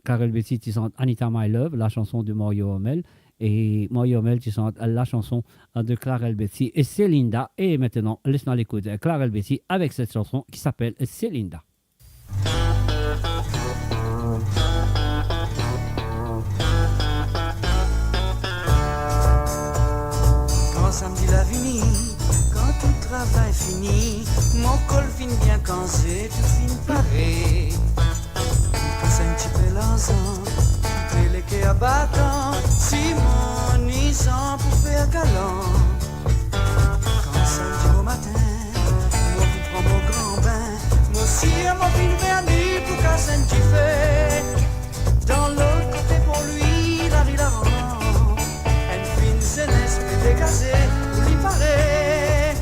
Karel Betty, tu sens Anita My Love, la chanson de Mario Homel, et Mario Homel, tu sens la chanson de Karel Betty et Célinda. Et maintenant, laisse-nous l'écouter Karel Betty avec cette chanson qui s'appelle Célinda. Quand samedi la vini, quand tout le travail fini, mon col finit bien quand j'ai tout fini paré. C'est un petit peu l'ensemble, et les quais abattants, si mon nisant pour faire galant. Quand samedi au matin, moi qui prends mon grand bain, moi aussi mon fil vernis pour casser un petit feu. Dans l'autre côté pour lui, la vie la rend, une fine jeunesse peut dégager, où l'y paraît.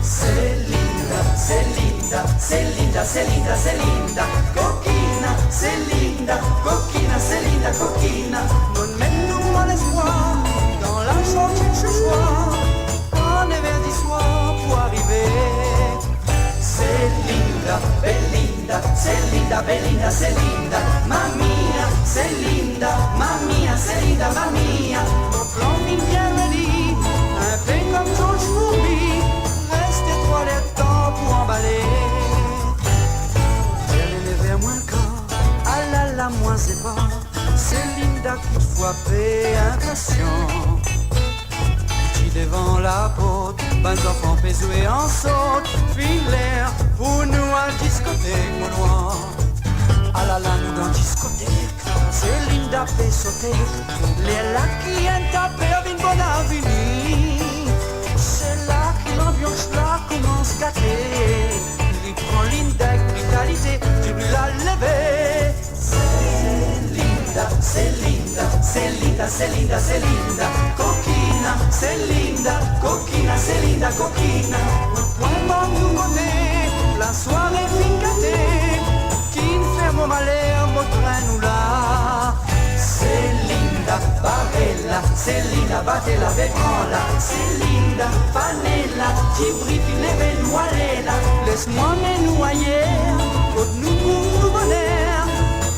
Célinda, Célinda, Célinda, Célinda, Célinda, coquina, Célinda, coquina, Célinda, coquina. Donne nous mon espoir, dans la chante ce soir, on est vers 10 soirs pour arriver. Célinda, Belinda, c'est linda, Belinda, c'est linda, mamma, c'est linda, mamma, c'est linda, mamma. Mon plan bien ready, un peu comme George Fourby, reste étoilé le temps pour emballer. Elle est vers moins le corps, ah là là, moi c'est pas, c'est linda toutefois paix impatient. Devant la porte, ben enfants pézoués en saute, filaire pour nous à discothèque, mon noir. Ah là là, nous dans discothèque, c'est linda fait sauter, les là qui ont tapé avec une bonne avenue. C'est là que l'ambiance là commence à gâter. Il prend linda avec vitalité, tu lui la lever. C'est linda, c'est linda, c'est linda, c'est linda, c'est linda, coquina, c'est linda, coquina, c'est linda, coquina. Point bon tout côté, la soirée fin gâtée, qui ne fait mon malheur, mon train nous là. C'est linda, barella, c'est linda, battez la vétran-là. C'est linda, panella, qui brille, levez nous aller là. Laisse-moi me noyer, pour nous pour nous bonheur,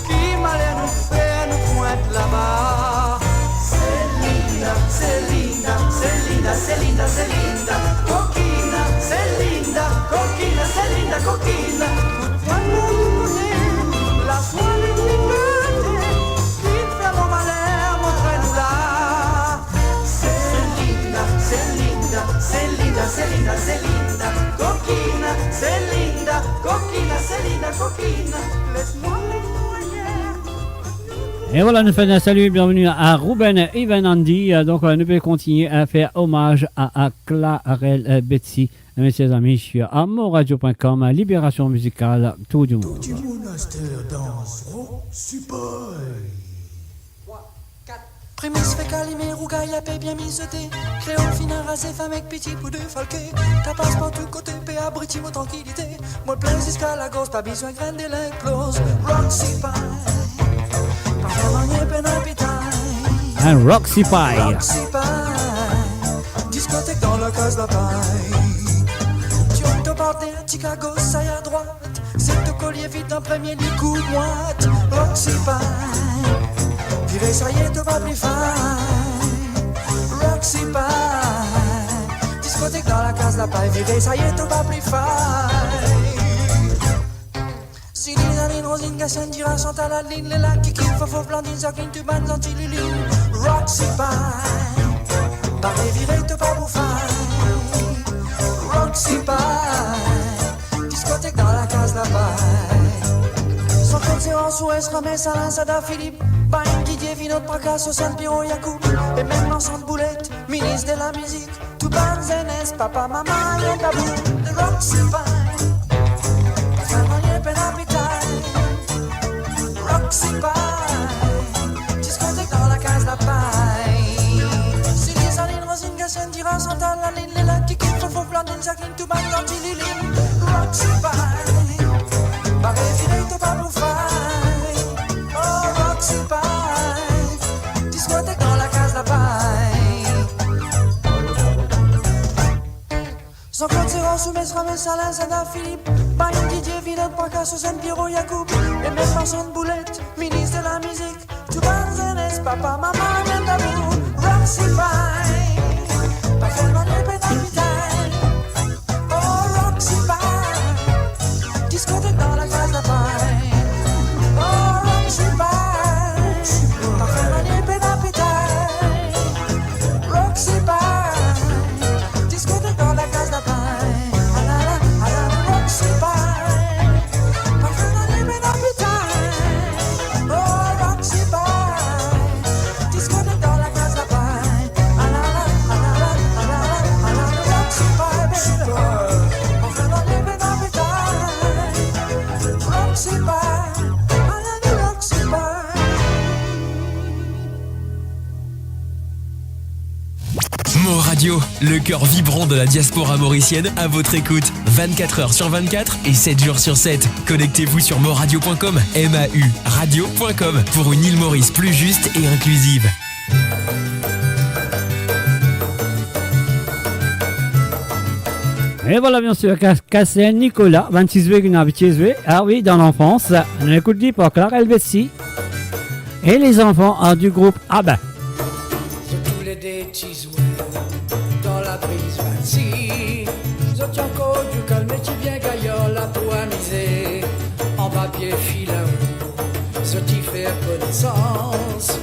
qui malheur nous fait nous pointe là-bas. C'est linda, c'est linda, c'est linda, c'est linda, c'est linda, coquina, c'est linda, coquina, c'est linda, coquina. Tout point pour nous bonheur, la soirée nous gâtée, qui fait mon malheur, montre-nous là. C'est linda, c'est linda, c'est linda, c'est linda, c'est linda, coquina, c'est linda, coquina, c'est linda, coquina. Laisse-moi me noyer. Et voilà, nous faisons un salut, bienvenue à Ruben Even Andy. Donc, nous pouvons continuer à faire hommage à Clarel Betsy, messieurs amis, sur amoradio.com, Libération musicale, tout du monde. Du monastère danse, rock, super. Prémisse fait calimer, rougaille, la paix bien misetée. Créole fin rasé, femme avec petit pou de falqué. T'as passe par tout côté, paix abriti mon tranquillité. Moi le plein jusqu'à la gauche, pas besoin de graine de l'éclose. Roxy Pie, parfois manier peine appétit. Un Roxy Pie. Roxy Pie, discothèque dans la case de paille. Tu as ton partenaire, Chicago, ça y à droite. C'est ton collier vite en premier, du coup de moite. Roxy Pie, virez ça y est, tu vas plus fine. Roxy Pie, discothèque dans la case de paille. Virez ça y est, tu vas plus fine. Si les années rosines, Gassin dira sont à la ligne. Les lacs qui kiffent, faux blandine, ça cligne, tu bandes anti-luline. Roxy Pie, parlez, virez, tu vas plus fine. Roxy Pie, discothèque dans la case de paille. Son compte c'est en Suez, ramène sa lance à Philippe. Bain Didier, Vinot, Pracasso, San Piero, Yacoub. Et même l'ensemble boulette, ministre de la musique. Tout ban Zenès, papa, maman, y'a tabou. Le Roxy Pie, pas vraiment y'a peine appétit. Roxy Pie, discothèque dans la case de paille. Si les alines, Rosine, Gassin, dira, sont à la ligne. Les lacs qui kiffent, faux blandine, Jacqueline, tout ban, anti-liline. Roxy Pie, barré, viré, tout pas pour fine. Oh, Roxy Pie, discothèque dans la case de paille. Son compte c'est Rossou, Mesra, Salin, Zana, Philippe. Bayon, Didier, Vinot, Pracasso, San Piero, Yacoub. Et même Vincent Boulette, ministre de la musique. Tout ban Zenès, papa, maman, même d'amour. Roxy Pie, pas vraiment les peines d'appétit. Oh, Roxy Pie, discothèque dans la case de paille. Oh, Roxy Pie, pas vraiment les peines d'appétit. Roxy Pie, discothèque dans la case de paille. Ah la la, ah la la, Roxy Pie, pas vraiment les peines d'appétit. Oh, Roxy Pie, discothèque dans la case de paille. Ah la la, ah la la, ah la la, ah la la, Roxy Pie, baby. Pas vraiment les peines d'appétit. Roxy Pie, ah la la, Roxy Pie. Mo Radio, le cœur vibrant de la diaspora mauricienne, à votre écoute 24h sur 24 et 7 jours sur 7. Connectez-vous sur moradio.com, MAU radio.com pour une île Maurice plus juste et inclusive. Et voilà, bien sûr, Cassien Nicolas, 26 ans, ah oui, dans l'enfance. On écoute dit pour Clara Elvessi. Et les enfants du groupe ABBA. Sur tous les détis, dans la brise fancy. Je tiens encore du calme et tu viens gaillard la peau amusée. En papier filant, je t'y fais connaissance.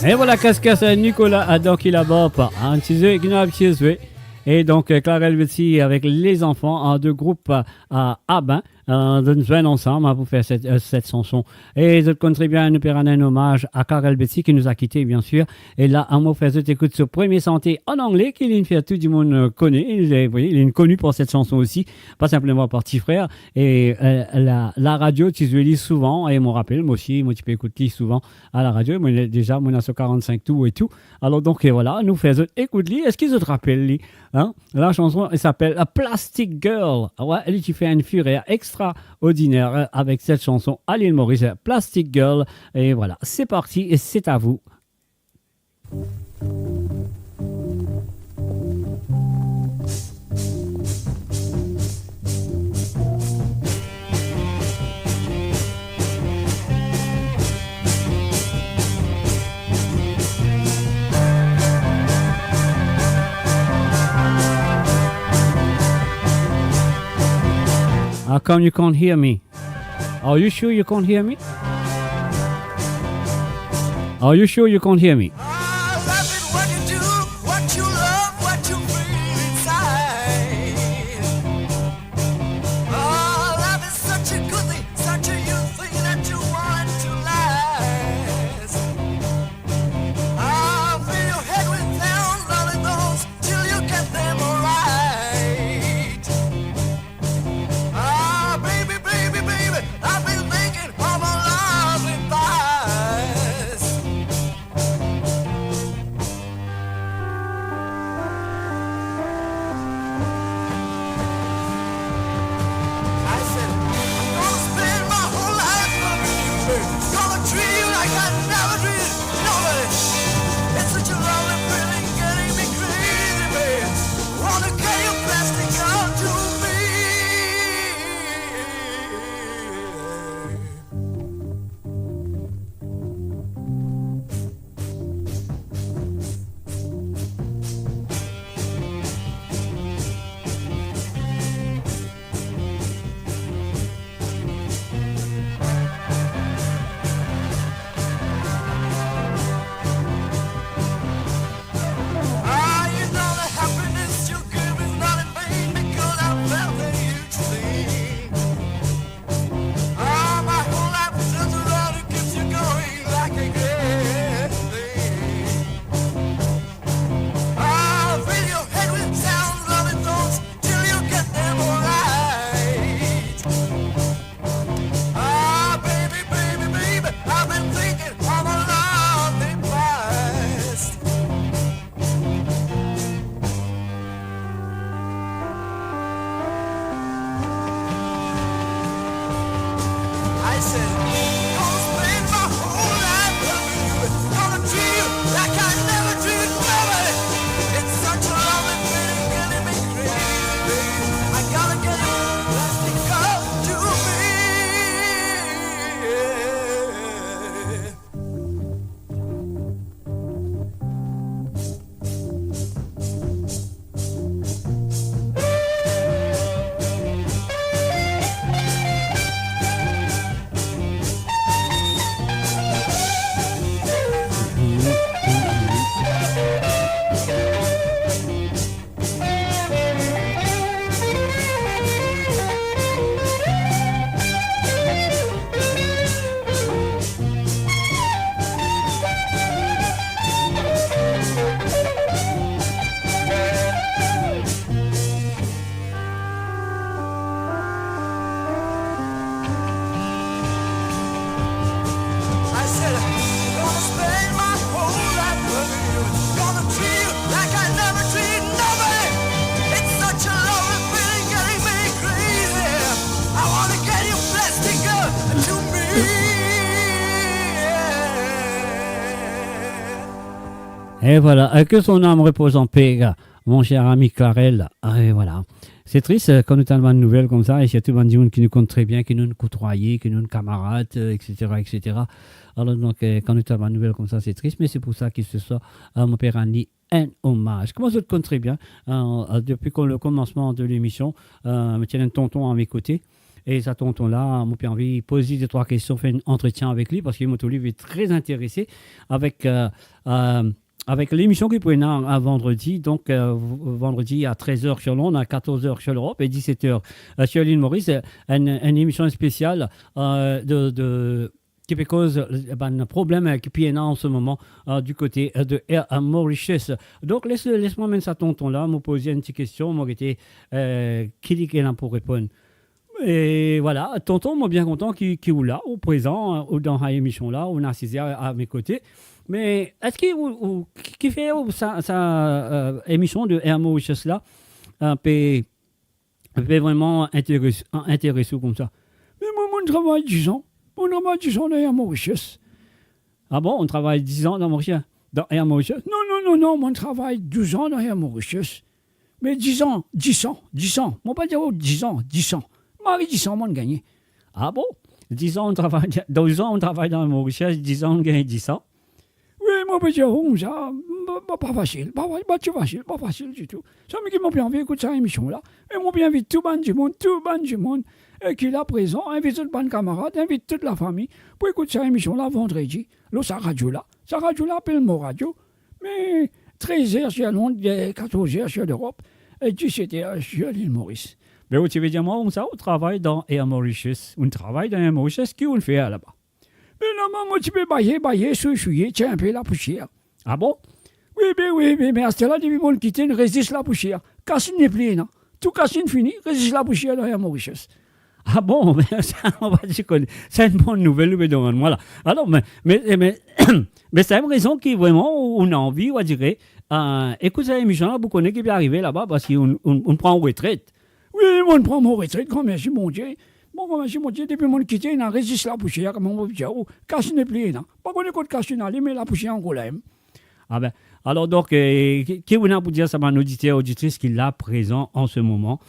Et voilà, casse-casse Nicolas à donc il a bop, un petit peu, et donc Clara Elvessi avec les enfants de groupe à ABBA. De nous joindre ensemble pour faire cette chanson. Et je contribue à nous faire un hommage à Clara Elvessi qui nous a quittés, bien sûr. Et là, un mot fait, je t'écoute sur Premier Santé en anglais, qu'il est une fierté, tout le monde connaît. Il est connu pour cette chanson aussi, pas simplement par petit frère. Et la radio, tu le lis souvent, et mon rappel, moi aussi, moi tu peux écouter souvent à la radio. Moi, déjà, moi, on a sur 45 tout et tout. Alors, donc, voilà, nous faisons écoute-li. Est-ce qu'ils te rappellent, li? Hein? La chanson, elle s'appelle Plastic Girl. Ouais, elle, tu fais une fureur extraordinaire avec cette chanson à l'île Maurice, Plastic Girl. Et voilà, c'est parti et c'est à vous. How come you can't hear me? Are you sure you can't hear me? Are you sure you can't hear me? said, gonna spend my whole life loving you, gonna treat you like I never treated nobody. It's such a loving feeling, getting me crazy, baby. I gotta get you plastic girl to me. I said, gonna spend my whole life loving you, gonna treat you like I never treated nobody. It's such a loving feeling, getting me crazy. I wanna get you plastic girl to me. Et voilà, que son âme repose en paix, mon cher ami Clarel. Et voilà. C'est triste quand nous avons une nouvelle comme ça, et surtout des gens qui nous comptent très bien, qui nous côtoient, qui nous camarades, etc., etc. Alors donc, quand nous avons une nouvelle comme ça, c'est triste, mais c'est pour ça qu'il se soit mon père Andy un hommage. Comment je te compte très bien, depuis le commencement de l'émission, me tient un tonton à mes côtés. Et ce tonton-là m'a permis de poser 2-3 questions, faire un entretien avec lui, parce que mon livre est très intéressé avec l'émission qui pourrait un vendredi, donc vendredi à 13h sur Londres, à 14h sur l'Europe et 17h sur l'île Maurice, une émission spéciale qui cause un problème qui est en ce moment du côté de Air Mauritius. Donc laisse-moi mettre ça tonton-là, me poser une petite question, moi qui était qui est là pour répondre. Et voilà, tonton, moi bien content qu'il est là, au présent, dans cette émission-là, on a assisté à mes côtés. Mais est-ce qu'il fait sa émission de Air Mauritius là peut vraiment intéresser comme ça? Mais moi, mon travail 10 ans. On travaille 10 ans dans Air Mauritius. Ah bon, on travaille 10 ans dans Air Mauritius? Non, mon travail 12 ans dans Air Mauritius. Mais 10 ans. Moi, pas dire 10 ans. Marie 10 ans, moi, on gagne. Ah bon? 10 ans, on travaille, 12 ans, on travaille dans Air Mauritius, 10 ans, on gagne 10 ans. Oui, moi, je dire, ça, pas facile du tout. Ça m'a bien envie d'écouter cette émission-là. Et moi, bien invite tout le monde, qui est là présent, invite tout le camarade, invite toute la famille pour écouter cette émission-là vendredi. Là, sa radio-là appelle Mo Radio. Mais 13h sur Londres, 14h sur l'Europe, et 17h sur l'île Maurice. Mais tu veux dire, moi, on travaille dans Air Mauritius. On travaille dans Air Mauritius, qu'est-ce qu'on fait là-bas? Mais non, moi, tu peux bailler, souiller, tiens un peu la poussière. Ah bon? Oui, mais à ce là depuis mon quitter, résiste la poussière. Cassine n'est plus, non? Tout cassine fini, résiste la poussière dans Air Mauritius. Ah bon, mais ça, on va dire que c'est une bonne nouvelle, voilà. Alors, mais c'est une raison qui vraiment, on a envie, on dirait, écoute cette émission-là, vous connaissez qui peut arriver là-bas parce qu'on prend en retraite. Oui, on prend mon retraite, quand merci mon Dieu. Depuis mon quitté, on résiste la poussière, comme on veut dire, cassine n'est plus, non? Pas qu'on écoute cassine, mais la poussière encore là. Ah ben, alors donc, qui vous a pour dire ça, mon auditeur, auditrice qui est là présent en ce moment,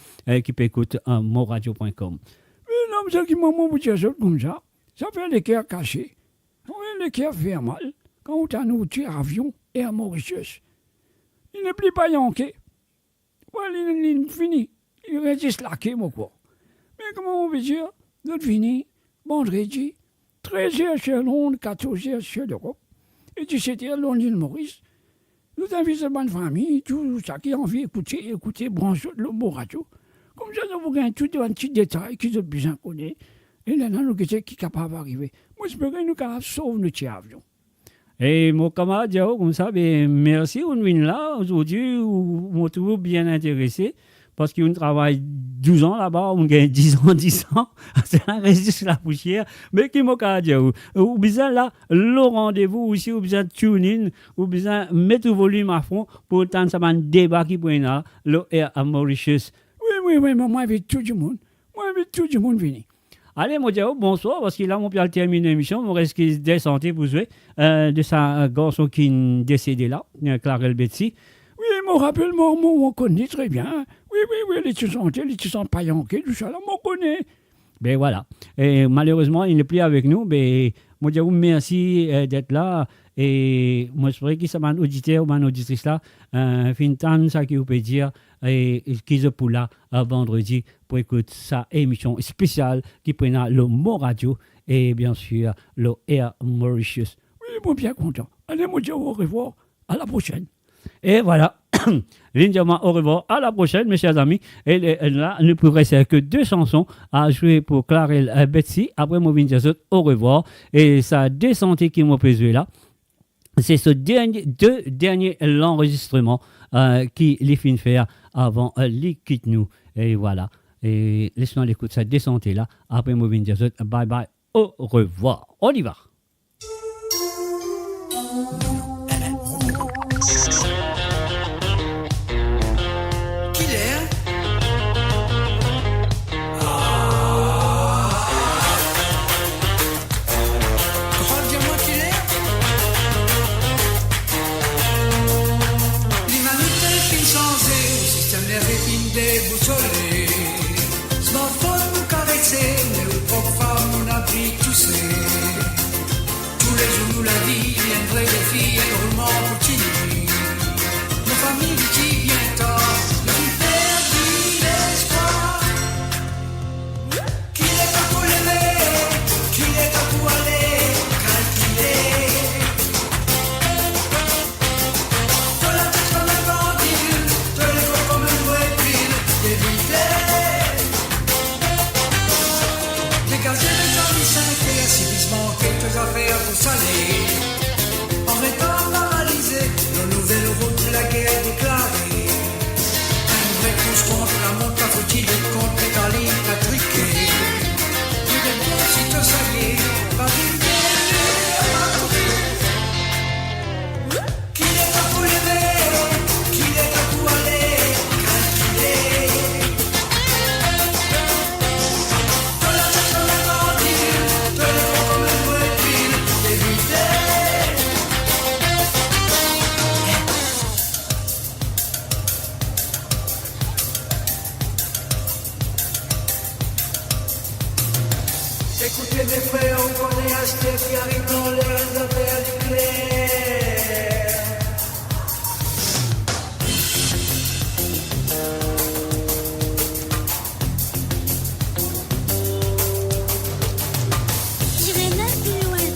qui peut écouter moradio.com. Non, mais qui m'a dit ça comme ça fait les cœurs cachés. Les cœurs fait mal quand on a nous tir avion et à Mauritius. Il n'est plus pas yanké. Il est fini. Il reste laqué, moi, quoi. Mais comment on veut dire, notre fini, vendredi, 13h sur Londres, 14h sur l'Europe, et 17h Londres, l'île Maurice. Nous invitons bonne famille, tout ça qui a envie d'écouter, brancher le mot radio. Comme ça, nous avons tout un petit détail qu'ils ont besoin de connaître. Et là, nous qui est capable d'arriver. Moi, je peux que nous capables de sauver notre avion. Et mon camarade, comme ça, merci, on vient là, aujourd'hui, on m'a toujours bien intéressé. Parce qu'on travaille 12 ans là-bas, on gagne 10 ans, ça résiste la poussière. Mais qui m'a dit, ou besoin là, le rendez-vous aussi, ou besoin de tune in, ou besoin de mettre le volume à fond pour entendre ça un débat qui prend là, le Air Mauritius. Oui, moi j'invite tout le monde. Venir. Allez, mon Dieu, bonsoir, parce que là, mon père termine l'émission, mon reste qui des santé pour jouer de sa garçon qui est décédé là, Clarel Betsy. Oui, mon rappel, on connaît très bien. Oui, les tu sens paillanqués, tout ça, là, on connaît. Ben voilà. Et malheureusement, il n'est plus avec nous. Ben, moi, je vous remercie d'être là. Et moi, je ferai que ça m'a auditeur ou m'a auditrice là, fin temps, ça qui vous peut dire, et qui se pour là, vendredi, pour écouter sa émission spéciale qui prendra le mot radio et bien sûr le Air Mauritius. Oui, moi, bien content. Allez, moi, dire au revoir. À la prochaine. Et voilà. Lindiaman, au revoir. À la prochaine, mes chers amis. Et là, il ne pourrait rester que 2 chansons à jouer pour Clarel Betsy. Après, moi, je dis au revoir. Et ça descente qui m'a pesé là. C'est ce deux derniers enregistrements qui les fin faire avant les quitte nous. Et voilà. Et laisse-moi l'écouter ça descente là. Après, moi, je dis bye bye. Au revoir. On y va. Smartphone nous caresser, mais au propre femme on a pris tout c'est. Tous les jours nous la vie, un vrai défi, un roulement continu. Nos familles qui bien tard, l'on perdit l'espoir. Qu'il est pas pour l'aimer, qu'il est pas pour aller calculer. De la tête comme un bandit, de l'ego comme un vrai pile, d'éviter. Dégager les amis cinq et assidissement quelques affaires pour saler. En étant paralysé, nos nouvelles routes de la guerre déclarée. Un vrai pouce contre la montre, pas faut-il être contre les talines à truquer. Tu deviens si te saillé, pas une qu'il est pas pour l'aimer, qu'il est pas pour aller calculer. De la tête comme un bandit, de l'ego comme un vrai pile, d'éviter. Écoutez mes frères, on connaît un step qui arrive dans l'air de faire du clair. J'irai même plus loin.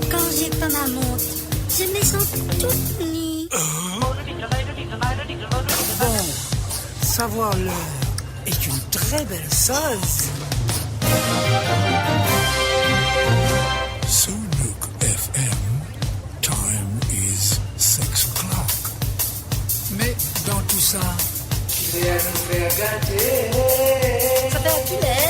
Quand j'ai pas ma montre, je me sens toute nue. Bon, savoir l'heure est une très belle chose. Sunuk FM, time is 6 o'clock. Mais dans tout ça, qui vient nous faire gâter. Ça fait un filet.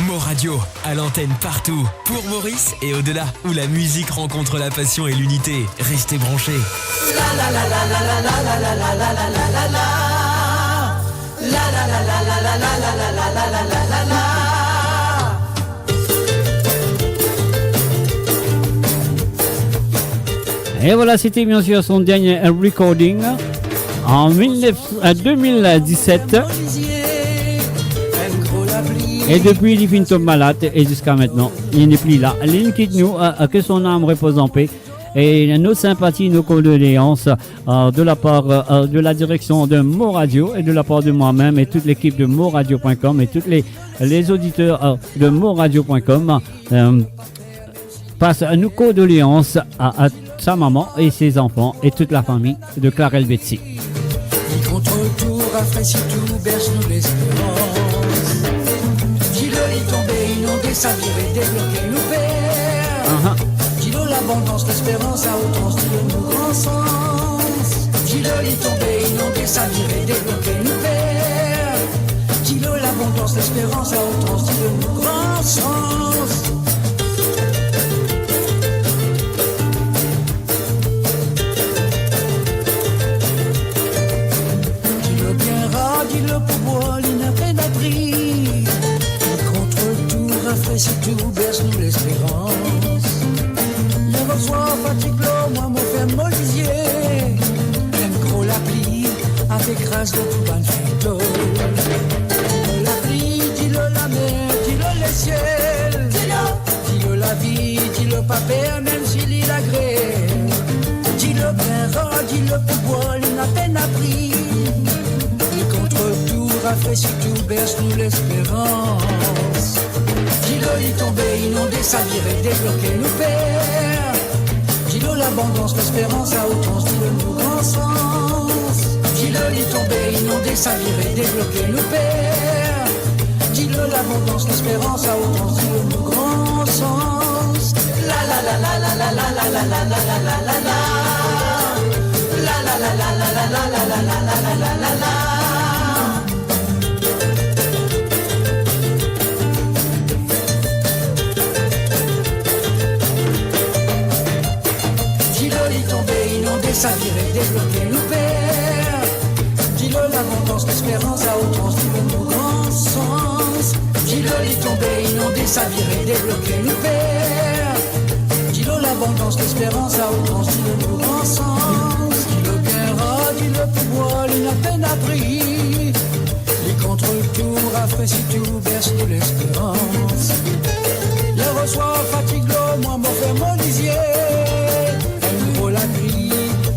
Mo Radio, à l'antenne partout, pour Maurice et au-delà, où la musique rencontre la passion et l'unité. Restez branchés. Et voilà, c'était bien sûr son dernier recording en 2017. Et depuis, il tombe malade et jusqu'à maintenant, il n'est plus là. Il quitte nous, que son âme repose en paix. et nos sympathies, nos condoléances de la part de la direction de Mo Radio et de la part de moi-même et toute l'équipe de moradio.com et tous les auditeurs de moradio.com passent nos condoléances à sa maman et ses enfants et toute la famille de Clarel Betsy. Qui contre tout rafraîchit tout, berce-nous l'espérance. Gilo est tombé, inondé, s'avirait, débloqué, nous perd. Gilo l'abondance, l'espérance, à outrance, dit nous grand sens. Gilo est tombé, inondé, s'avirait, débloqué, nous perd. Gilo l'abondance, l'espérance, à outrance, dit nous grand sens. Dis-le pour moi, il n'a peine d'abri. Contre tout, rafraîchit tout, berce-nous l'espérance. Le reçoit, fatigue l'eau, moi, mon ferme, mon lisier. Même gros la plie, avec grâce de tout ban phyto. Dis-le la pluie, dis-le la mer, dis-le les ciels. Dis-le la vie, dis-le pas père, même s'il y a grève. Dis-le bien, dis-le pour moi, il n'a peine d'abri. Rafraîchit tout, berce-nous l'espérance. Dis-le il tombé, inondé, s'avirait, débloqué, nous perd. Dis-le l'abondance, l'espérance, à outrance, dis-le nous grand sens. Dis-le il tombé, inondé, s'avirait, débloqué, nous perd. Dis-le l'abondance, l'espérance, à outrance, dis-le nous grand sens. La la la la la la la la la la la la la la. La la la la la la la la la la la la la. S'avirait, débloquer, nous perd. Dis-le l'abondance, l'espérance, à outrance, dis-le nous grand sens. Dis-le il tombé, inondé, s'avirait, débloquer, nous perd. Dis-le l'abondance, l'espérance, à outrance, dis-le nous grand sens. Dis-le bien, dis-le pouvoir, il n'a peine appris. Les contre tout, rafraîchit tout, berce-nous l'espérance. Le reçoit, fatigue l'eau, moi, mon frère, mon lisier. Elle nous la grille.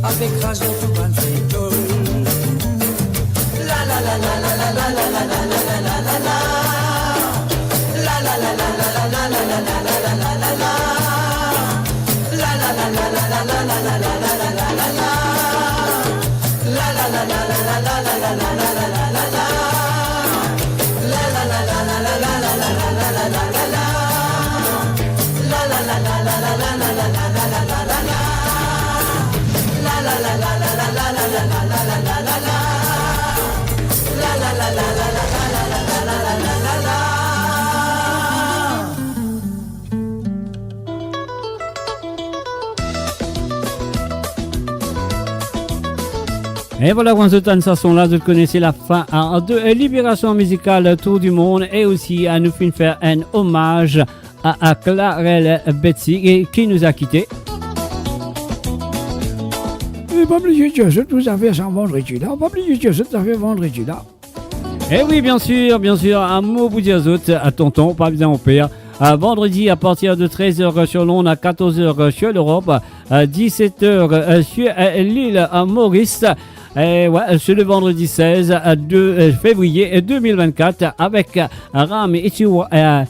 Avec grâce dans tout ban frito. La la la la la la la la la la la la la la. La la la la la la la la la la la la la la. La la la la la la la la la la la la la la. La la la la la la la la la la la la la la. La la la la la la la la la la la la la la. La la la la la la la la la la la la la la. La la la la la la la la la la la la la la la. La la la la la la la la la la la la la. Et voilà, quand ce temps ça sont là, vous connaissez la fin de Libération musicale Tour du monde et aussi à nous faire un hommage à Clarel Betsy qui nous a quittés. Pas oublier que ça, vous avez ça vendredi là. Pas oublier que ça fait vendredi là. Eh oui, bien sûr, à mot vous dire à tonton, pas bien au père. Vendredi à partir de 13h sur l'onde, à 14h sur l'Europe, à 17h sur l'île Maurice. Et ouais, c'est le vendredi 16 février 2024 avec Ram Etwari,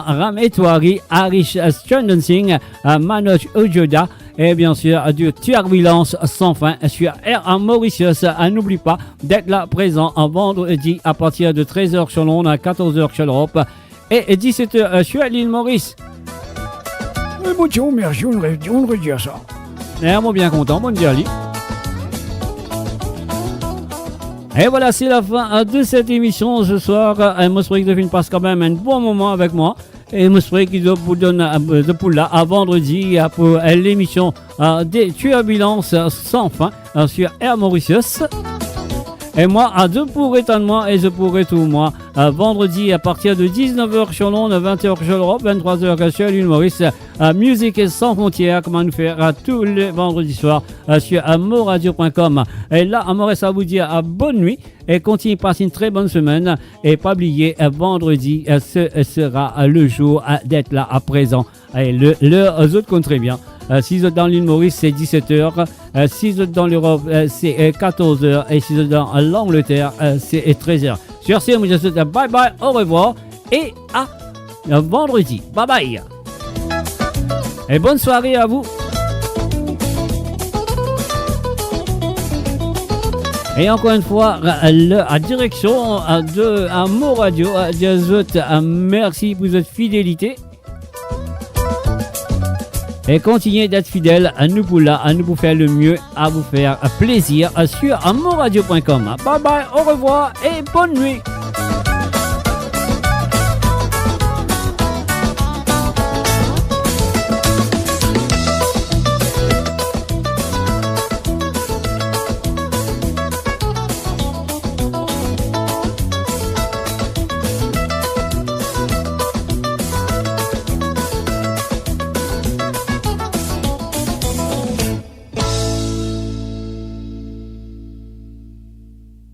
Ram Etwari, Harish Chandon-Singh, Manoj Ujoda et bien sûr du turbulence sans fin sur Air Mauritius. N'oublie pas d'être là présent en vendredi à partir de 13h sur l'onde, à 14h sur l'Europe et 17h sur l'île Maurice. Mon Dieu, merci, on redire ça. Et moi bien content, mon Dieu. Et voilà, c'est la fin de cette émission ce soir. Je souhaite que Devine passe quand même un bon moment avec moi. Et je souhaite qu'il vous donne de là à vendredi pour l'émission des turbulences sans fin sur Air Mauritius. Et moi, je pourrai tant de moi et je pourrai tout moi vendredi à partir de 19h sur Londres, 20h sur l'Europe, 23h sur l'île Maurice. Musique sans frontières, comment nous faire tous les vendredis soirs sur moradio.com. Et là, Maurice, à vous dire bonne nuit et continuez de passer une très bonne semaine. Et pas oublier, vendredi, ce sera le jour d'être là à présent. Et l'heure, eux autres comptent très bien. Si vous êtes dans l'île Maurice, c'est 17h. Si vous êtes dans l'Europe, c'est 14h. Et si vous êtes dans l'Angleterre, c'est 13h. Sur ce, moi je vous souhaite bye bye, au revoir et à vendredi. Bye bye. Et bonne soirée à vous. Et encore une fois, la direction de Mo Radio, merci pour votre fidélité. Et continuez d'être fidèles à nous pour là, à nous pour faire le mieux, à vous faire plaisir sur moradio.com. Bye bye, au revoir et bonne nuit.